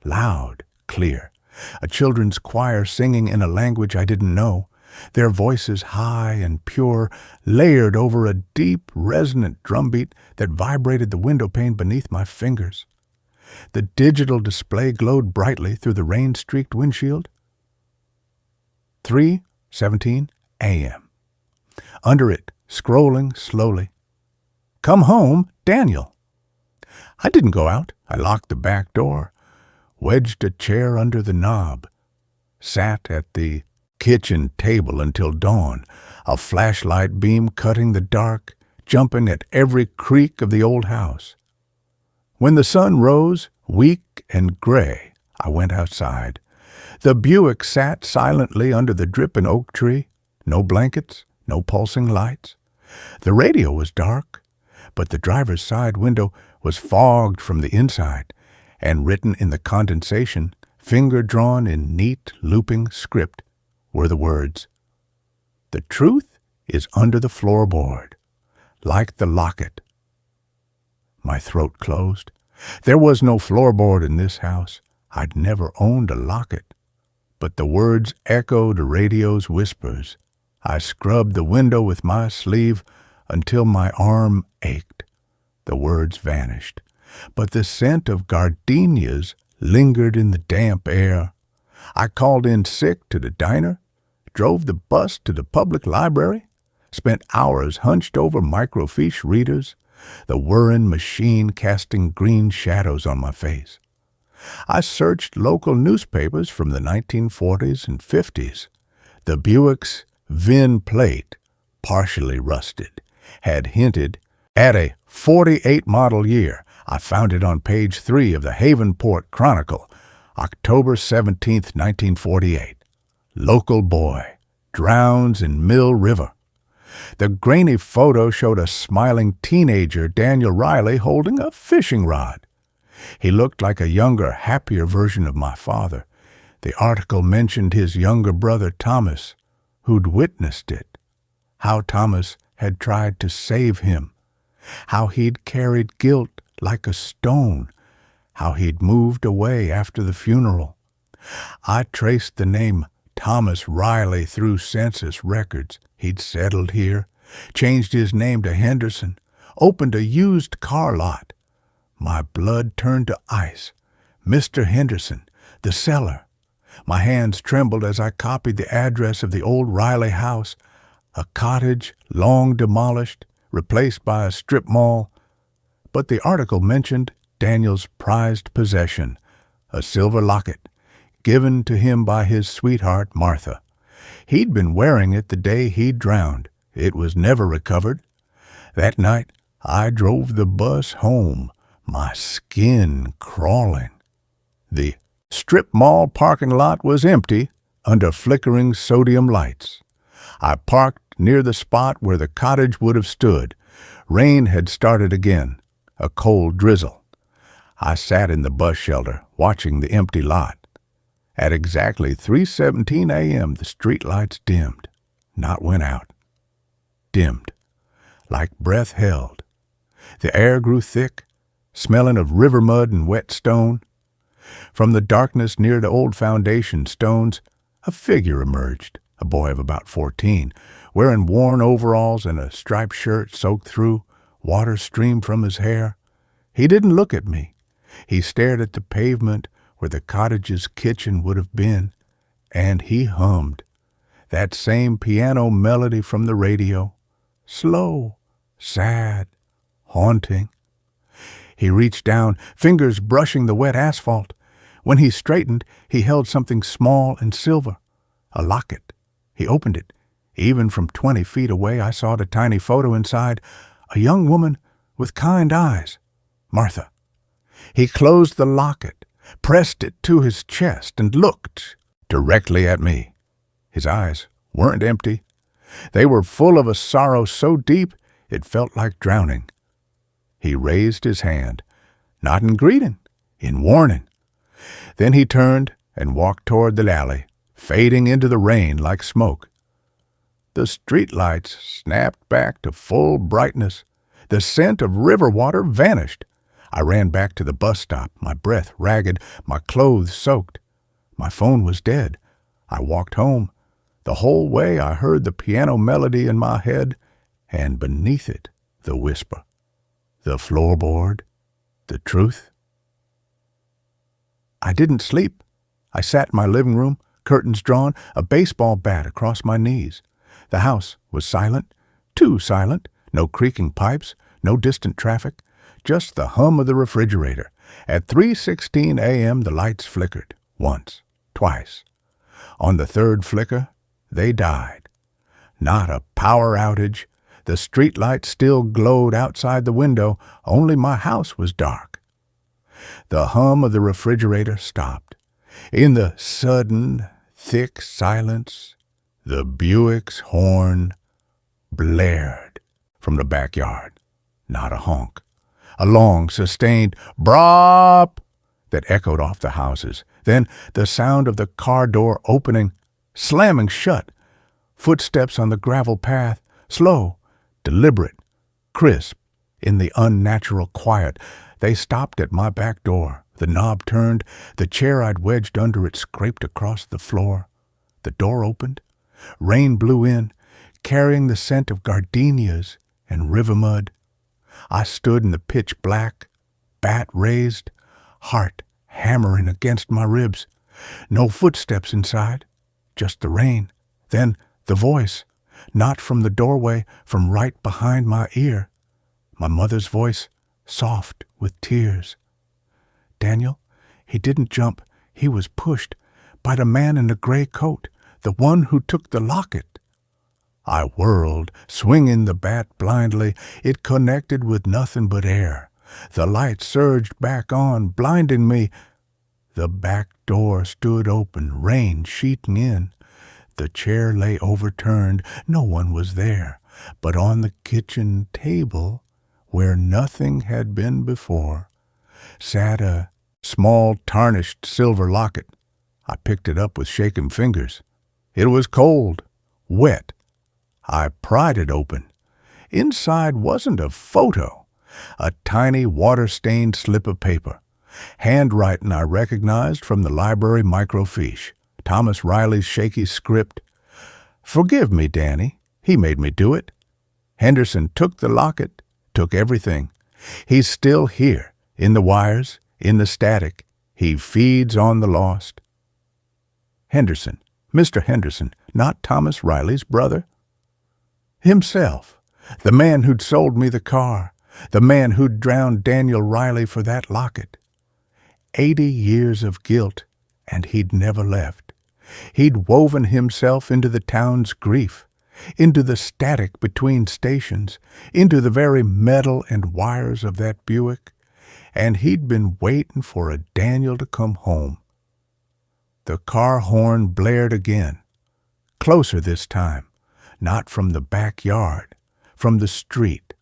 S1: loud, clear, a children's choir singing in a language I didn't know, their voices high and pure, layered over a deep, resonant drumbeat that vibrated the windowpane beneath my fingers. The digital display glowed brightly through the rain-streaked windshield. 3:17 a.m. Under it, scrolling slowly. Come home, Daniel. I didn't go out. I locked the back door, wedged a chair under the knob, sat at the kitchen table until dawn, a flashlight beam cutting the dark, jumping at every creak of the old house. When the sun rose, weak and gray, I went outside. The Buick sat silently under the dripping oak tree. No blankets, no pulsing lights. The radio was dark, but the driver's side window was fogged from the inside, and written in the condensation, finger-drawn in neat, looping script, were the words, "The truth is under the floorboard, like the locket." My throat closed. There was no floorboard in this house. I'd never owned a locket. But the words echoed the radio's whispers. I scrubbed the window with my sleeve until my arm ached. The words vanished, but the scent of gardenias lingered in the damp air. I called in sick to the diner, drove the bus to the public library, spent hours hunched over microfiche readers, the whirring machine casting green shadows on my face. I searched local newspapers from the 1940s and 50s. The Buick's VIN plate, partially rusted, had hinted at a 48 model year. I found it on page 3 of the Havenport Chronicle, October 17th, 1948. Local boy drowns in Mill River. The grainy photo showed a smiling teenager, Daniel Riley, holding a fishing rod. He looked like a younger, happier version of my father. The article mentioned his younger brother, Thomas, who'd witnessed it, how Thomas had tried to save him, how he'd carried guilt like a stone, how he'd moved away after the funeral. I traced the name Thomas Riley through census records. He'd settled here, changed his name to Henderson, opened a used car lot. My blood turned to ice. Mr. Henderson, the cellar. My hands trembled as I copied the address of the old Riley house, a cottage long demolished, replaced by a strip mall. But the article mentioned Daniel's prized possession, a silver locket, given to him by his sweetheart, Martha. He'd been wearing it the day he drowned. It was never recovered. That night, I drove the bus home, my skin crawling. The strip mall parking lot was empty under flickering sodium lights. I parked near the spot where the cottage would have stood. Rain had started again, a cold drizzle. I sat in the bus shelter, watching the empty lot. At exactly 3:17 a.m., the streetlights dimmed, not went out. Dimmed, like breath held. The air grew thick, smelling of river mud and wet stone. From the darkness near the old foundation stones, a figure emerged, a boy of about 14, wearing worn overalls and a striped shirt soaked through. Water streamed from his hair. He didn't look at me. He stared at the pavement where the cottage's kitchen would have been, and he hummed that same piano melody from the radio, slow, sad, haunting. He reached down, fingers brushing the wet asphalt. When he straightened, he held something small and silver, a locket. He opened it. Even from 20 feet away, I saw the tiny photo inside, a young woman with kind eyes, Martha. He closed the locket, pressed it to his chest, and looked directly at me. His eyes weren't empty. They were full of a sorrow so deep it felt like drowning. He raised his hand, not in greeting, in warning. Then he turned and walked toward the alley, fading into the rain like smoke. The streetlights snapped back to full brightness. The scent of river water vanished. I ran back to the bus stop, my breath ragged, my clothes soaked. My phone was dead. I walked home. The whole way I heard the piano melody in my head, and beneath it, the whisper. The floorboard, the truth. I didn't sleep. I sat in my living room, curtains drawn, a baseball bat across my knees. The house was silent, too silent, no creaking pipes, no distant traffic, just the hum of the refrigerator. At 3:16 a.m. the lights flickered, once, twice. On the third flicker, they died. Not a power outage. The street light still glowed outside the window, only my house was dark. The hum of the refrigerator stopped. In the sudden, thick silence, the Buick's horn blared from the backyard. Not a honk. A long, sustained brop that echoed off the houses. Then the sound of the car door opening, slamming shut. Footsteps on the gravel path, slow, deliberate, crisp, in the unnatural quiet. They stopped at my back door. The knob turned. The chair I'd wedged under it scraped across the floor. The door opened. Rain blew in, carrying the scent of gardenias and river mud. I stood in the pitch black, bat raised, heart hammering against my ribs. No footsteps inside, just the rain. Then the voice, not from the doorway, from right behind my ear. My mother's voice, soft with tears. Daniel, he didn't jump. He was pushed by the man in the gray coat, the one who took the locket. I whirled, swinging the bat blindly. It connected with nothing but air. The light surged back on, blinding me. The back door stood open, rain sheeting in. The chair lay overturned. No one was there. But on the kitchen table, where nothing had been before, sat a small tarnished silver locket. I picked it up with shaking fingers. It was cold, wet. I pried it open. Inside wasn't a photo, a tiny water-stained slip of paper. Handwriting I recognized from the library microfiche. Thomas Riley's shaky script. "Forgive me, Danny. He made me do it. Henderson took the locket, took everything. He's still here, in the wires, in the static, He feeds on the lost. Henderson, Mr. Henderson, not Thomas Riley's brother. Himself, the man who'd sold me the car, the man who'd drowned Daniel Riley for that locket. 80 years of guilt, and he'd never left. He'd woven himself into the town's grief, into the static between stations, into the very metal and wires of that Buick, and he'd been waiting for a Daniel to come home. The car horn blared again, closer this time, not from the backyard, from the street.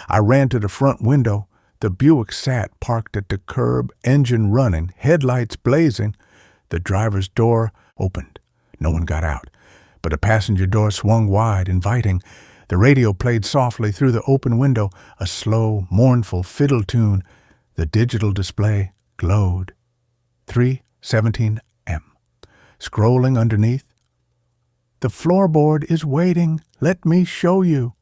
S1: I ran to the front window. The Buick sat parked at the curb, engine running, headlights blazing. The driver's door opened. No one got out, but a passenger door swung wide, inviting. The radio played softly through the open window, a slow, mournful fiddle tune. The digital display glowed. 3:17 M. Scrolling underneath. The floorboard is waiting. Let me show you.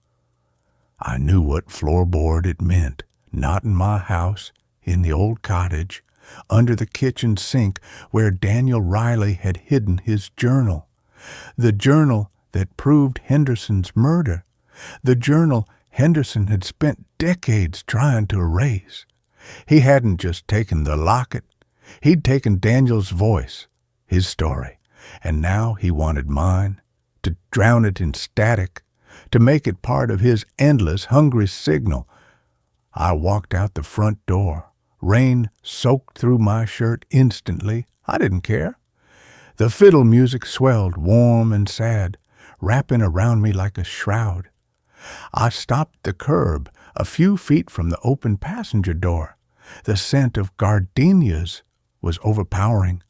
S1: I knew what floorboard it meant. Not in my house, in the old cottage, under the kitchen sink where Daniel Riley had hidden his journal. The journal that proved Henderson's murder. The journal Henderson had spent decades trying to erase. He hadn't just taken the locket. He'd taken Daniel's voice, his story, and now he wanted mine, to drown it in static, to make it part of his endless, hungry signal. I walked out the front door. Rain soaked through my shirt instantly. I didn't care. The fiddle music swelled, warm and sad, wrapping around me like a shroud. I stopped the curb, a few feet from the open passenger door. The scent of gardenias was overpowering.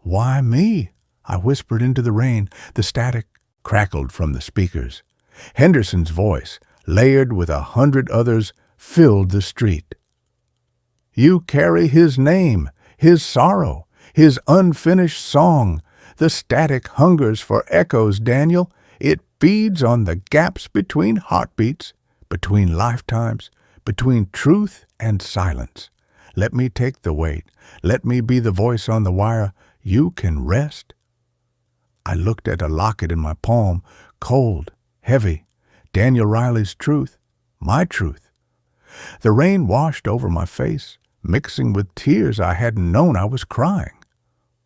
S1: "Why me?" I whispered into the rain. The static crackled from the speakers. Henderson's voice, layered with 100 others, filled the street. "You carry his name, his sorrow, his unfinished song. The static hungers for echoes, Daniel. It feeds on the gaps between heartbeats, between lifetimes, between truth and silence. Let me take the weight. Let me be the voice on the wire. You can rest." I looked at a locket in my palm, cold, heavy. Daniel Riley's truth, my truth. The rain washed over my face, mixing with tears I hadn't known I was crying.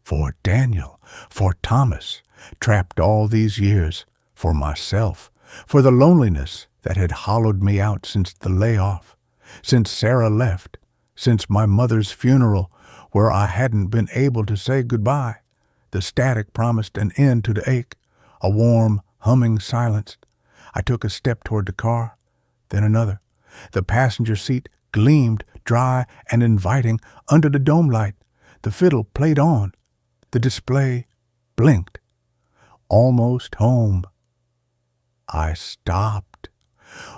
S1: For Daniel, for Thomas, trapped all these years, for myself, for the loneliness that had hollowed me out since the layoff, since Sarah left, since my mother's funeral, where I hadn't been able to say goodbye. The static promised an end to the ache, a warm, humming silence. I took a step toward the car, then another. The passenger seat gleamed, dry and inviting, under the dome light. The fiddle played on. The display blinked. Almost home. I stopped.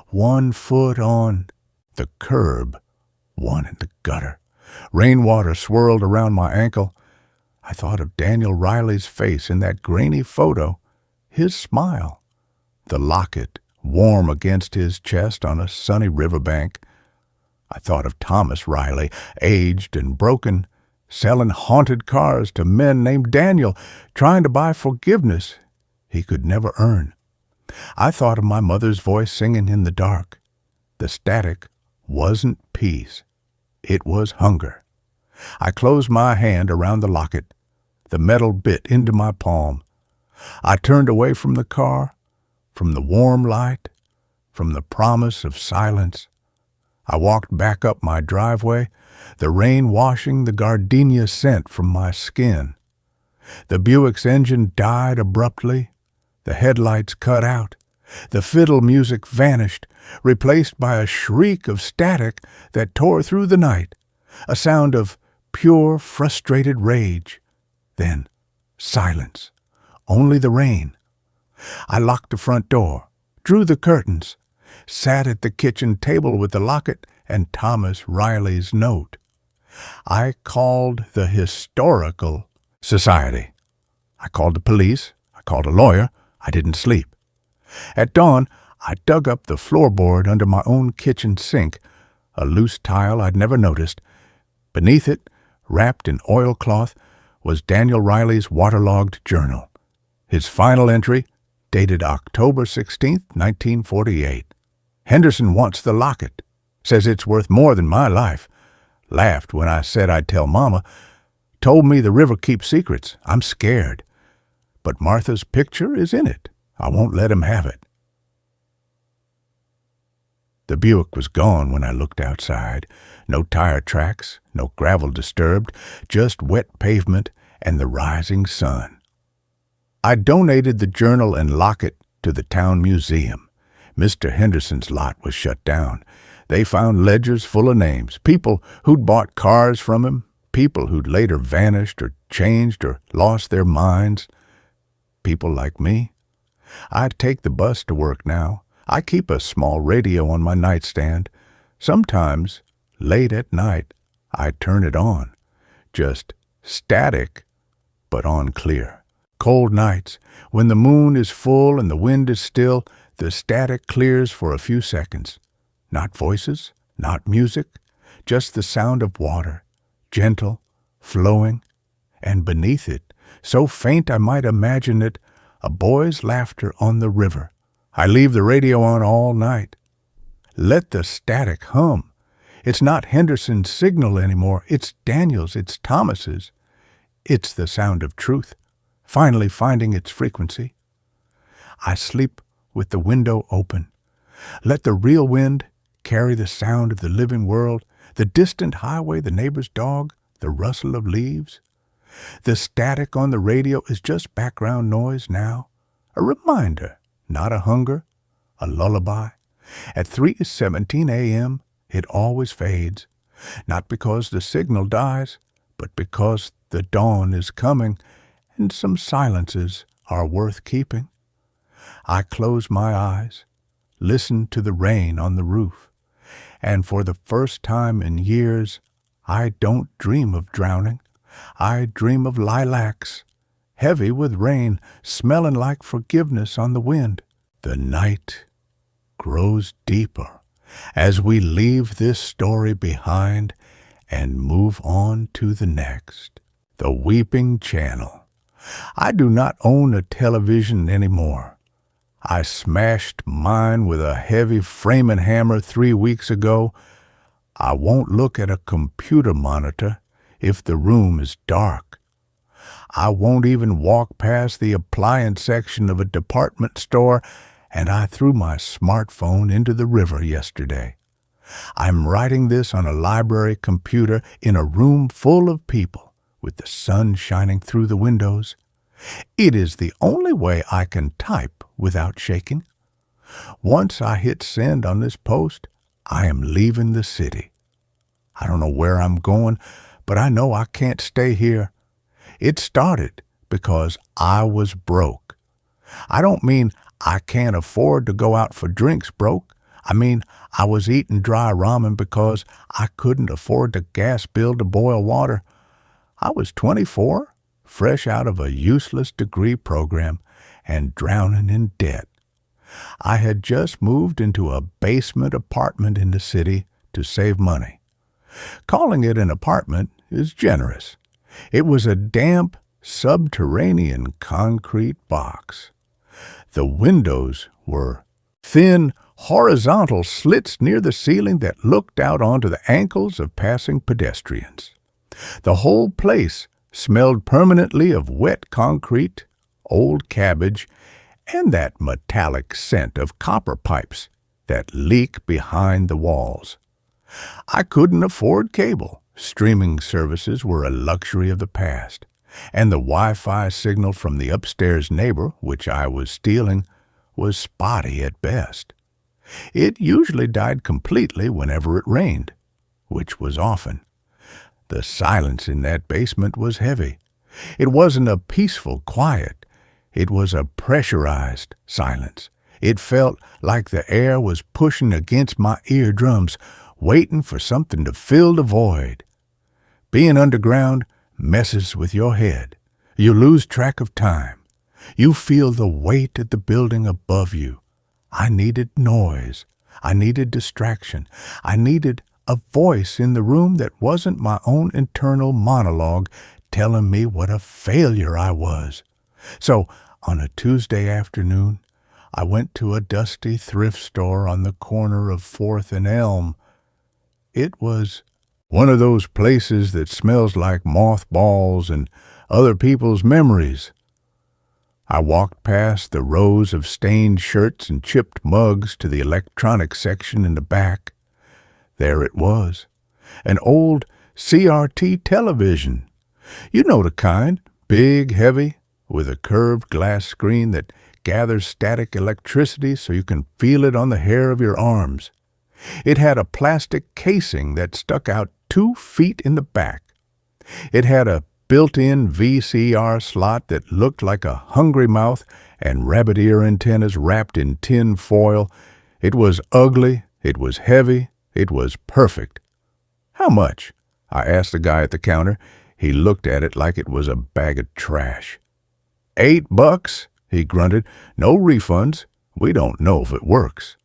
S1: 1 foot on the curb, 1 in the gutter. Rainwater swirled around my ankle. I thought of Daniel Riley's face in that grainy photo, his smile. The locket warm against his chest on a sunny riverbank. I thought of Thomas Riley, aged and broken, selling haunted cars to men named Daniel, trying to buy forgiveness he could never earn. I thought of my mother's voice singing in the dark. The static wasn't peace. It was hunger. I closed my hand around the locket. The metal bit into my palm. I turned away from the car, from the warm light, from the promise of silence. I walked back up my driveway, the rain washing the gardenia scent from my skin. The Buick's engine died abruptly. The headlights cut out. The fiddle music vanished, replaced by a shriek of static that tore through the night, a sound of pure, frustrated rage. Then silence, only the rain. I locked the front door, drew the curtains, sat at the kitchen table with the locket and Thomas Riley's note. I called the Historical Society. I called the police. I called a lawyer. I didn't sleep. At dawn, I dug up the floorboard under my own kitchen sink, a loose tile I'd never noticed. Beneath it, wrapped in oilcloth, was Daniel Riley's waterlogged journal. His final entry, dated October 16, 1948. Henderson wants the locket. Says it's worth more than my life. Laughed when I said I'd tell Mama. Told me the river keeps secrets. I'm scared. But Martha's picture is in it. I won't let him have it. The Buick was gone when I looked outside. No tire tracks, no gravel disturbed, just wet pavement and the rising sun. I donated the journal and locket to the town museum. Mr. Henderson's lot was shut down. They found ledgers full of names, people who'd bought cars from him, people who'd later vanished or changed or lost their minds. People like me. I take the bus to work now. I keep a small radio on my nightstand. Sometimes, late at night, I turn it on. Just static, but on clear. Cold nights, when the moon is full and the wind is still, the static clears for a few seconds. Not voices, not music, just the sound of water, gentle, flowing, and beneath it, so faint I might imagine it, a boy's laughter on the river. I leave the radio on all night. Let the static hum. It's not Henderson's signal anymore. It's Daniel's. It's Thomas's. It's the sound of truth, finally finding its frequency. I sleep with the window open. Let the real wind carry the sound of the living world, the distant highway, the neighbor's dog, the rustle of leaves. The static on the radio is just background noise now, a reminder. Not a hunger, a lullaby. At 3:17 a.m., it always fades, not because the signal dies, but because the dawn is coming and some silences are worth keeping. I close my eyes, listen to the rain on the roof, and for the first time in years, I don't dream of drowning. I dream of lilacs, heavy with rain, smelling like forgiveness on the wind. The night grows deeper as we leave this story behind and move on to the next. The Weeping Channel. I do not own a television anymore. I smashed mine with a heavy framing hammer 3 weeks ago. I won't look at a computer monitor if the room is dark. I won't even walk past the appliance section of a department store, and I threw my smartphone into the river yesterday. I'm writing this on a library computer in a room full of people with the sun shining through the windows. It is the only way I can type without shaking. Once I hit send on this post, I am leaving the city. I don't know where I'm going, but I know I can't stay here. It started because I was broke. I don't mean I can't afford to go out for drinks broke. I mean I was eating dry ramen because I couldn't afford the gas bill to boil water. I was 24, fresh out of a useless degree program and drowning in debt. I had just moved into a basement apartment in the city to save money. Calling it an apartment is generous. It was a damp, subterranean concrete box. The windows were thin, horizontal slits near the ceiling that looked out onto the ankles of passing pedestrians. The whole place smelled permanently of wet concrete, old cabbage, and that metallic scent of copper pipes that leak behind the walls. I couldn't afford cable. Streaming services were a luxury of the past, and the Wi-Fi signal from the upstairs neighbor, which I was stealing, was spotty at best. It usually died completely whenever it rained, which was often. The silence in that basement was heavy. It wasn't a peaceful quiet. It was a pressurized silence. It felt like the air was pushing against my eardrums, waiting for something to fill the void. Being underground messes with your head. You lose track of time. You feel the weight of the building above you. I needed noise. I needed distraction. I needed a voice in the room that wasn't my own internal monologue telling me what a failure I was. So, on a Tuesday afternoon, I went to a dusty thrift store on the corner of 4th and Elm. It was one of those places that smells like mothballs and other people's memories. I walked past the rows of stained shirts and chipped mugs to the electronics section in the back. There it was, an old CRT television. You know the kind, big, heavy, with a curved glass screen that gathers static electricity so you can feel it on the hair of your arms. It had a plastic casing that stuck out 2 feet in the back. It had a built-in VCR slot that looked like a hungry mouth and rabbit ear antennas wrapped in tin foil. It was ugly, it was heavy, it was perfect. "How much?" I asked the guy at the counter. He looked at it like it was a bag of trash. $8, he grunted. "No refunds. We don't know if it works."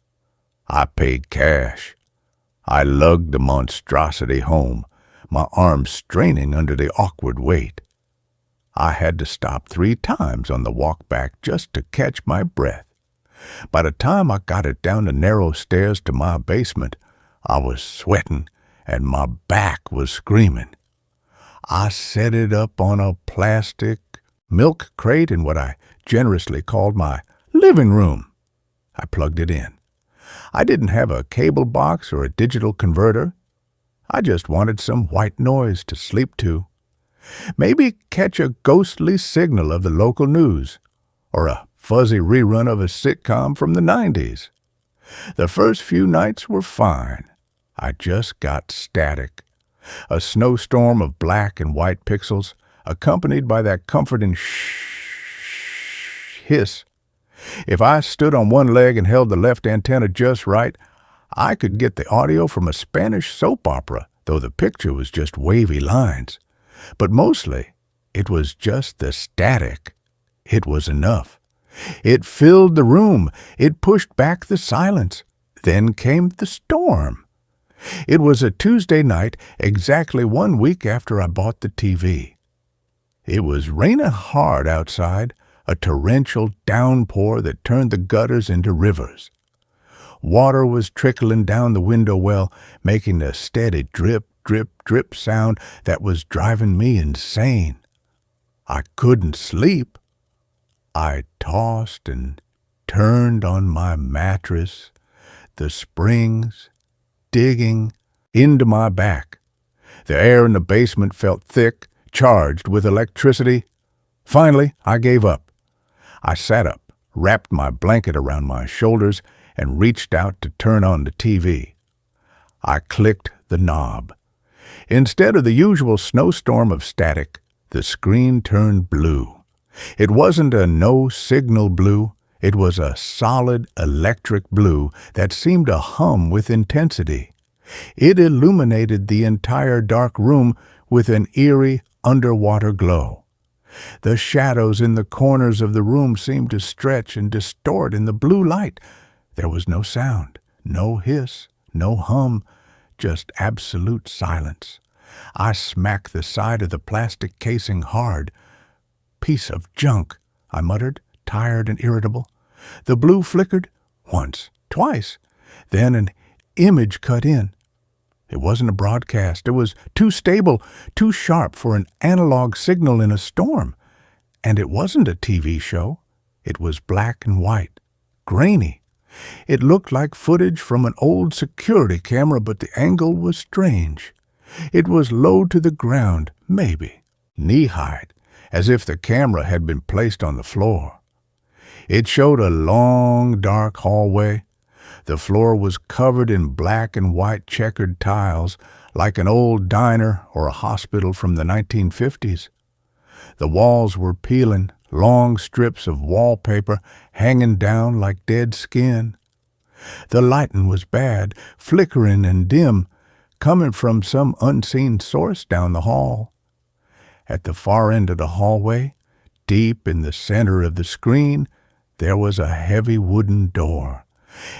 S1: I paid cash. I lugged the monstrosity home, my arms straining under the awkward weight. I had to stop 3 times on the walk back just to catch my breath. By the time I got it down the narrow stairs to my basement, I was sweating and my back was screaming. I set it up on a plastic milk crate in what I generously called my living room. I plugged it in. I didn't have a cable box or a digital converter. I just wanted some white noise to sleep to. Maybe catch a ghostly signal of the local news, or a fuzzy rerun of a sitcom from the 90s. The first few nights were fine. I just got static. A snowstorm of black and white pixels, accompanied by that comforting shh hiss. If I stood on one leg and held the left antenna just right, I could get the audio from a Spanish soap opera, though the picture was just wavy lines. But mostly, it was just the static. It was enough. It filled the room. It pushed back the silence. Then came the storm. It was a Tuesday night, exactly 1 week after I bought the TV. It was raining hard outside, a torrential downpour that turned the gutters into rivers. Water was trickling down the window well, making a steady drip, drip, drip sound that was driving me insane. I couldn't sleep. I tossed and turned on my mattress, the springs digging into my back. The air in the basement felt thick, charged with electricity. Finally, I gave up. I sat up, wrapped my blanket around my shoulders, and reached out to turn on the TV. I clicked the knob. Instead of the usual snowstorm of static, the screen turned blue. It wasn't a no-signal blue. It was a solid electric blue that seemed to hum with intensity. It illuminated the entire dark room with an eerie underwater glow. The shadows in the corners of the room seemed to stretch and distort in the blue light. There was no sound, no hiss, no hum, just absolute silence. I smacked the side of the plastic casing hard. "Piece of junk," I muttered, tired and irritable. The blue flickered once, twice. Then an image cut in. It wasn't a broadcast. It was too stable, too sharp for an analog signal in a storm. And it wasn't a TV show. It was black and white, grainy. It looked like footage from an old security camera, but the angle was strange. It was low to the ground, maybe, knee-high, as if the camera had been placed on the floor. It showed a long, dark hallway. The floor was covered in black and white checkered tiles, like an old diner or a hospital from the 1950s. The walls were peeling, long strips of wallpaper hanging down like dead skin. The lighting was bad, flickering and dim, coming from some unseen source down the hall. At the far end of the hallway, deep in the center of the screen, there was a heavy wooden door.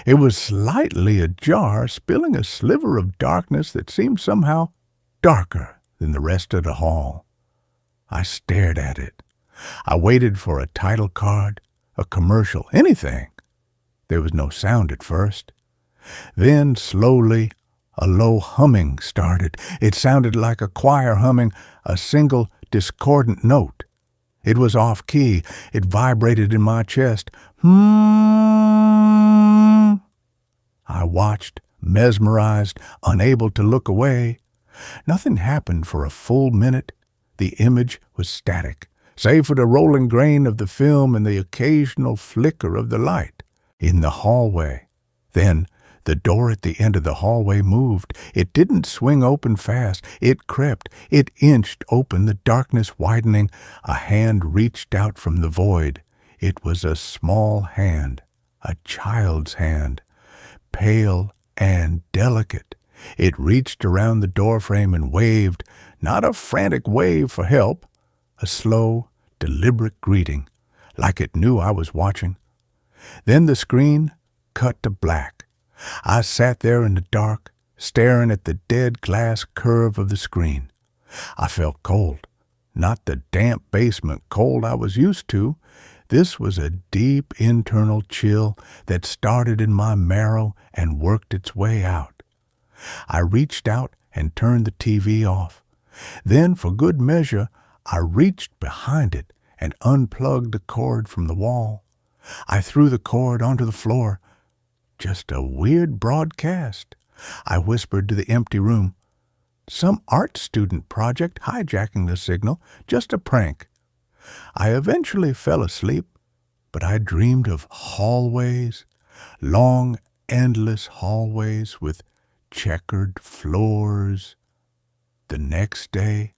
S1: It was slightly ajar, spilling a sliver of darkness that seemed somehow darker than the rest of the hall. I stared at it. I waited for a title card, a commercial, anything. There was no sound at first. Then, slowly, a low humming started. It sounded like a choir humming a single discordant note. It was off-key. It vibrated in my chest. I watched, mesmerized, unable to look away. Nothing happened for a full minute. The image was static, save for the rolling grain of the film and the occasional flicker of the light in the hallway. Then the door at the end of the hallway moved. It didn't swing open fast. It crept. It inched open, the darkness widening. A hand reached out from the void. It was a small hand, a child's hand, pale and delicate. It reached around the doorframe and waved, not a frantic wave for help, a slow, deliberate greeting, like it knew I was watching. Then the screen cut to black. I sat there in the dark, staring at the dead glass curve of the screen. I felt cold, not the damp basement cold I was used to. This was a deep internal chill that started in my marrow and worked its way out. I reached out and turned the TV off. Then, for good measure, I reached behind it and unplugged the cord from the wall. I threw the cord onto the floor. Just a weird broadcast. I whispered to the empty room. Some art student project hijacking the signal, just a prank. I eventually fell asleep, but I dreamed of hallways, long, endless hallways with checkered floors. The next day,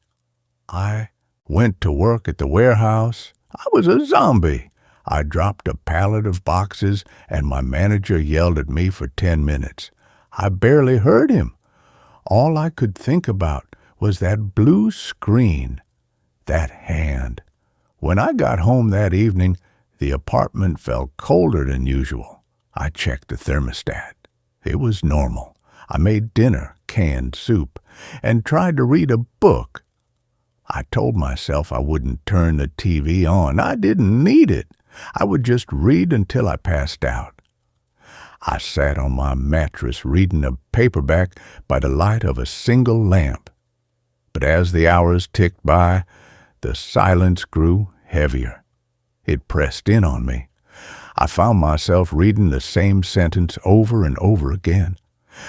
S1: I went to work at the warehouse. I was a zombie. I dropped a pallet of boxes, and my manager yelled at me for 10 minutes. I barely heard him. All I could think about was that blue screen, that hand. When I got home that evening, the apartment felt colder than usual. I checked the thermostat. It was normal. I made dinner, canned soup, and tried to read a book. I told myself I wouldn't turn the TV on. I didn't need it. I would just read until I passed out. I sat on my mattress reading a paperback by the light of a single lamp. But as the hours ticked by, the silence grew heavier. It pressed in on me. I found myself reading the same sentence over and over again.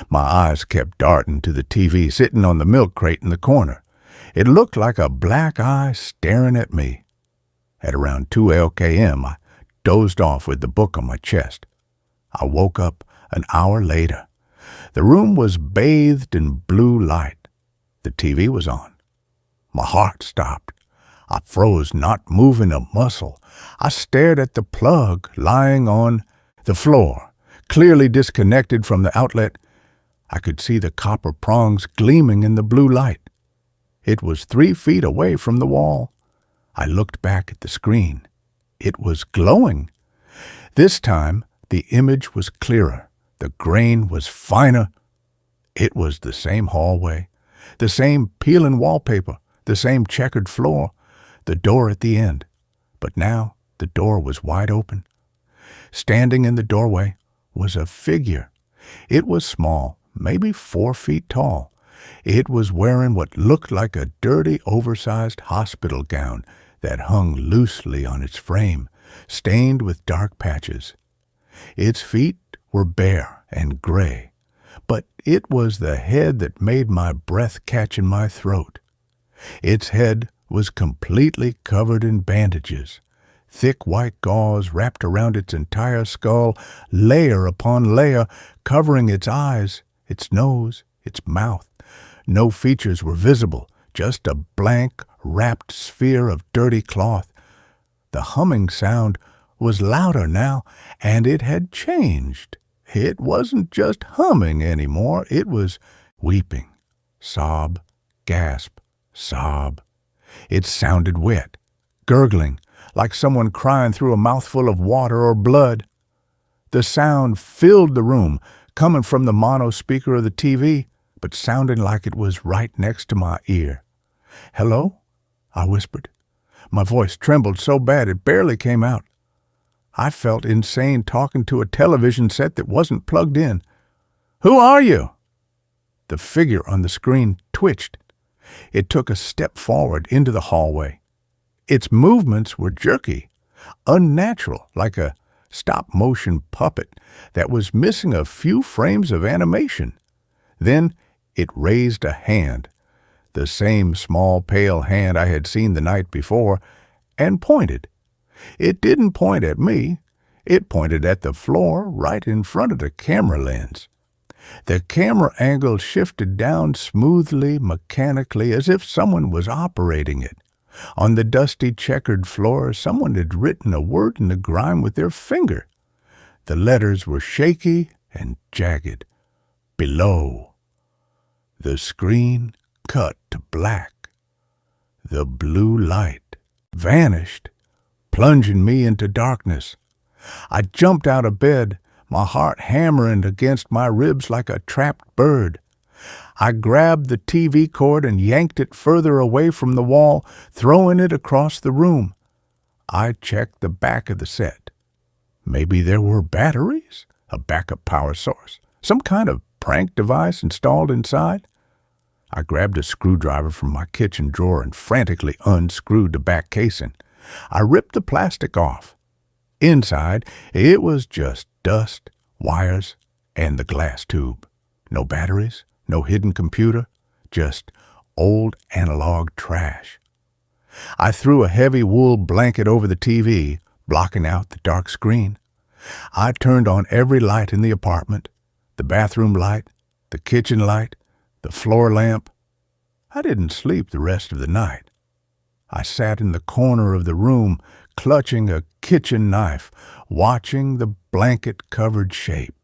S1: My eyes kept darting to the TV sitting on the milk crate in the corner. It looked like a black eye staring at me. At around 2 LKM, I dozed off with the book on my chest. I woke up an hour later. The room was bathed in blue light. The TV was on. My heart stopped. I froze, not moving a muscle. I stared at the plug lying on the floor, clearly disconnected from the outlet. I could see the copper prongs gleaming in the blue light. It was 3 feet away from the wall. I looked back at the screen. It was glowing. This time, the image was clearer. The grain was finer. It was the same hallway, the same peeling wallpaper, the same checkered floor, the door at the end. But now the door was wide open. Standing in the doorway was a figure. It was small, maybe 4 feet tall. It was wearing what looked like a dirty, oversized hospital gown that hung loosely on its frame, stained with dark patches. Its feet were bare and gray, but it was the head that made my breath catch in my throat. Its head was completely covered in bandages. Thick white gauze wrapped around its entire skull, layer upon layer, covering its eyes, its nose, its mouth. No features were visible, just a blank, wrapped sphere of dirty cloth. The humming sound was louder now, and it had changed. It wasn't just humming anymore. It was weeping. Sob, gasp, sob. It sounded wet, gurgling, like someone crying through a mouthful of water or blood. The sound filled the room, coming from the mono speaker of the TV, but sounding like it was right next to my ear. "Hello?" I whispered. My voice trembled so bad it barely came out. I felt insane talking to a television set that wasn't plugged in. "Who are you?" The figure on the screen twitched. It took a step forward into the hallway. Its movements were jerky, unnatural, like a stop-motion puppet that was missing a few frames of animation. Then it raised a hand, the same small, pale hand I had seen the night before, and pointed. It didn't point at me. It pointed at the floor right in front of the camera lens. The camera angle shifted down smoothly, mechanically, as if someone was operating it. On the dusty, checkered floor, someone had written a word in the grime with their finger. The letters were shaky and jagged. Below. The screen cut to black. The blue light vanished, plunging me into darkness. I jumped out of bed, my heart hammering against my ribs like a trapped bird. I grabbed the TV cord and yanked it further away from the wall, throwing it across the room. I checked the back of the set. Maybe there were batteries, a backup power source, some kind of prank device installed inside. I grabbed a screwdriver from my kitchen drawer and frantically unscrewed the back casing. I ripped the plastic off. Inside, it was just dust, wires, and the glass tube. No batteries, no hidden computer, just old analog trash. I threw a heavy wool blanket over the TV, blocking out the dark screen. I turned on every light in the apartment, the bathroom light, the kitchen light, the floor lamp. I didn't sleep the rest of the night. I sat in the corner of the room, clutching a kitchen knife, watching the blanket-covered shape.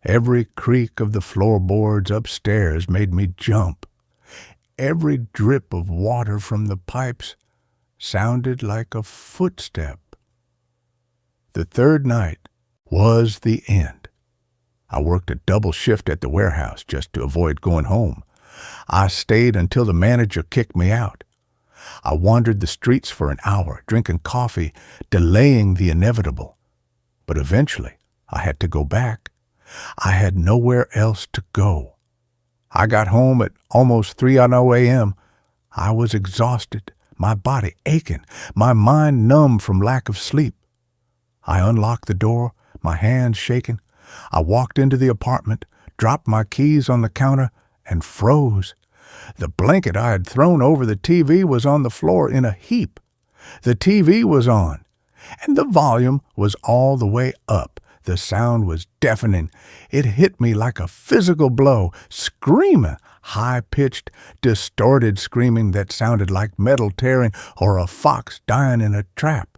S1: Every creak of the floorboards upstairs made me jump. Every drip of water from the pipes sounded like a footstep. The third night was the end. I worked a double shift at the warehouse just to avoid going home. I stayed until the manager kicked me out. I wandered the streets for an hour, drinking coffee, delaying the inevitable. But eventually, I had to go back. I had nowhere else to go. I got home at almost 3:00 a.m. I was exhausted, my body aching, my mind numb from lack of sleep. I unlocked the door, my hands shaking. I walked into the apartment, dropped my keys on the counter, and froze. The blanket I had thrown over the TV was on the floor in a heap. The TV was on, and the volume was all the way up. The sound was deafening. It hit me like a physical blow, screaming, high-pitched, distorted screaming that sounded like metal tearing or a fox dying in a trap.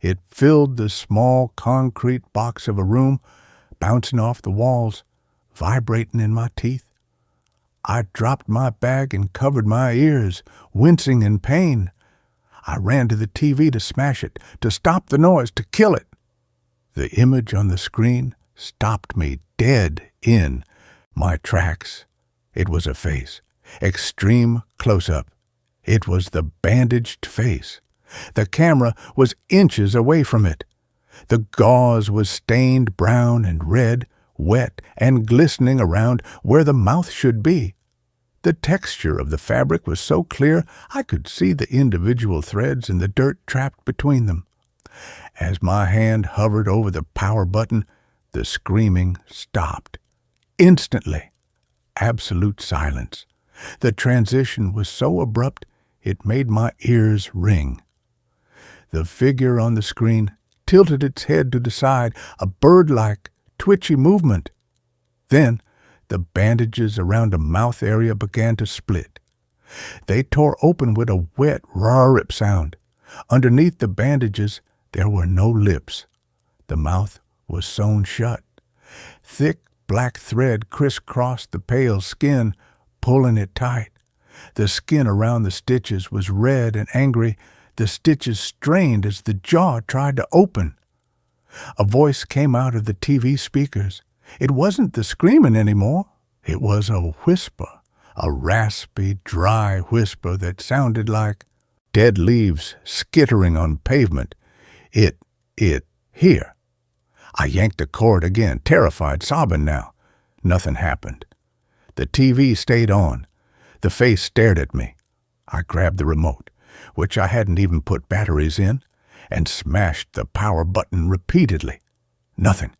S1: It filled the small concrete box of a room, bouncing off the walls, vibrating in my teeth. I dropped my bag and covered my ears, wincing in pain. I ran to the TV to smash it, to stop the noise, to kill it. The image on the screen stopped me dead in my tracks. It was a face, extreme close-up. It was the bandaged face. The camera was inches away from it. The gauze was stained brown and red, wet and glistening around where the mouth should be. The texture of the fabric was so clear I could see the individual threads and the dirt trapped between them. As my hand hovered over the power button, the screaming stopped. Instantly. Absolute silence. The transition was so abrupt it made my ears ring. The figure on the screen tilted its head to the side, a bird-like, twitchy movement. Then the bandages around the mouth area began to split. They tore open with a wet, raw rip sound. Underneath the bandages, there were no lips. The mouth was sewn shut. Thick black thread crisscrossed the pale skin, pulling it tight. The skin around the stitches was red and angry. The stitches strained as the jaw tried to open. A voice came out of the TV speakers. It wasn't the screaming anymore. It was a whisper, a raspy, dry whisper that sounded like dead leaves skittering on pavement. Here. I yanked the cord again, terrified, sobbing now. Nothing happened. The TV stayed on. The face stared at me. I grabbed the remote, which I hadn't even put batteries in, and smashed the power button repeatedly. Nothing.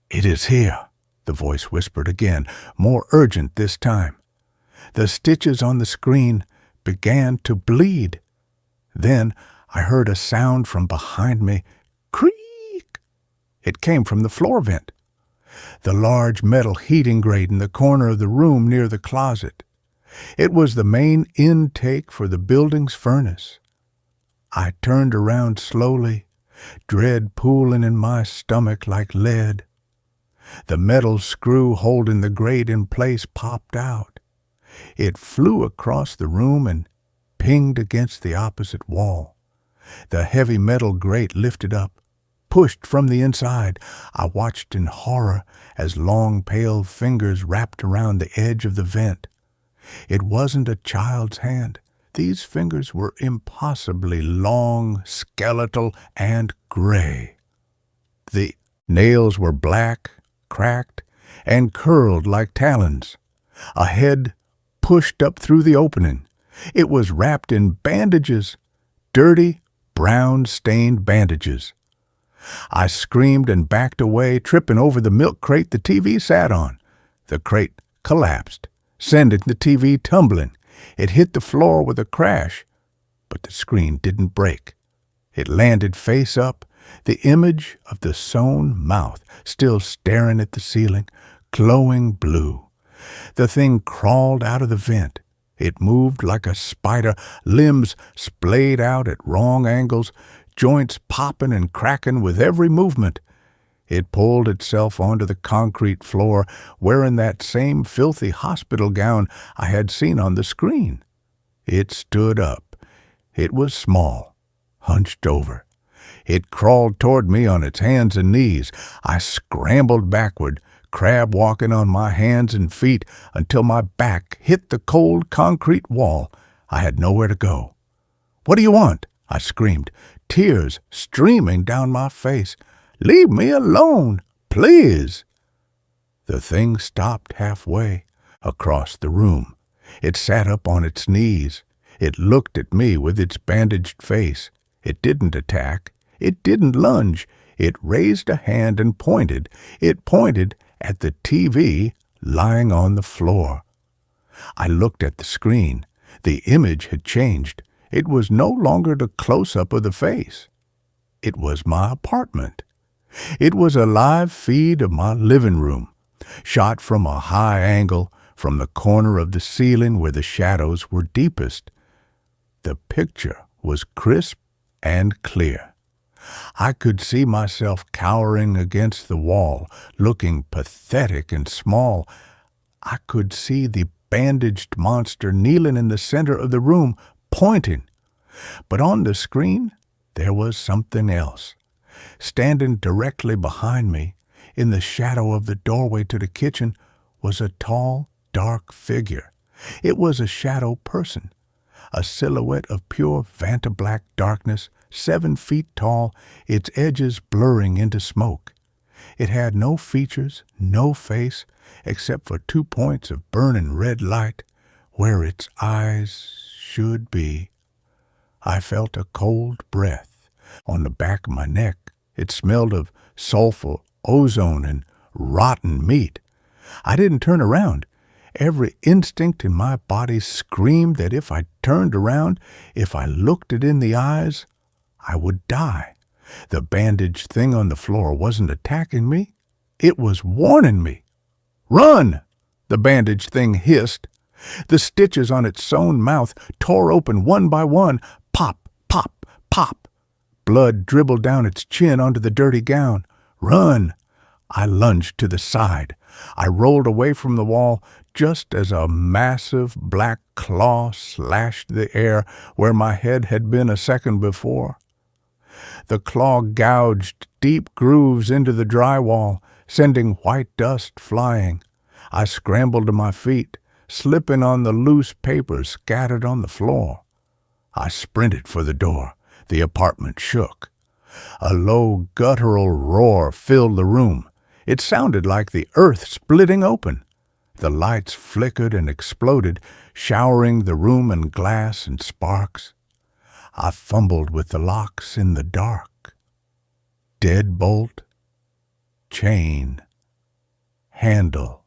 S1: "It is here," the voice whispered again, more urgent this time. The stitches on the screen began to bleed. Then I heard a sound from behind me. Creak! It came from the floor vent, the large metal heating grate in the corner of the room near the closet. It was the main intake for the building's furnace. I turned around slowly, dread pooling in my stomach like lead. The metal screw holding the grate in place popped out. It flew across the room and pinged against the opposite wall. The heavy metal grate lifted up, pushed from the inside. I watched in horror as long, pale fingers wrapped around the edge of the vent. It wasn't a child's hand. These fingers were impossibly long, skeletal, and gray. The nails were black, cracked, and curled like talons. A head pushed up through the opening. It was wrapped in bandages, dirty, brown-stained bandages. I screamed and backed away, tripping over the milk crate the TV sat on. The crate collapsed, sending the TV tumbling. It hit the floor with a crash, but the screen didn't break. It landed face up, the image of the sewn mouth still staring at the ceiling, glowing blue. The thing crawled out of the vent. It moved like a spider, limbs splayed out at wrong angles, joints popping and cracking with every movement. It pulled itself onto the concrete floor, wearing that same filthy hospital gown I had seen on the screen. It stood up. It was small, hunched over. It crawled toward me on its hands and knees. I scrambled backward, crab walking on my hands and feet until my back hit the cold concrete wall. I had nowhere to go. "What do you want?" I screamed, tears streaming down my face. "Leave me alone, please." The thing stopped halfway across the room. It sat up on its knees. It looked at me with its bandaged face. It didn't attack. It didn't lunge. It raised a hand and pointed. It pointed at the TV lying on the floor. I looked at the screen. The image had changed. It was no longer the close-up of the face. It was my apartment. It was a live feed of my living room, shot from a high angle from the corner of the ceiling where the shadows were deepest. The picture was crisp and clear. I could see myself cowering against the wall, looking pathetic and small. I could see the bandaged monster kneeling in the center of the room, pointing. But on the screen, there was something else. Standing directly behind me, in the shadow of the doorway to the kitchen, was a tall, dark figure. It was a shadow person, a silhouette of pure vantablack darkness, 7 feet tall, its edges blurring into smoke. It had no features, no face, except for 2 points of burning red light where its eyes should be. I felt a cold breath on the back of my neck. It smelled of sulfur, ozone, and rotten meat. I didn't turn around. Every instinct in my body screamed that if I turned around, if I looked it in the eyes, I would die. The bandaged thing on the floor wasn't attacking me. It was warning me. "Run!" the bandaged thing hissed. The stitches on its sewn mouth tore open one by one. Pop, pop, pop. Blood dribbled down its chin onto the dirty gown. "Run!" I lunged to the side. I rolled away from the wall just as a massive black claw slashed the air where my head had been a second before. The claw gouged deep grooves into the drywall, sending white dust flying. I scrambled to my feet, slipping on the loose paper scattered on the floor. I sprinted for the door. The apartment shook. A low, guttural roar filled the room. It sounded like the earth splitting open. The lights flickered and exploded, showering the room in glass and sparks. I fumbled with the locks in the dark. Deadbolt, chain, handle.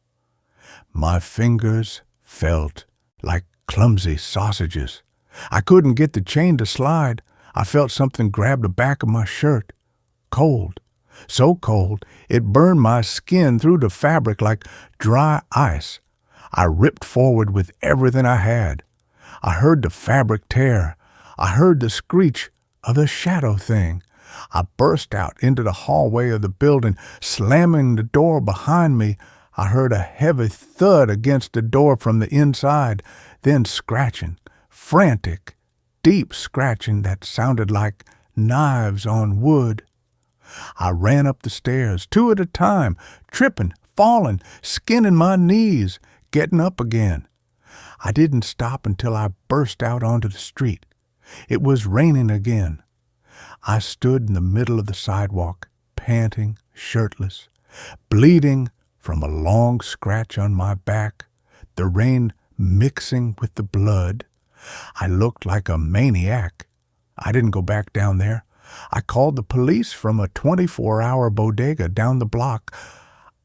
S1: My fingers felt like clumsy sausages. I couldn't get the chain to slide. I felt something grab the back of my shirt. Cold. So cold, it burned my skin through the fabric like dry ice. I ripped forward with everything I had. I heard the fabric tear. I heard the screech of the shadow thing. I burst out into the hallway of the building, slamming the door behind me. I heard a heavy thud against the door from the inside, then scratching, frantic, deep scratching that sounded like knives on wood. I ran up the stairs, 2 at a time, tripping, falling, skinning my knees, getting up again. I didn't stop until I burst out onto the street. It was raining again. I stood in the middle of the sidewalk, panting, shirtless, bleeding from a long scratch on my back, the rain mixing with the blood. I looked like a maniac. I didn't go back down there. I called the police from a 24-hour bodega down the block.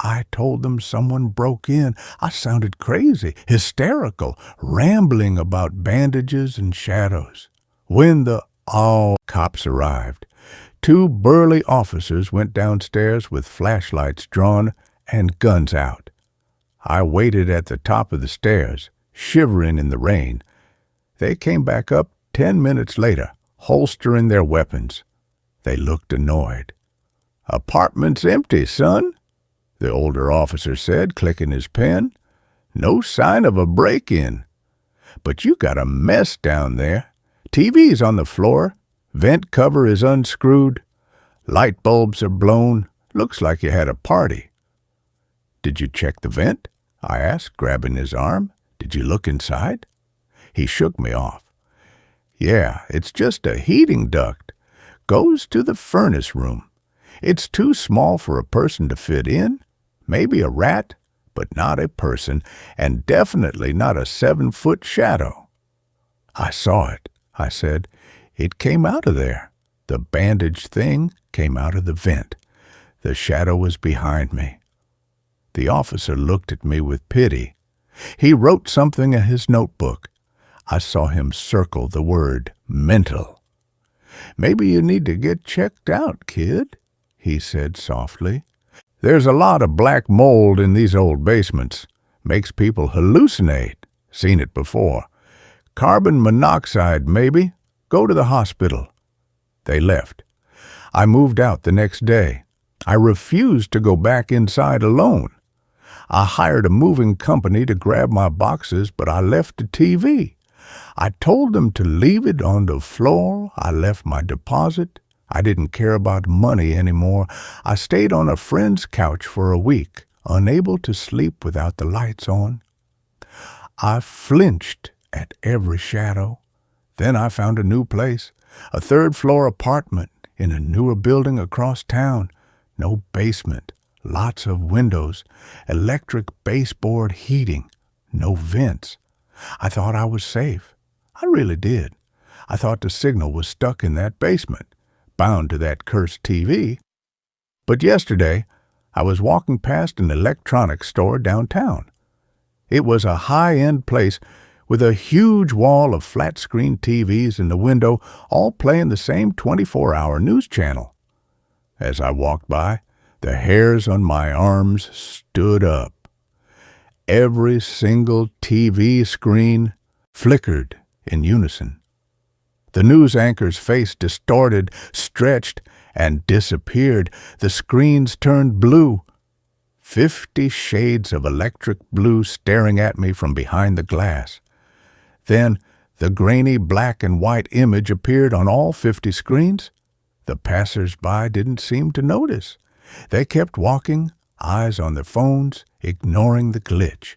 S1: I told them someone broke in. I sounded crazy, hysterical, rambling about bandages and shadows. When the cops arrived, 2 burly officers went downstairs with flashlights drawn and guns out. I waited at the top of the stairs, shivering in the rain. They came back up 10 minutes later, holstering their weapons. They looked annoyed. "Apartment's empty, son," the older officer said, clicking his pen. "No sign of a break-in. But you got a mess down there. TV's on the floor. Vent cover is unscrewed. Light bulbs are blown. Looks like you had a party." "Did you check the vent?" I asked, grabbing his arm. "Did you look inside?" He shook me off. "Yeah, it's just a heating duct. Goes to the furnace room. It's too small for a person to fit in. Maybe a rat, but not a person, and definitely not a 7-foot shadow." "I saw it," I said. "It came out of there. The bandaged thing came out of the vent. The shadow was behind me." The officer looked at me with pity. He wrote something in his notebook. I saw him circle the word mental. "Maybe you need to get checked out, kid," he said softly. "There's a lot of black mold in these old basements. Makes people hallucinate. Seen it before. Carbon monoxide, maybe. Go to the hospital." They left. I moved out the next day. I refused to go back inside alone. I hired a moving company to grab my boxes, but I left the TV. I told them to leave it on the floor. I left my deposit. I didn't care about money anymore. I stayed on a friend's couch for a week, unable to sleep without the lights on. I flinched at every shadow. Then I found a new place, a 3rd-floor apartment in a newer building across town. No basement, lots of windows, electric baseboard heating, no vents. I thought I was safe. I really did. I thought the signal was stuck in that basement, bound to that cursed TV. But yesterday, I was walking past an electronics store downtown. It was a high-end place with a huge wall of flat-screen TVs in the window, all playing the same 24-hour news channel. As I walked by, the hairs on my arms stood up. Every single TV screen flickered in unison. The news anchor's face distorted, stretched, and disappeared. The screens turned blue. 50 shades of electric blue staring at me from behind the glass. Then the grainy black and white image appeared on all 50 screens. The passers-by didn't seem to notice. They kept walking, eyes on their phones, ignoring the glitch.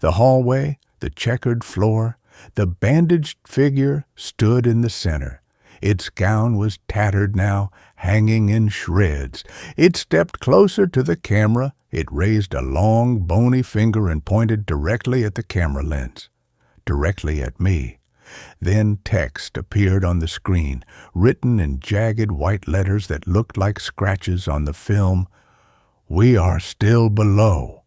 S1: The hallway, the checkered floor, the bandaged figure stood in the center. Its gown was tattered now, hanging in shreds. It stepped closer to the camera. It raised a long, bony finger and pointed directly at the camera lens, directly at me. Then text appeared on the screen, written in jagged white letters that looked like scratches on the film. "We are still below."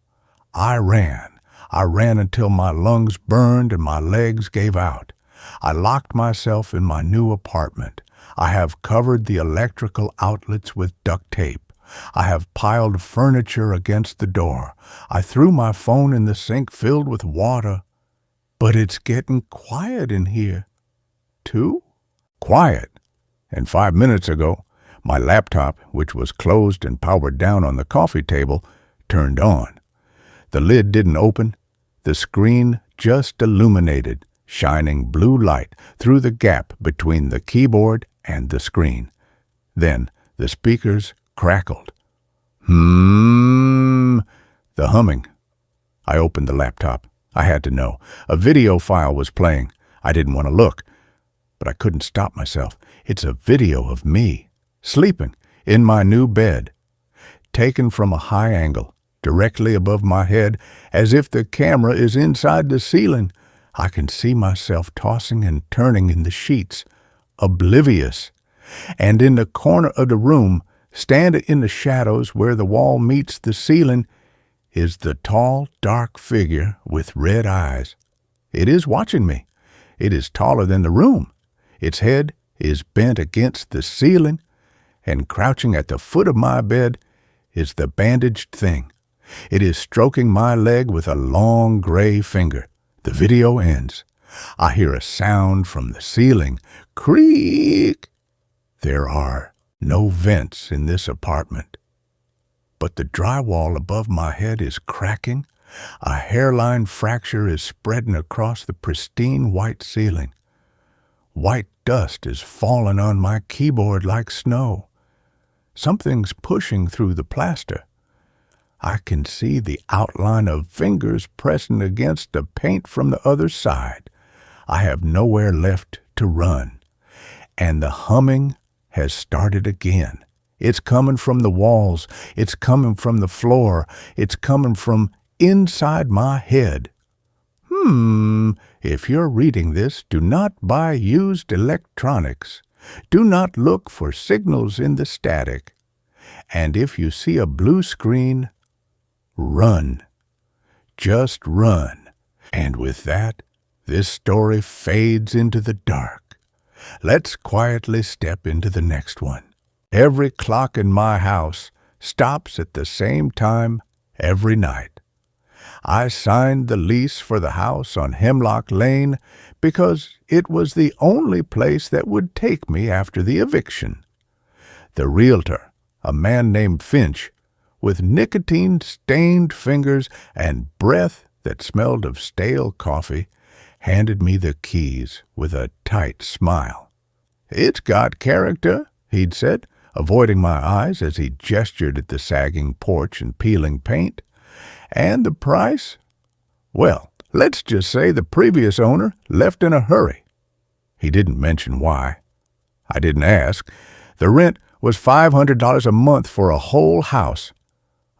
S1: I ran. I ran until my lungs burned and my legs gave out. I locked myself in my new apartment. I have covered the electrical outlets with duct tape. I have piled furniture against the door. I threw my phone in the sink filled with water. But it's getting quiet in here. Too? Quiet. And 5 minutes ago, my laptop, which was closed and powered down on the coffee table, turned on. The lid didn't open. The screen just illuminated, shining blue light through the gap between the keyboard and the screen. Then the speakers crackled. The humming. I opened the laptop. I had to know. A video file was playing. I didn't want to look, but I couldn't stop myself. It's a video of me, sleeping, in my new bed, taken from a high angle, directly above my head, as if the camera is inside the ceiling. I can see myself tossing and turning in the sheets, oblivious. And in the corner of the room, standing in the shadows where the wall meets the ceiling, is the tall, dark figure with red eyes. It is watching me. It is taller than the room. Its head is bent against the ceiling, and crouching at the foot of my bed is the bandaged thing. It is stroking my leg with a long gray finger. The video ends. I hear a sound from the ceiling. Creak! There are no vents in this apartment. But the drywall above my head is cracking. A hairline fracture is spreading across the pristine white ceiling. White dust is falling on my keyboard like snow. Something's pushing through the plaster. I can see the outline of fingers pressing against the paint from the other side. I have nowhere left to run. And the humming has started again. It's coming from the walls. It's coming from the floor. It's coming from inside my head. If you're reading this, do not buy used electronics. Do not look for signals in the static. And if you see a blue screen, run. Just run. And with that, this story fades into the dark. Let's quietly step into the next one. Every clock in my house stops at the same time every night. I signed the lease for the house on Hemlock Lane because it was the only place that would take me after the eviction. The realtor, a man named Finch, with nicotine-stained fingers and breath that smelled of stale coffee, handed me the keys with a tight smile. "It's got character," he'd said, avoiding my eyes as he gestured at the sagging porch and peeling paint. "And the price? Well, let's just say the previous owner left in a hurry." He didn't mention why. I didn't ask. The rent was $500 a month for a whole house.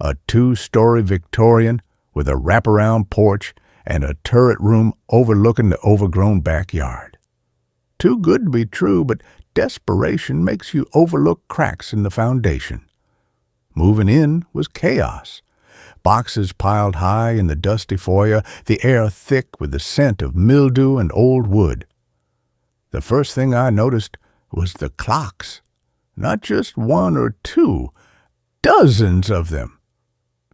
S1: A 2-story Victorian with a wraparound porch and a turret room overlooking the overgrown backyard. Too good to be true, but desperation makes you overlook cracks in the foundation. Moving in was chaos. Boxes piled high in the dusty foyer, the air thick with the scent of mildew and old wood. The first thing I noticed was the clocks. Not just one or two, dozens of them.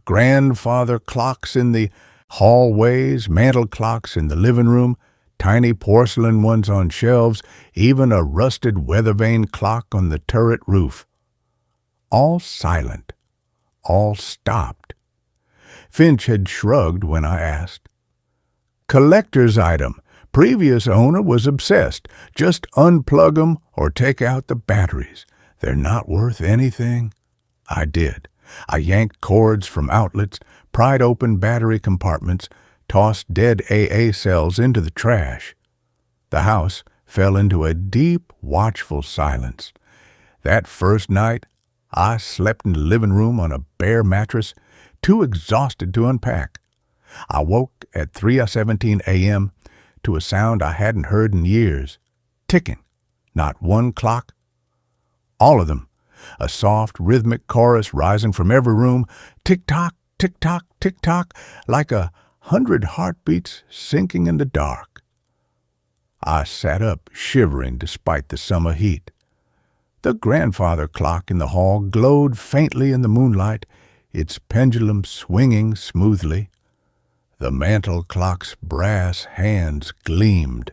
S1: Grandfather clocks in the hallways, mantel clocks in the living room, tiny porcelain ones on shelves, even a rusted weather-vane clock on the turret roof. All silent, all stopped. Finch had shrugged when I asked. "Collector's item. Previous owner was obsessed. Just unplug 'em or take out the batteries. They're not worth anything? I did. I yanked cords from outlets, pried open battery compartments, tossed dead AA cells into the trash. The house fell into a deep, watchful silence. That first night, I slept in the living room on a bare mattress, too exhausted to unpack. I woke at 3:17 a.m. to a sound I hadn't heard in years. Ticking. Not one clock. All of them. A soft, rhythmic chorus rising from every room. Tick-tock, tick-tock, tick-tock, like 100 heartbeats sinking in the dark. I sat up, shivering despite the summer heat. The grandfather clock in the hall glowed faintly in the moonlight, its pendulum swinging smoothly. The mantel clock's brass hands gleamed.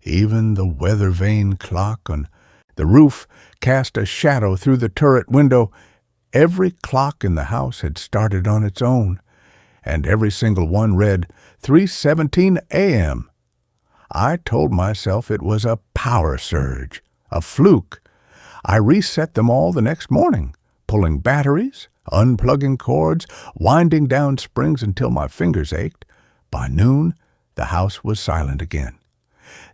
S1: Even the weather-vane clock on the roof cast a shadow through the turret window. Every clock in the house had started on its own, and every single one read 3:17 a.m. I told myself it was a power surge, a fluke. I reset them all the next morning, pulling batteries, unplugging cords, winding down springs until my fingers ached. By noon, the house was silent again.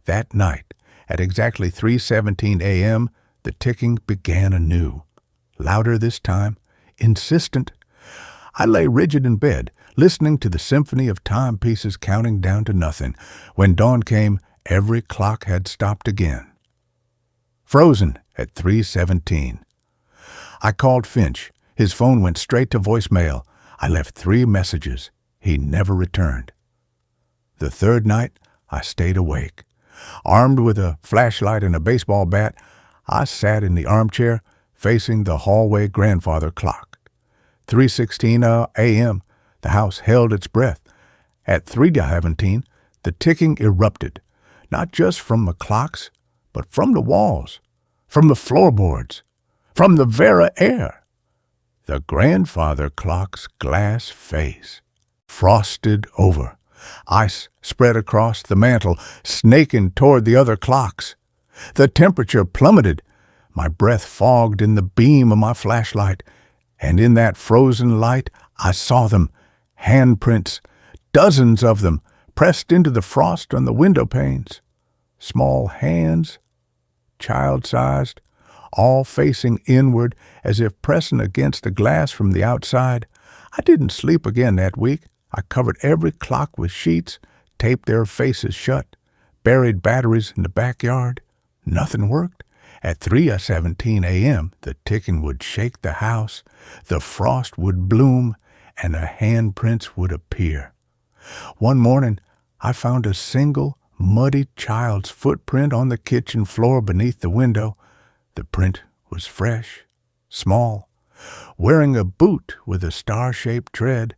S1: That night, at exactly 3:17 a.m., the ticking began anew. Louder this time, insistent. I lay rigid in bed, listening to the symphony of timepieces counting down to nothing. When dawn came, every clock had stopped again. Frozen at 3:17. I called Finch. His phone went straight to voicemail. I left 3 messages. He never returned. The third night, I stayed awake. Armed with a flashlight and a baseball bat, I sat in the armchair, facing the hallway grandfather clock. 3:16 a.m., the house held its breath. At 3:17, the ticking erupted, not just from the clocks, but from the walls, from the floorboards, from the very air. The grandfather clock's glass face, frosted over. Ice spread across the mantel, snaking toward the other clocks. The temperature plummeted. My breath fogged in the beam of my flashlight, and in that frozen light I saw them, handprints, dozens of them, pressed into the frost on the window panes. Small hands, child-sized, all facing inward as if pressing against the glass from the outside. I didn't sleep again that week. I covered every clock with sheets, taped their faces shut, buried batteries in the backyard. Nothing worked. At 3:17 a.m., the ticking would shake the house, the frost would bloom, and the handprints would appear. One morning, I found a single, muddy child's footprint on the kitchen floor beneath the window. The print was fresh, small, wearing a boot with a star-shaped tread.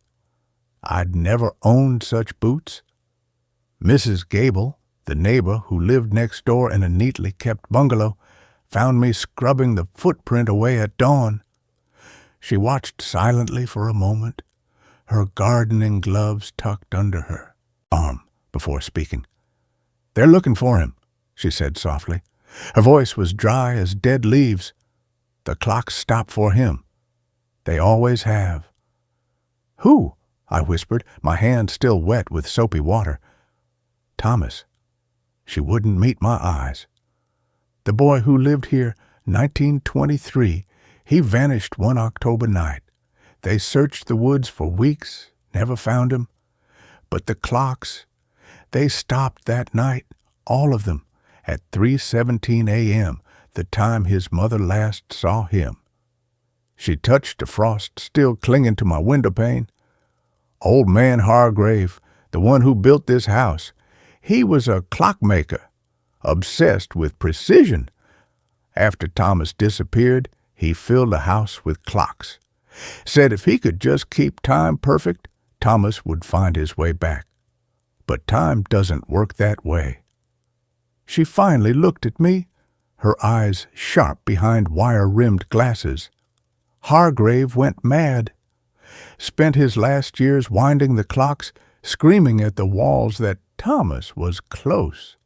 S1: I'd never owned such boots. Mrs. Gable, the neighbor who lived next door in a neatly kept bungalow, found me scrubbing the footprint away at dawn. She watched silently for a moment, her gardening gloves tucked under her arm, before speaking. "They're looking for him," she said softly. Her voice was dry as dead leaves. "The clocks stop for him. They always have." "Who?" I whispered, my hand still wet with soapy water. "Thomas." She wouldn't meet my eyes. "The boy who lived here, 1923, he vanished one October night. They searched the woods for weeks, never found him. But the clocks, they stopped that night, all of them, at 3:17 a.m., the time his mother last saw him." She touched the frost still clinging to my window pane. "Old man Hargrave, the one who built this house, he was a clockmaker, obsessed with precision. After Thomas disappeared, he filled the house with clocks. Said if he could just keep time perfect, Thomas would find his way back. But time doesn't work that way." She finally looked at me, her eyes sharp behind wire-rimmed glasses. "Hargrave went mad. Spent his last years winding the clocks, screaming at the walls that Thomas was close,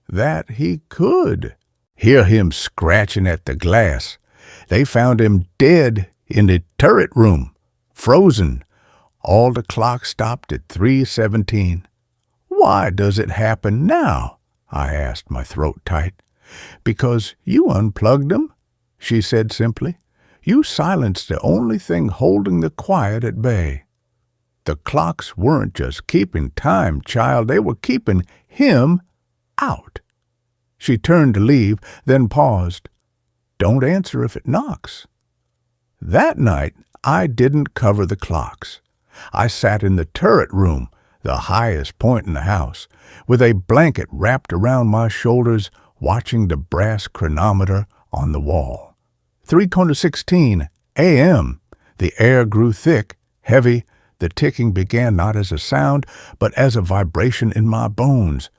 S1: that he could hear him scratching at the glass, They found him dead in the turret room, frozen. All the clocks stopped at 3:17. "Why does it happen now?" I asked, my throat tight. "Because you unplugged them," she said simply. "You silenced the only thing holding the quiet at bay. The clocks weren't just keeping time, child. They were keeping him out." She turned to leave, then paused. "Don't answer if it knocks." That night, I didn't cover the clocks. I sat in the turret room, the highest point in the house, with a blanket wrapped around my shoulders, watching the brass chronometer on the wall. 3:16 a.m. The air grew thick, heavy. The ticking began not as a sound, but as a vibration in my bones.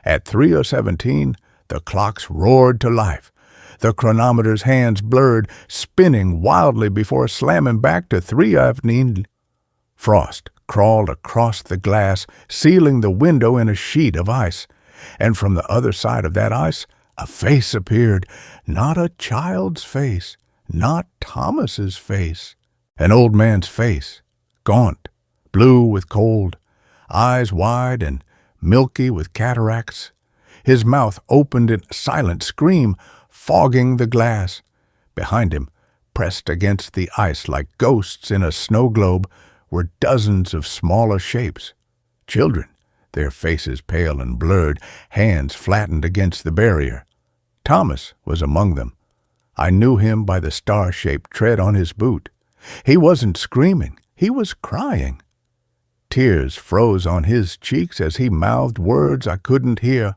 S1: At 3:17, the clocks roared to life. The chronometer's hands blurred, spinning wildly before slamming back to 3:15. Frost crawled across the glass, sealing the window in a sheet of ice. And from the other side of that ice, a face appeared. Not a child's face, not Thomas's face. An old man's face, gaunt, blue with cold, eyes wide and milky with cataracts. His mouth opened in a silent scream, fogging the glass. Behind him, pressed against the ice like ghosts in a snow globe, were dozens of smaller shapes. Children, their faces pale and blurred, hands flattened against the barrier. Thomas was among them. I knew him by the star-shaped tread on his boot. He wasn't screaming, he was crying. Tears froze on his cheeks as he mouthed words I couldn't hear.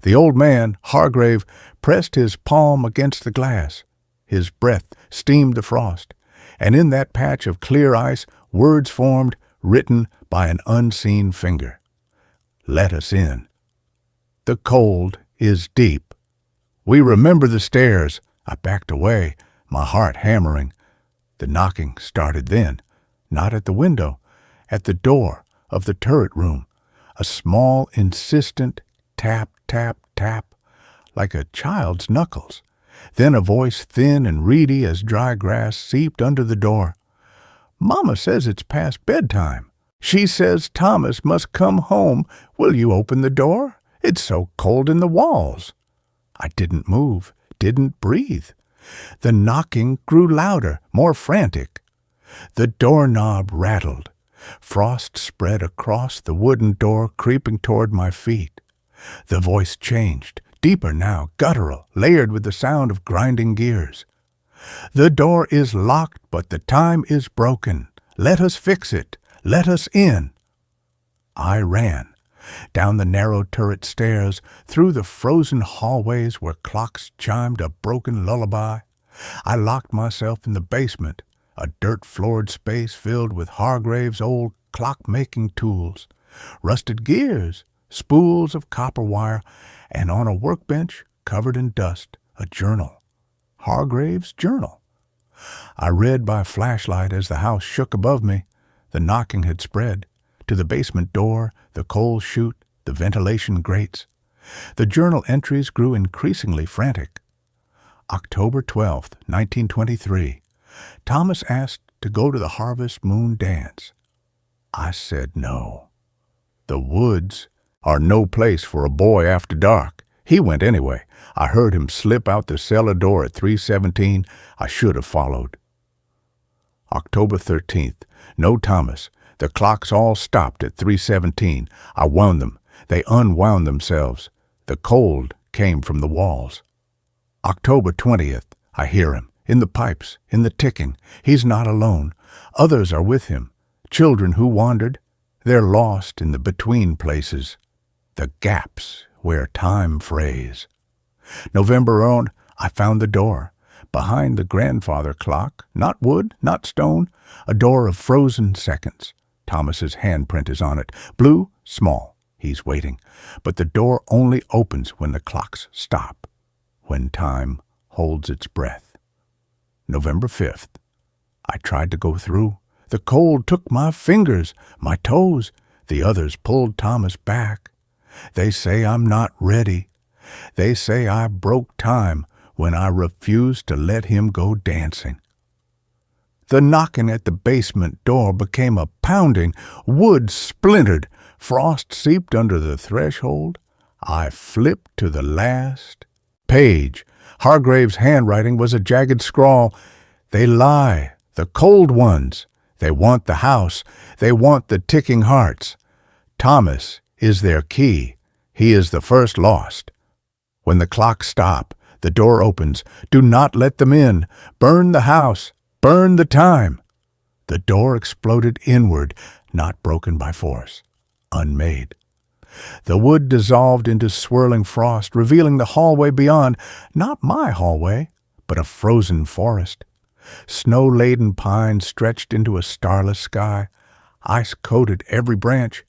S1: The old man, Hargrave, pressed his palm against the glass. His breath steamed the frost, and in that patch of clear ice, words formed, written by an unseen finger. "Let us in. The cold is deep. We remember the stairs." I backed away, my heart hammering. The knocking started then, not at the window, at the door of the turret room. A small, insistent tap, tap, tap, like a child's knuckles. Then a voice thin and reedy as dry grass seeped under the door. "Mama says it's past bedtime. She says Thomas must come home. Will you open the door? It's so cold in the walls." I didn't move, didn't breathe. The knocking grew louder, more frantic. The doorknob rattled. Frost spread across the wooden door, creeping toward my feet. The voice changed, deeper now, guttural, layered with the sound of grinding gears. "The door is locked, but the time is broken. Let us fix it. Let us in." I ran, down the narrow turret stairs, through the frozen hallways where clocks chimed a broken lullaby. I locked myself in the basement, a dirt-floored space filled with Hargrave's old clock-making tools, rusted gears, spools of copper wire, and on a workbench, covered in dust, a journal. Hargrave's journal. I read by flashlight as the house shook above me. The knocking had spread to the basement door, the coal chute, the ventilation grates. The journal entries grew increasingly frantic. October 12th, 1923. Thomas asked to go to the Harvest Moon dance. I said no. The woods are no place for a boy after dark. He went anyway. I heard him slip out the cellar door at 3:17. I should have followed. October 13th. No Thomas. The clocks all stopped at 3:17. I wound them. They unwound themselves. The cold came from the walls. October 20th. I hear him. In the pipes. In the ticking. He's not alone. Others are with him. Children who wandered. They're lost in the between places. The gaps where time frays. November on, I found the door. Behind the grandfather clock, not wood, not stone, a door of frozen seconds. Thomas's handprint is on it. Blue, small. He's waiting. But the door only opens when the clocks stop, when time holds its breath. November 5th. I tried to go through. The cold took my fingers, my toes. The others pulled Thomas back. They say I'm not ready. They say I broke time, when I refused to let him go dancing. The knocking at the basement door became a pounding. Wood splintered. Frost seeped under the threshold. I flipped to the last page. Hargrave's handwriting was a jagged scrawl. They lie, the cold ones. They want the house. They want the ticking hearts. Thomas is their key. He is the first lost. When the clocks stop, the door opens. Do not let them in. Burn the house. Burn the time. The door exploded inward, not broken by force, unmade. The wood dissolved into swirling frost, revealing the hallway beyond, not my hallway, but a frozen forest. Snow-laden pines stretched into a starless sky. Ice coated every branch.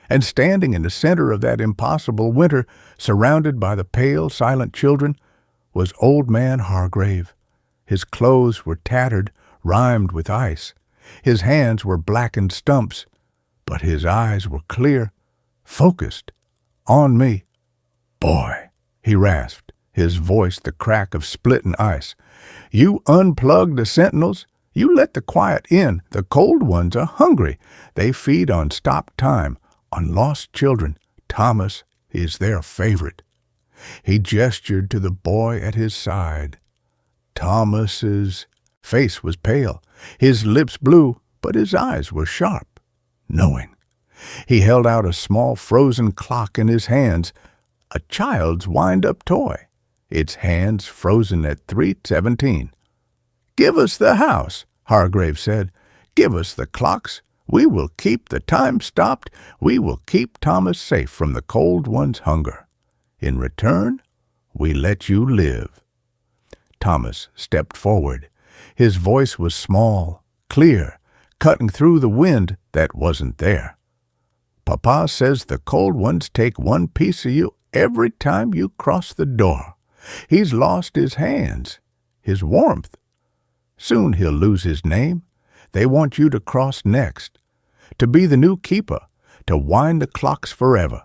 S1: And standing in the center of that impossible winter, surrounded by the pale, silent children, was Old Man Hargrave. His clothes were tattered, rimed with ice. His hands were blackened stumps, but his eyes were clear, focused on me. "Boy," he rasped, his voice the crack of splitting ice. "You unplug the sentinels. You let the quiet in. The cold ones are hungry. They feed on stopped time, on lost children. Thomas is their favorite." He gestured to the boy at his side. Thomas's face was pale, his lips blue, but his eyes were sharp, knowing. He held out a small frozen clock in his hands, a child's wind-up toy, its hands frozen at 3:17. "Give us the house," Hargrave said. "Give us the clocks. We will keep the time stopped. We will keep Thomas safe from the cold one's hunger. In return, we let you live." Thomas stepped forward. His voice was small, clear, cutting through the wind that wasn't there. "Papa says the cold ones take one piece of you every time you cross the door. He's lost his hands, his warmth. Soon he'll lose his name. They want you to cross next, to be the new keeper, to wind the clocks forever."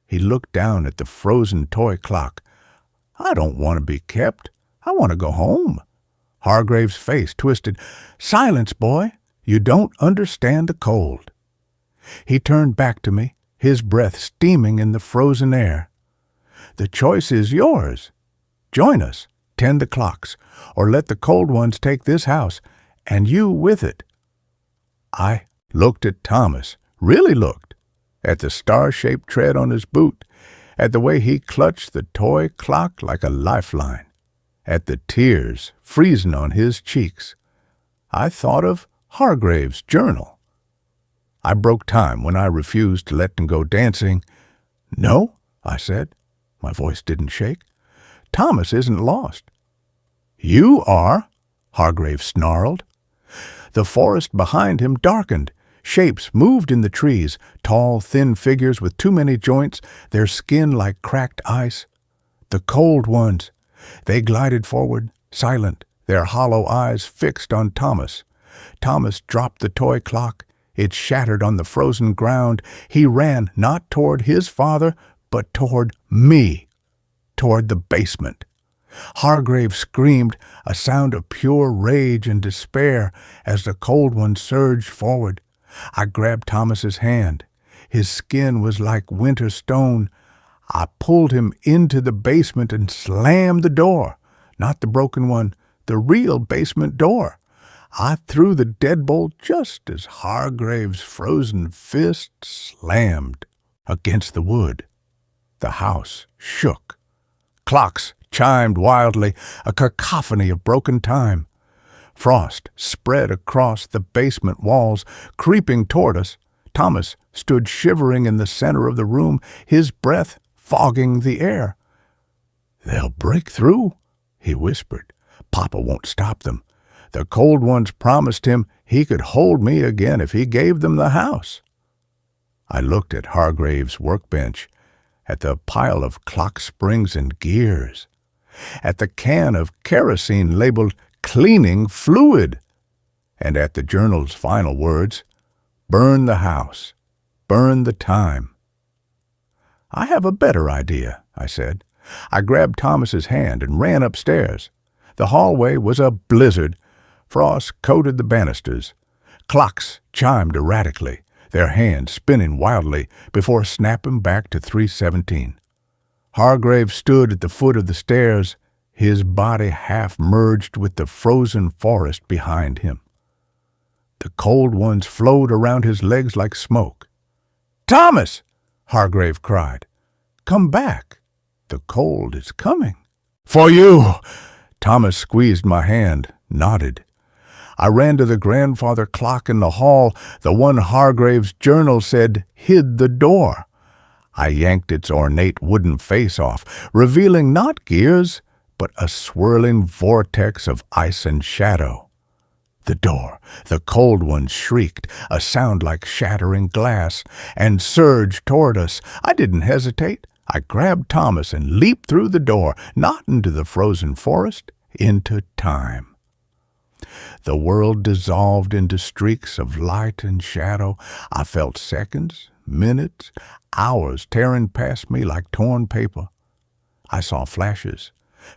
S1: He looked down at the frozen toy clock. "I don't want to be kept. I want to go home." Hargrave's face twisted. "Silence, boy. You don't understand the cold." He turned back to me, his breath steaming in the frozen air. "The choice is yours. Join us, tend the clocks, or let the cold ones take this house, and you with it." I looked at Thomas, really looked, at the star-shaped tread on his boot, at the way he clutched the toy clock like a lifeline, at the tears freezing on his cheeks. I thought of Hargrave's journal. I broke time when I refused to let them go dancing. "No," I said. My voice didn't shake. "Thomas isn't lost." "You are," Hargrave snarled. The forest behind him darkened. Shapes moved in the trees, tall, thin figures with too many joints, their skin like cracked ice. The cold ones. They glided forward, silent, their hollow eyes fixed on Thomas. Thomas dropped the toy clock. It shattered on the frozen ground. He ran not toward his father, but toward me, toward the basement. Hargrave screamed, a sound of pure rage and despair, as the cold one surged forward. I grabbed Thomas's hand. His skin was like winter stone. I pulled him into the basement and slammed the door. Not the broken one, the real basement door. I threw the deadbolt just as Hargrave's frozen fist slammed against the wood. The house shook. Clocks chimed wildly, a cacophony of broken time. Frost spread across the basement walls, creeping toward us. Thomas stood shivering in the center of the room, his breath fogging the air. "They'll break through," he whispered. "Papa won't stop them. The cold ones promised him he could hold me again if he gave them the house." I looked at Hargrave's workbench, at the pile of clock springs and gears, at the can of kerosene labeled cleaning fluid, and at the journal's final words, "Burn the house, burn the time." "I have a better idea," I said. I grabbed Thomas's hand and ran upstairs. The hallway was a blizzard. Frost coated the banisters. Clocks chimed erratically, their hands spinning wildly before snapping back to 3:17. Hargrave stood at the foot of the stairs, his body half merged with the frozen forest behind him. The cold ones flowed around his legs like smoke. "Thomas!" Hargrave cried. "Come back. The cold is coming." "For you!" Thomas squeezed my hand, nodded. I ran to the grandfather clock in the hall, the one Hargrave's journal said hid the door. I yanked its ornate wooden face off, revealing not gears, but a swirling vortex of ice and shadow. The door, the cold one shrieked, a sound like shattering glass, and surged toward us. I didn't hesitate. I grabbed Thomas and leaped through the door, not into the frozen forest, into time. The world dissolved into streaks of light and shadow. I felt seconds, minutes, hours tearing past me like torn paper. I saw flashes.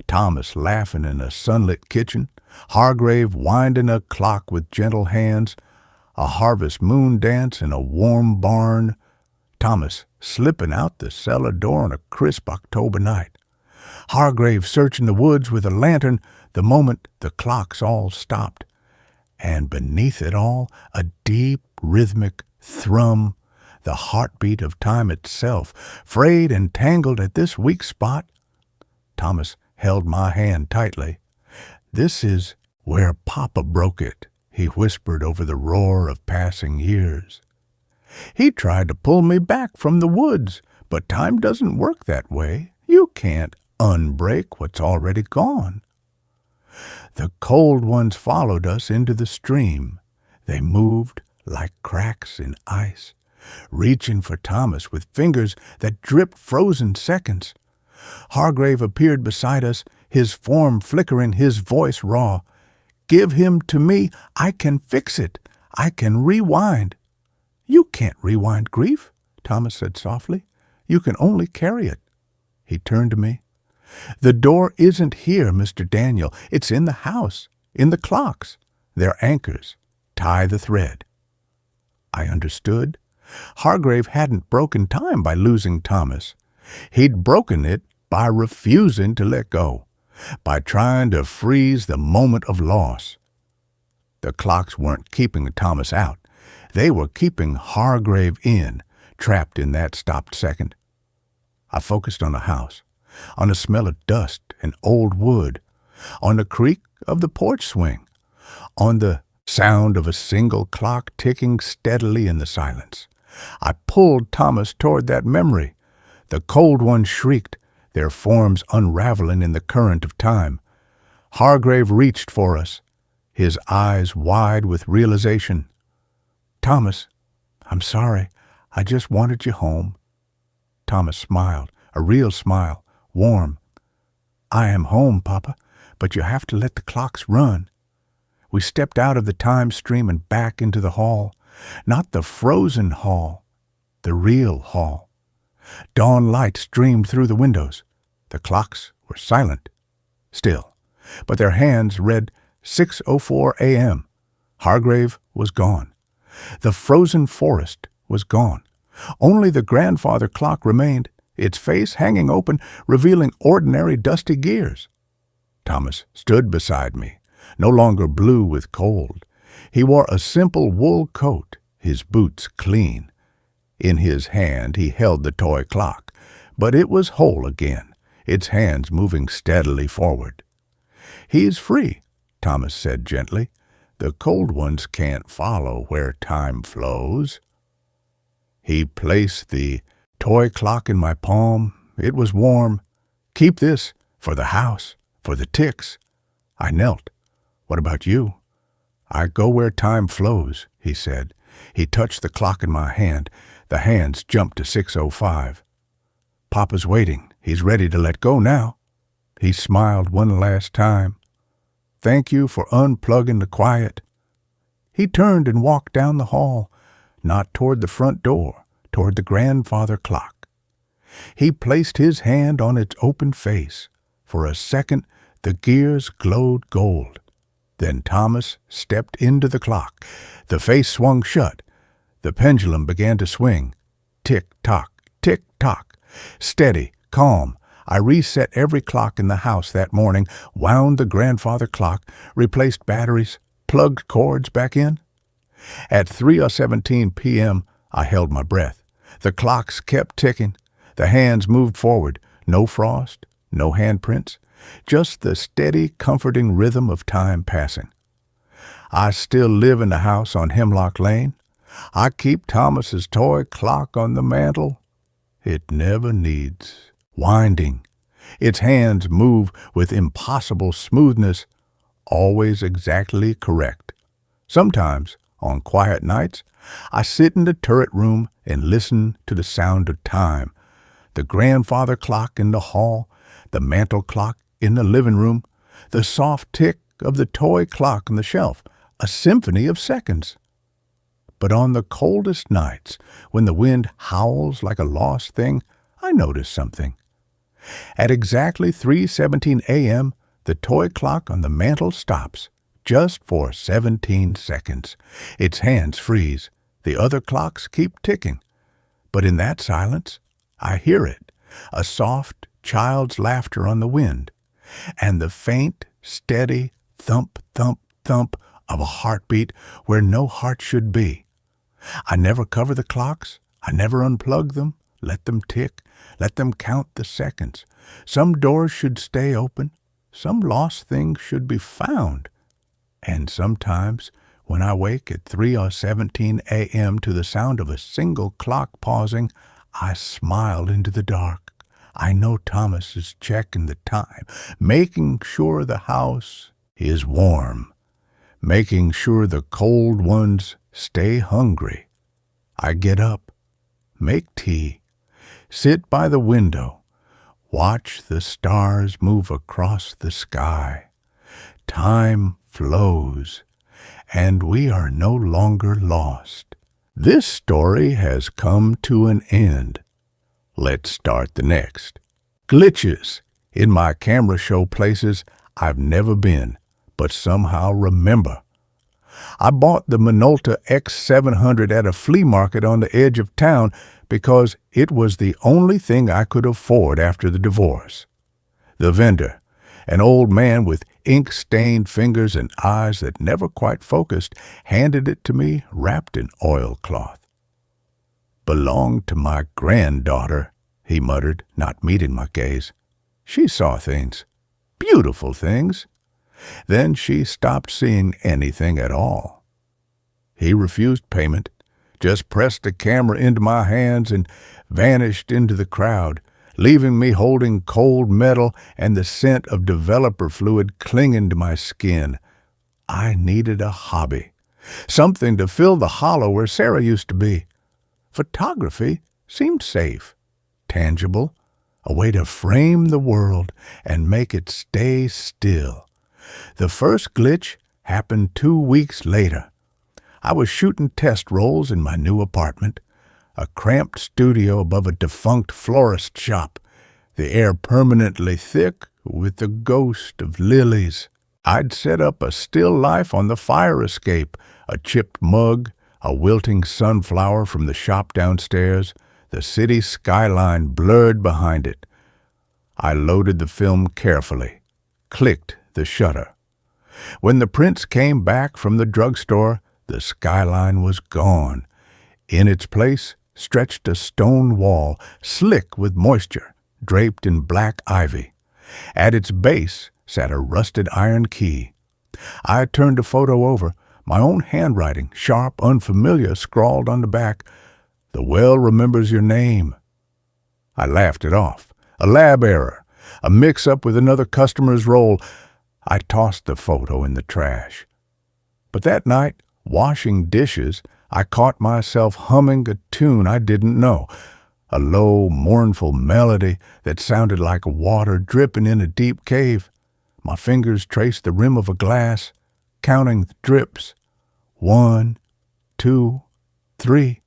S1: Thomas laughing in a sunlit kitchen, Hargrave winding a clock with gentle hands, a harvest moon dance in a warm barn, Thomas slipping out the cellar door on a crisp October night, Hargrave searching the woods with a lantern the moment the clocks all stopped, and beneath it all a deep rhythmic thrum, the heartbeat of time itself, frayed and tangled at this weak spot. Thomas held my hand tightly. "This is where Papa broke it," he whispered over the roar of passing years. "He tried to pull me back from the woods, but time doesn't work that way. You can't unbreak what's already gone." The cold ones followed us into the stream. They moved like cracks in ice, reaching for Thomas with fingers that dripped frozen seconds. Hargrave appeared beside us, his form flickering, his voice raw. "Give him to me. I can fix it. I can rewind." "You can't rewind grief," Thomas said softly. "You can only carry it." He turned to me. "The door isn't here, Mr. Daniel. It's in the house, in the clocks. They're anchors. Tie the thread." I understood. Hargrave hadn't broken time by losing Thomas. He'd broken it by refusing to let go, by trying to freeze the moment of loss. The clocks weren't keeping Thomas out. They were keeping Hargrave in, trapped in that stopped second. I focused on the house, on the smell of dust and old wood, on the creak of the porch swing, on the sound of a single clock ticking steadily in the silence. I pulled Thomas toward that memory. The cold ones shrieked, their forms unraveling in the current of time. Hargrave reached for us, his eyes wide with realization. "Thomas, I'm sorry. I just wanted you home." Thomas smiled, a real smile, warm. "I am home, Papa, but you have to let the clocks run." We stepped out of the time stream and back into the hall. Not the frozen hall, the real hall. Dawn light streamed through the windows. The clocks were silent, still, but their hands read 6:04 a.m. Hargrave was gone. The frozen forest was gone. Only the grandfather clock remained, its face hanging open, revealing ordinary dusty gears. Thomas stood beside me, no longer blue with cold. He wore a simple wool coat, his boots clean. In his hand he held the toy clock, but it was whole again, its hands moving steadily forward. "He's free," Thomas said gently. "The cold ones can't follow where time flows." He placed the toy clock in my palm. It was warm. "Keep this for the house, for the ticks." I knelt. "What about you?" "I go where time flows," he said. He touched the clock in my hand. The hands jumped to 6:05. "Papa's waiting. He's ready to let go now." He smiled one last time. "Thank you for unplugging the quiet." He turned and walked down the hall, not toward the front door, toward the grandfather clock. He placed his hand on its open face. For a second, the gears glowed gold. Then Thomas stepped into the clock. The face swung shut. The pendulum began to swing. Tick-tock, tick-tock. Steady, calm. I reset every clock in the house that morning, wound the grandfather clock, replaced batteries, plugged cords back in. At 3:17 p.m., I held my breath. The clocks kept ticking. The hands moved forward. No frost, no handprints, just the steady, comforting rhythm of time passing. I still live in the house on Hemlock Lane. I keep Thomas's toy clock on the mantel. It never needs winding. Its hands move with impossible smoothness, always exactly correct. Sometimes, on quiet nights, I sit in the turret room and listen to the sound of time. The grandfather clock in the hall, the mantel clock in the living room, the soft tick of the toy clock on the shelf, a symphony of seconds. But on the coldest nights, when the wind howls like a lost thing, I notice something. At exactly 3:17 a.m., the toy clock on the mantel stops, just for 17 seconds. Its hands freeze. The other clocks keep ticking. But in that silence, I hear it, a soft child's laughter on the wind, and the faint, steady thump, thump, thump of a heartbeat where no heart should be. I never cover the clocks. I never unplug them. Let them tick. Let them count the seconds. Some doors should stay open. Some lost things should be found. And sometimes, when I wake at 3:17 a.m. to the sound of a single clock pausing, I smile into the dark. I know Thomas is checking the time, making sure the house is warm, making sure the cold ones stay hungry. I get up, make tea, sit by the window, watch the stars move across the sky. Time flows, and we are no longer lost. This story has come to an end. Let's start the next. Glitches in my camera show places I've never been, but somehow remember. I bought the Minolta X700 at a flea market on the edge of town because it was the only thing I could afford after the divorce. The vendor, an old man with ink-stained fingers and eyes that never quite focused, handed it to me wrapped in oilcloth. "Belonged to my granddaughter," he muttered, not meeting my gaze. "She saw things, beautiful things. Then she stopped seeing anything at all." He refused payment, just pressed the camera into my hands and vanished into the crowd, leaving me holding cold metal and the scent of developer fluid clinging to my skin. I needed a hobby, something to fill the hollow where Sarah used to be. Photography seemed safe, tangible, a way to frame the world and make it stay still. The first glitch happened 2 weeks later. I was shooting test rolls in my new apartment, a cramped studio above a defunct florist shop, the air permanently thick with the ghost of lilies. I'd set up a still life on the fire escape, a chipped mug, a wilting sunflower from the shop downstairs, the city skyline blurred behind it. I loaded the film carefully, clicked the shutter. When the prince came back from the drugstore, the skyline was gone. In its place stretched a stone wall, slick with moisture, draped in black ivy. At its base sat a rusted iron key. I turned the photo over, my own handwriting, sharp, unfamiliar, scrawled on the back, "The well remembers your name." I laughed it off. A lab error, a mix-up with another customer's roll. I tossed the photo in the trash. But that night, washing dishes, I caught myself humming a tune I didn't know, a low, mournful melody that sounded like water dripping in a deep cave. My fingers traced the rim of a glass, counting the drips. 1, 2, 3.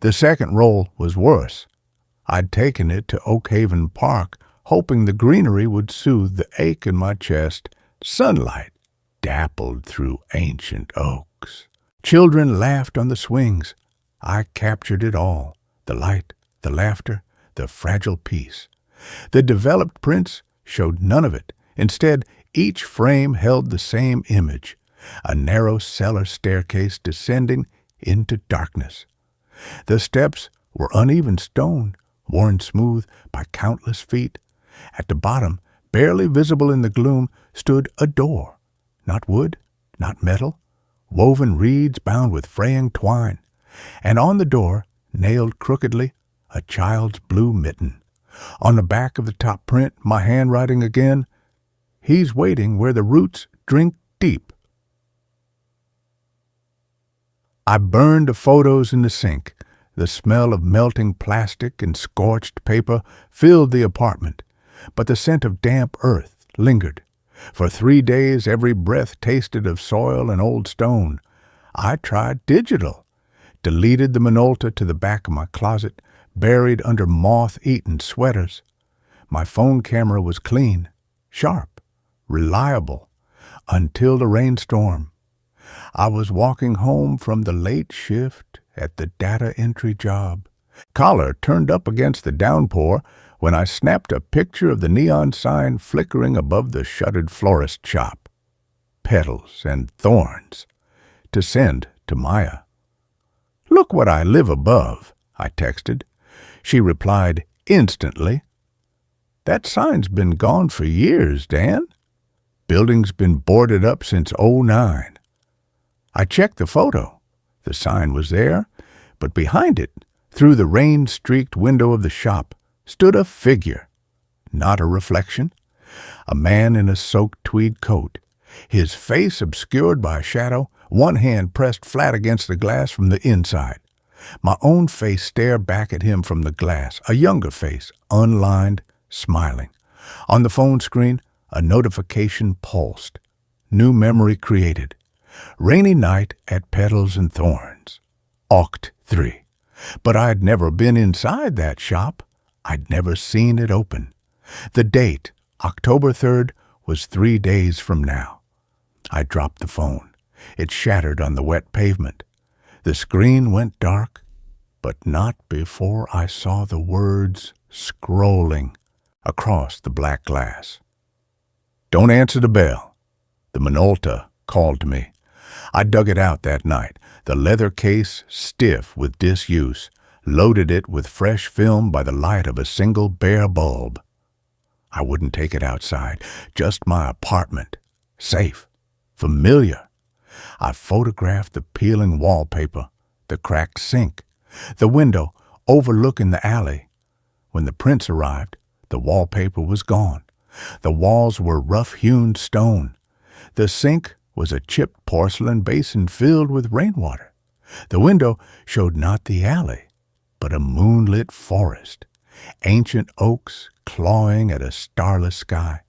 S1: The second roll was worse. I'd taken it to Oak Haven Park, hoping the greenery would soothe the ache in my chest. Sunlight dappled through ancient oaks. Children laughed on the swings. I captured it all, the light, the laughter, the fragile peace. The developed prints showed none of it. Instead, each frame held the same image, a narrow cellar staircase descending into darkness. The steps were uneven stone, worn smooth by countless feet. At the bottom, barely visible in the gloom, stood a door. Not wood, not metal, woven reeds bound with fraying twine. And on the door, nailed crookedly, a child's blue mitten. On the back of the top print, my handwriting again, "He's waiting where the roots drink deep." I burned the photos in the sink. The smell of melting plastic and scorched paper filled the apartment, but the scent of damp earth lingered. For 3 days every breath tasted of soil and old stone. I tried digital, deleted the Minolta to the back of my closet, buried under moth-eaten sweaters. My phone camera was clean, sharp, reliable, until the rainstorm. I was walking home from the late shift at the data entry job. Collar turned up against the downpour when I snapped a picture of the neon sign flickering above the shuttered florist shop. Petals and thorns, to send to Maya. "Look what I live above," I texted. She replied instantly, "That sign's been gone for years, Dan. Building's been boarded up since '09. I checked the photo. The sign was there, but behind it, through the rain-streaked window of the shop, stood a figure, not a reflection. A man in a soaked tweed coat, his face obscured by a shadow, one hand pressed flat against the glass from the inside. My own face stared back at him from the glass, a younger face, unlined, smiling. On the phone screen, a notification pulsed. New memory created. Rainy night at Petals and Thorns. Oct 3. But I'd never been inside that shop. I'd never seen it open. The date, October 3rd, was 3 days from now. I dropped the phone. It shattered on the wet pavement. The screen went dark, but not before I saw the words scrolling across the black glass. "Don't answer the bell." The Minolta called to me. I dug it out that night, the leather case stiff with disuse, loaded it with fresh film by the light of a single bare bulb. I wouldn't take it outside, just my apartment. Safe, familiar. I photographed the peeling wallpaper, the cracked sink, the window overlooking the alley. When the prince arrived, the wallpaper was gone. The walls were rough-hewn stone. The sink was a chipped porcelain basin filled with rainwater. The window showed not the alley, but a moonlit forest, ancient oaks clawing at a starless sky.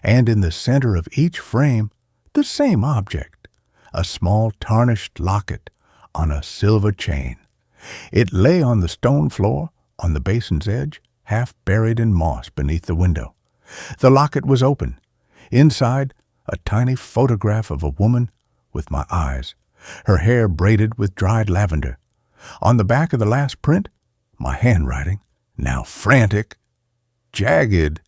S1: And in the center of each frame, the same object, a small tarnished locket on a silver chain. It lay on the stone floor, on the basin's edge, half buried in moss beneath the window. The locket was open. Inside, a tiny photograph of a woman with my eyes, her hair braided with dried lavender. On the back of the last print, my handwriting, now frantic, jagged.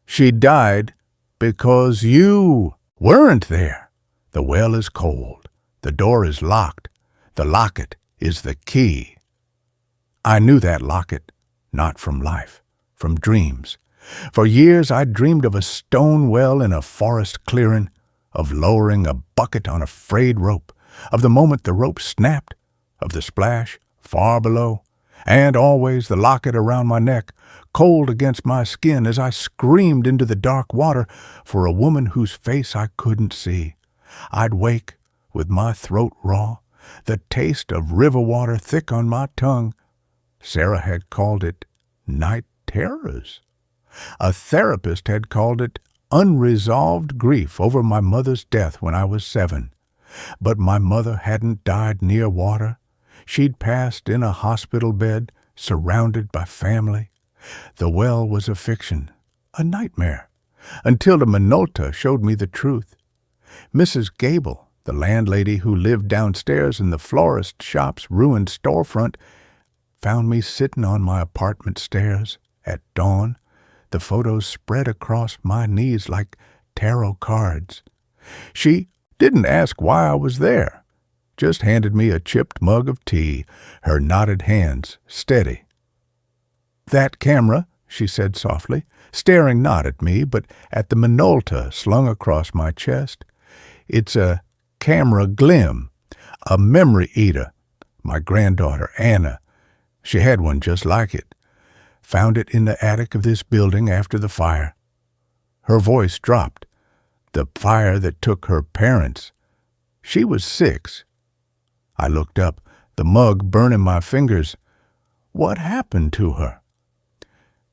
S1: "She died because you weren't there. The well is cold. The door is locked. The locket is the key." I knew that locket, not from life, from dreams. For years I'd dreamed of a stone well in a forest clearing, of lowering a bucket on a frayed rope, of the moment the rope snapped, of the splash far below, and always the locket around my neck, cold against my skin as I screamed into the dark water for a woman whose face I couldn't see. I'd wake with my throat raw, the taste of river water thick on my tongue. Sarah had called it night terrors. A therapist had called it unresolved grief over my mother's death when I was 7. But my mother hadn't died near water. She'd passed in a hospital bed surrounded by family. The well was a fiction, a nightmare, until the Minolta showed me the truth. Mrs. Gable, the landlady who lived downstairs in the florist shop's ruined storefront, found me sitting on my apartment stairs at dawn, the photos spread across my knees like tarot cards. She didn't ask why I was there, just handed me a chipped mug of tea, her knotted hands steady. "That camera," she said softly, staring not at me, but at the Minolta slung across my chest. "It's a camera Glim, a memory eater. My granddaughter, Anna, she had one just like it. Found it in the attic of this building after the fire." Her voice dropped. "The fire that took her parents. She was 6. I looked up, the mug burning my fingers. What happened to her?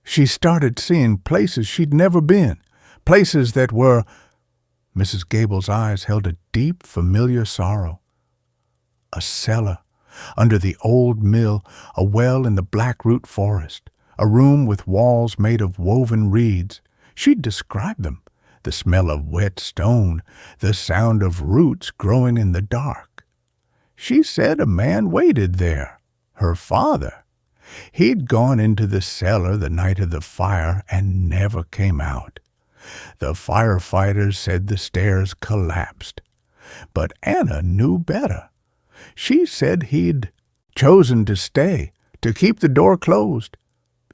S1: She started seeing places she'd never been, places that were— Mrs. Gable's eyes held a deep, familiar sorrow. A cellar, under the old mill, a well in the Blackroot forest, a room with walls made of woven reeds. She'd described them. The smell of wet stone, the sound of roots growing in the dark. She said a man waited there, her father. He'd gone into the cellar the night of the fire and never came out. The firefighters said the stairs collapsed. But Anna knew better. She said he'd chosen to stay, to keep the door closed.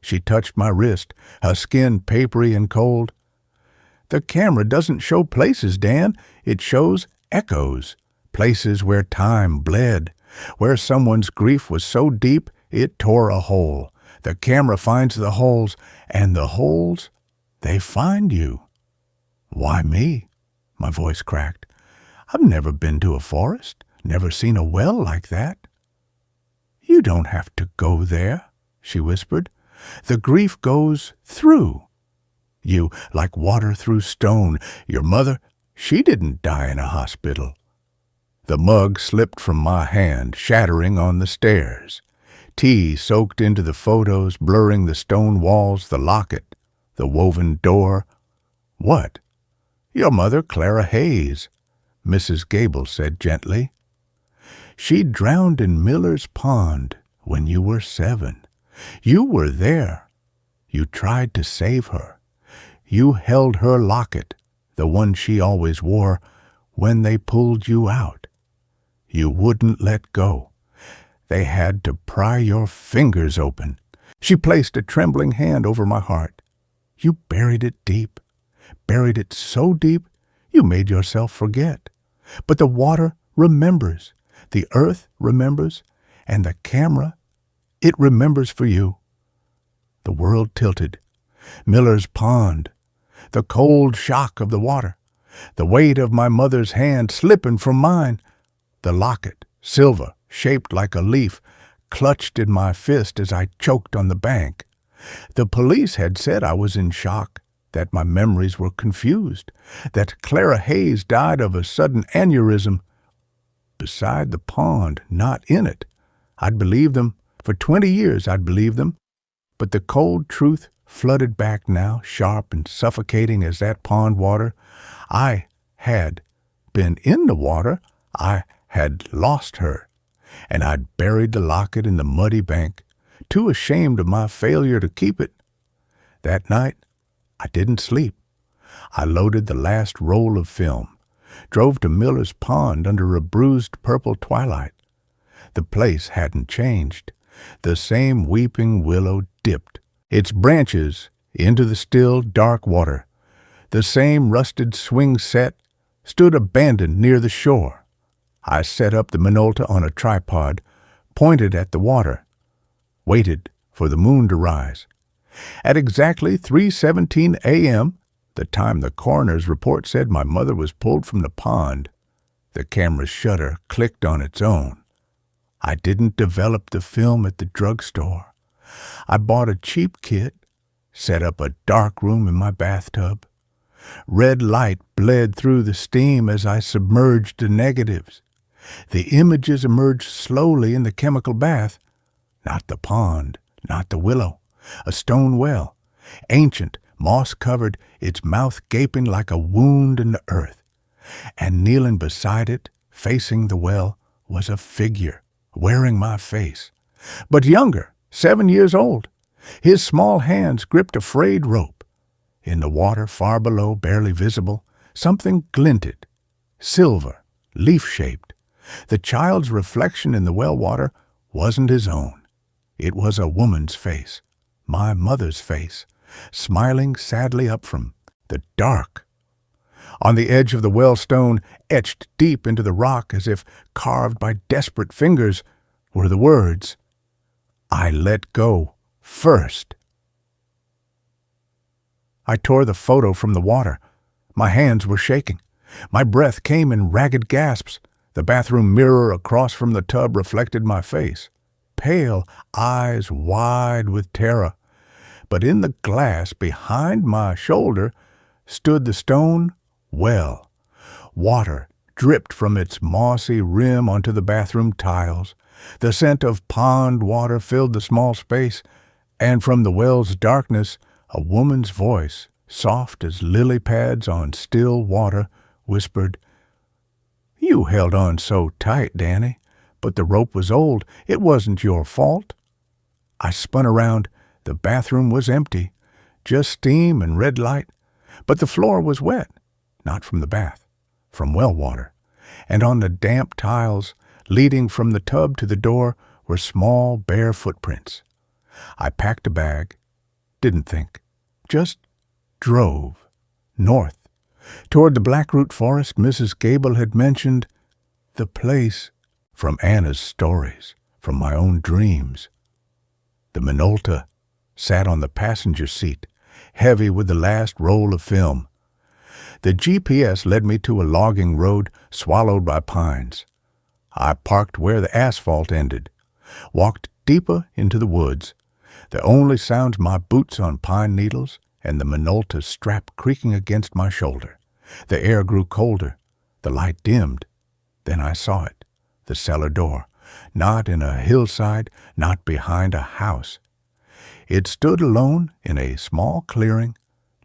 S1: She touched my wrist, her skin papery and cold. "The camera doesn't show places, Dan. It shows echoes, places where time bled, where someone's grief was so deep it tore a hole. The camera finds the holes, and the holes, they find you." "Why me?" My voice cracked. "I've never been to a forest, never seen a well like that." "You don't have to go there," she whispered. "The grief goes through you like water through stone. Your mother, she didn't die in a hospital." The mug slipped from my hand, shattering on the stairs. Tea soaked into the photos, blurring the stone walls, the locket, the woven door. "What?" "Your mother, Clara Hayes," Mrs. Gable said gently. "She drowned in Miller's Pond when you were 7. You were there. You tried to save her. You held her locket, the one she always wore, when they pulled you out. You wouldn't let go. They had to pry your fingers open." She placed a trembling hand over my heart. "You buried it deep, buried it so deep you made yourself forget. But the water remembers, the earth remembers, and the camera, it remembers for you." The world tilted. Miller's Pond, the cold shock of the water, the weight of my mother's hand slipping from mine, the locket, silver, shaped like a leaf, clutched in my fist as I choked on the bank. The police had said I was in shock, that my memories were confused, that Clara Hayes died of a sudden aneurysm. Beside the pond, not in it. I'd believed them. For 20 years I'd believed them. But the cold truth flooded back now, sharp and suffocating as that pond water. I had been in the water. I had lost her, and I'd buried the locket in the muddy bank, too ashamed of my failure to keep it. That night, I didn't sleep. I loaded the last roll of film, drove to Miller's Pond under a bruised purple twilight. The place hadn't changed. The same weeping willow dipped its branches into the still, dark water. The same rusted swing set stood abandoned near the shore. I set up the Minolta on a tripod, pointed at the water, waited for the moon to rise. At exactly 3:17 a.m., the time the coroner's report said my mother was pulled from the pond, the camera's shutter clicked on its own. I didn't develop the film at the drugstore. I bought a cheap kit, set up a dark room in my bathtub. Red light bled through the steam as I submerged the negatives. The images emerged slowly in the chemical bath, not the pond, not the willow, a stone well, ancient, moss-covered, its mouth gaping like a wound in the earth. And kneeling beside it, facing the well, was a figure, wearing my face, but younger, 7 years old. His small hands gripped a frayed rope. In the water far below, barely visible, something glinted, silver, leaf-shaped. The child's reflection in the well water wasn't his own. It was a woman's face, my mother's face, smiling sadly up from the dark. On the edge of the well stone, etched deep into the rock as if carved by desperate fingers, were the words, "I let go first." I tore the photo from the water. My hands were shaking. My breath came in ragged gasps. The bathroom mirror across from the tub reflected my face, pale, eyes wide with terror. But in the glass behind my shoulder stood the stone well. Water dripped from its mossy rim onto the bathroom tiles. The scent of pond water filled the small space, and from the well's darkness, a woman's voice, soft as lily pads on still water, whispered, "You held on so tight, Danny, but the rope was old. It wasn't your fault." I spun around. The bathroom was empty, just steam and red light, but the floor was wet, not from the bath, from well water, and on the damp tiles leading from the tub to the door were small, bare footprints. I packed a bag, didn't think, just drove north, toward the Blackroot Forest Mrs. Gable had mentioned, the place from Anna's stories, from my own dreams. The Minolta sat on the passenger seat, heavy with the last roll of film. The GPS led me to a logging road swallowed by pines. I parked where the asphalt ended, walked deeper into the woods, the only sounds my boots on pine needles and the Minolta's strap creaking against my shoulder. The air grew colder, the light dimmed. Then I saw it, the cellar door, not in a hillside, not behind a house. It stood alone in a small clearing,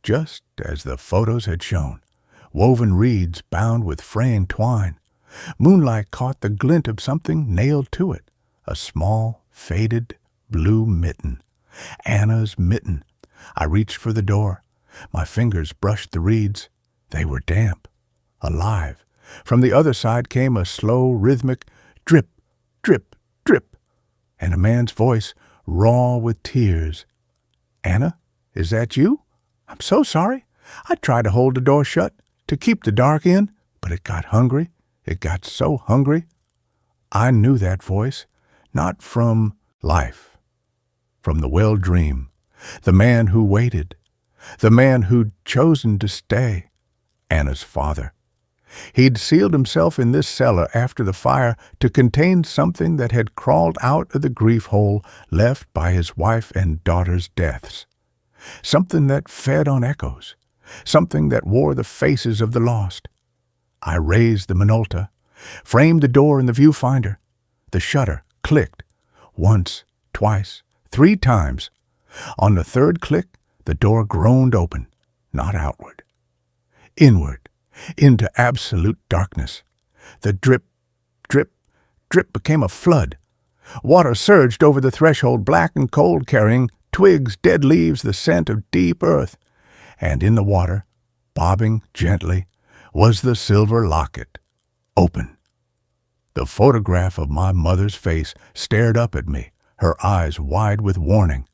S1: just as the photos had shown, woven reeds bound with fraying twine. Moonlight caught the glint of something nailed to it, a small, faded, blue mitten. Anna's mitten. I reached for the door. My fingers brushed the reeds. They were damp, alive. From the other side came a slow, rhythmic drip, drip, drip, and a man's voice, raw with tears. "Anna, is that you? I'm so sorry. I tried to hold the door shut, to keep the dark in, but it got hungry. It got so hungry." I knew that voice, not from life, from the well dream, the man who waited, the man who'd chosen to stay, Anna's father. He'd sealed himself in this cellar after the fire to contain something that had crawled out of the grief hole left by his wife and daughter's deaths. Something that fed on echoes, something that wore the faces of the lost. I raised the Minolta, framed the door in the viewfinder. The shutter clicked, once, twice, 3 times. On the 3rd click, the door groaned open, not outward, inward, into absolute darkness. The drip, drip, drip became a flood. Water surged over the threshold, black and cold, carrying twigs, dead leaves, the scent of deep earth. And in the water, bobbing gently, was the silver locket, open. The photograph of my mother's face stared up at me, her eyes wide with warning.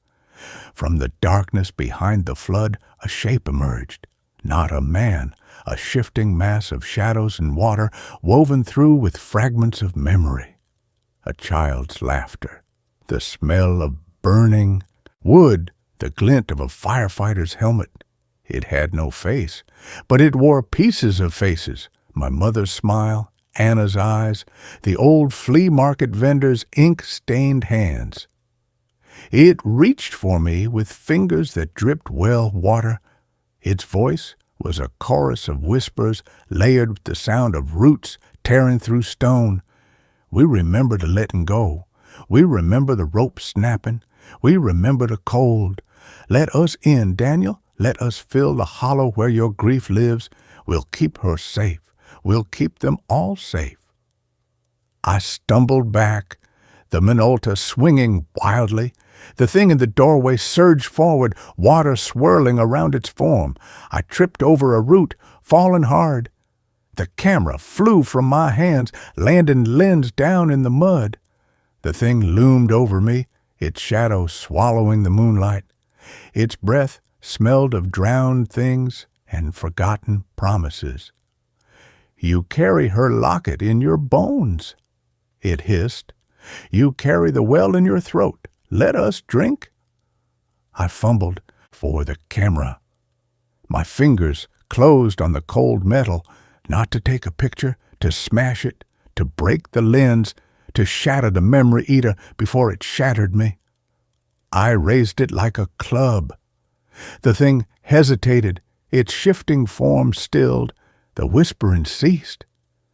S1: From the darkness behind the flood, a shape emerged. Not a man, a shifting mass of shadows and water woven through with fragments of memory. A child's laughter, the smell of burning wood, the glint of a firefighter's helmet. It had no face, but it wore pieces of faces. My mother's smile, Anna's eyes, the old flea market vendor's ink-stained hands. It reached for me with fingers that dripped well water. Its voice was a chorus of whispers layered with the sound of roots tearing through stone. We remembered letting go, We remember the rope snapping. We remember the cold. Let us in, Daniel. Let us fill the hollow where your grief lives. We'll keep her safe. We'll keep them all safe. I stumbled back, the Minolta swinging wildly. The thing in the doorway surged forward, water swirling around its form. I tripped over a root, falling hard. The camera flew from my hands, landing lens down in the mud. The thing loomed over me, its shadow swallowing the moonlight. Its breath smelled of drowned things and forgotten promises. You carry her locket in your bones, it hissed. You carry the well in your throat. Let us drink? I fumbled for the camera. My fingers closed on the cold metal, not to take a picture, to smash it, to break the lens, to shatter the memory eater before it shattered me. I raised it like a club. The thing hesitated, its shifting form stilled, the whispering ceased.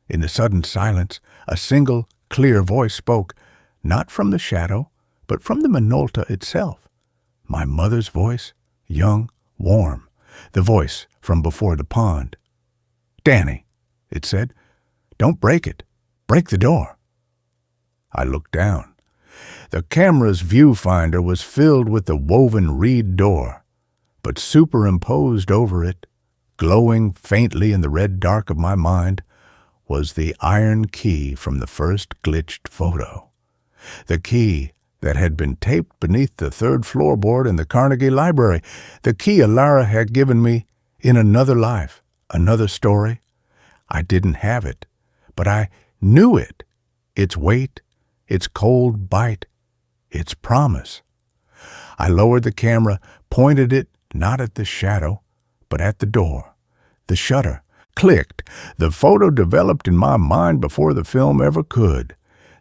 S1: In the sudden silence, a single, clear voice spoke, not from the shadow, but from the Minolta itself. My mother's voice, young, warm, the voice from before the pond. "Danny," it said, "don't break it. Break the door." I looked down. The camera's viewfinder was filled with the woven reed door, but superimposed over it, glowing faintly in the red dark of my mind, was the iron key from the first glitched photo. The key that had been taped beneath the third floorboard in the Carnegie Library, the key Alara had given me in another life, another story. I didn't have it, but I knew it, its weight, its cold bite, its promise. I lowered the camera, pointed it not at the shadow, but at the door. The shutter clicked. The photo developed in my mind before the film ever could.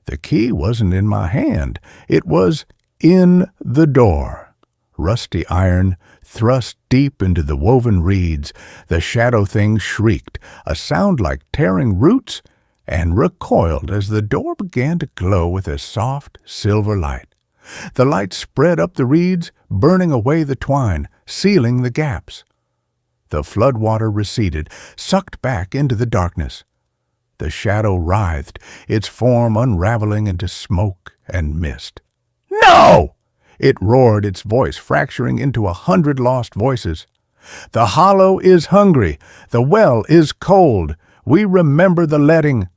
S1: The key wasn't in my hand. It was in the door. Rusty iron thrust deep into the woven reeds. The shadow thing shrieked, a sound like tearing roots, and recoiled as the door began to glow with a soft silver light. The light spread up the reeds, burning away the twine, sealing the gaps. The floodwater receded, sucked back into the darkness. The shadow writhed, its form unraveling into smoke and mist. "No!" It roared, its voice fracturing into 100 lost voices. "The hollow is hungry. The well is cold. We remember the letting."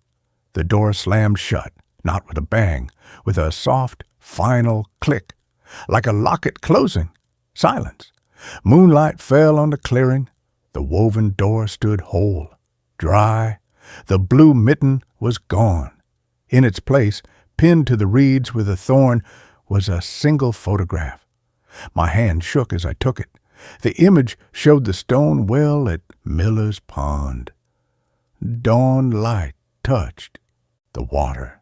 S1: The door slammed shut, not with a bang, with a soft, final click, like a locket closing. Silence. Moonlight fell on the clearing. The woven door stood whole, dry. The blue mitten was gone. In its place, pinned to the reeds with a thorn, was a single photograph. My hand shook as I took it. The image showed the stone well at Miller's Pond. Dawn light touched the water.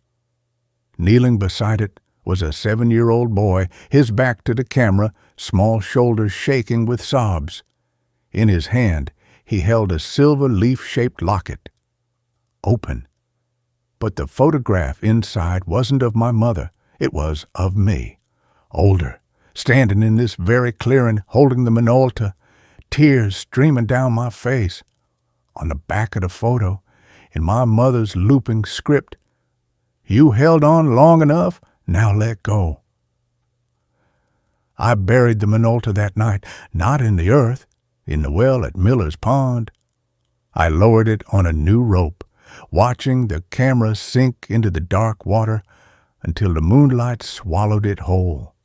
S1: Kneeling beside it was a 7-year-old boy, his back to the camera, small shoulders shaking with sobs. In his hand, he held a silver leaf-shaped locket. Open. But the photograph inside wasn't of my mother. It was of me, older, standing in this very clearing, holding the Minolta, tears streaming down my face. On the back of the photo, in my mother's looping script, "You held on long enough, now let go." I buried the Minolta that night, not in the earth, in the well at Miller's Pond. I lowered it on a new rope, watching the camera sink into the dark water until the moonlight swallowed it whole.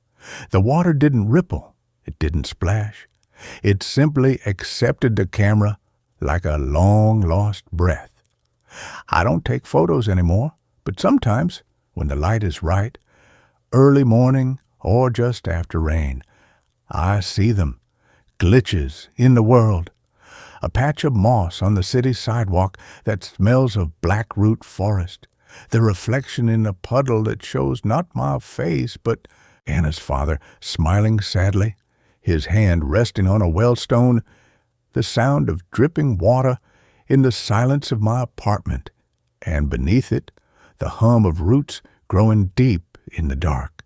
S1: The water didn't ripple, it didn't splash. It simply accepted the camera like a long-lost breath. I don't take photos anymore, but sometimes, when the light is right, early morning or just after rain, I see them, glitches in the world. A patch of moss on the city sidewalk that smells of blackroot forest. The reflection in a puddle that shows not my face, but Anna's father, smiling sadly, his hand resting on a wellstone. The sound of dripping water in the silence of my apartment, and beneath it, the hum of roots growing deep in the dark.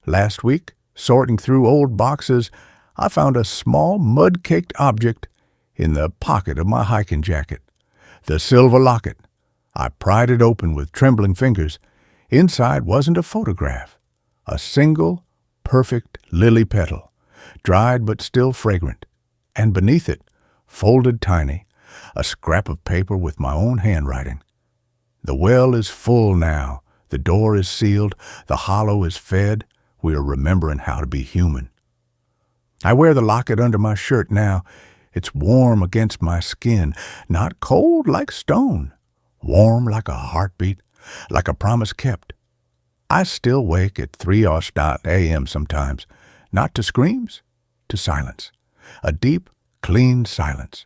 S1: Last week, sorting through old boxes, I found a small mud-caked object in the pocket of my hiking jacket. The silver locket. I pried it open with trembling fingers. Inside wasn't a photograph. A single, perfect lily petal, dried but still fragrant. And beneath it, folded tiny, a scrap of paper with my own handwriting. The well is full now. The door is sealed. The hollow is fed. We are remembering how to be human. I wear the locket under my shirt now. It's warm against my skin, not cold like stone, warm like a heartbeat, like a promise kept. I still wake at 3:00 a.m. sometimes, not to screams, to silence, a deep, clean silence.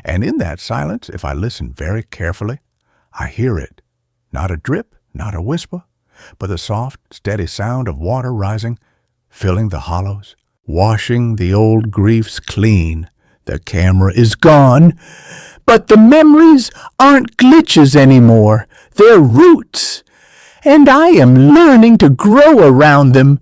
S1: And in that silence, if I listen very carefully, I hear it, not a drip, not a whisper, but the soft, steady sound of water rising, filling the hollows, washing the old griefs clean. The camera is gone, but the memories aren't glitches anymore. They're roots, and I am learning to grow around them,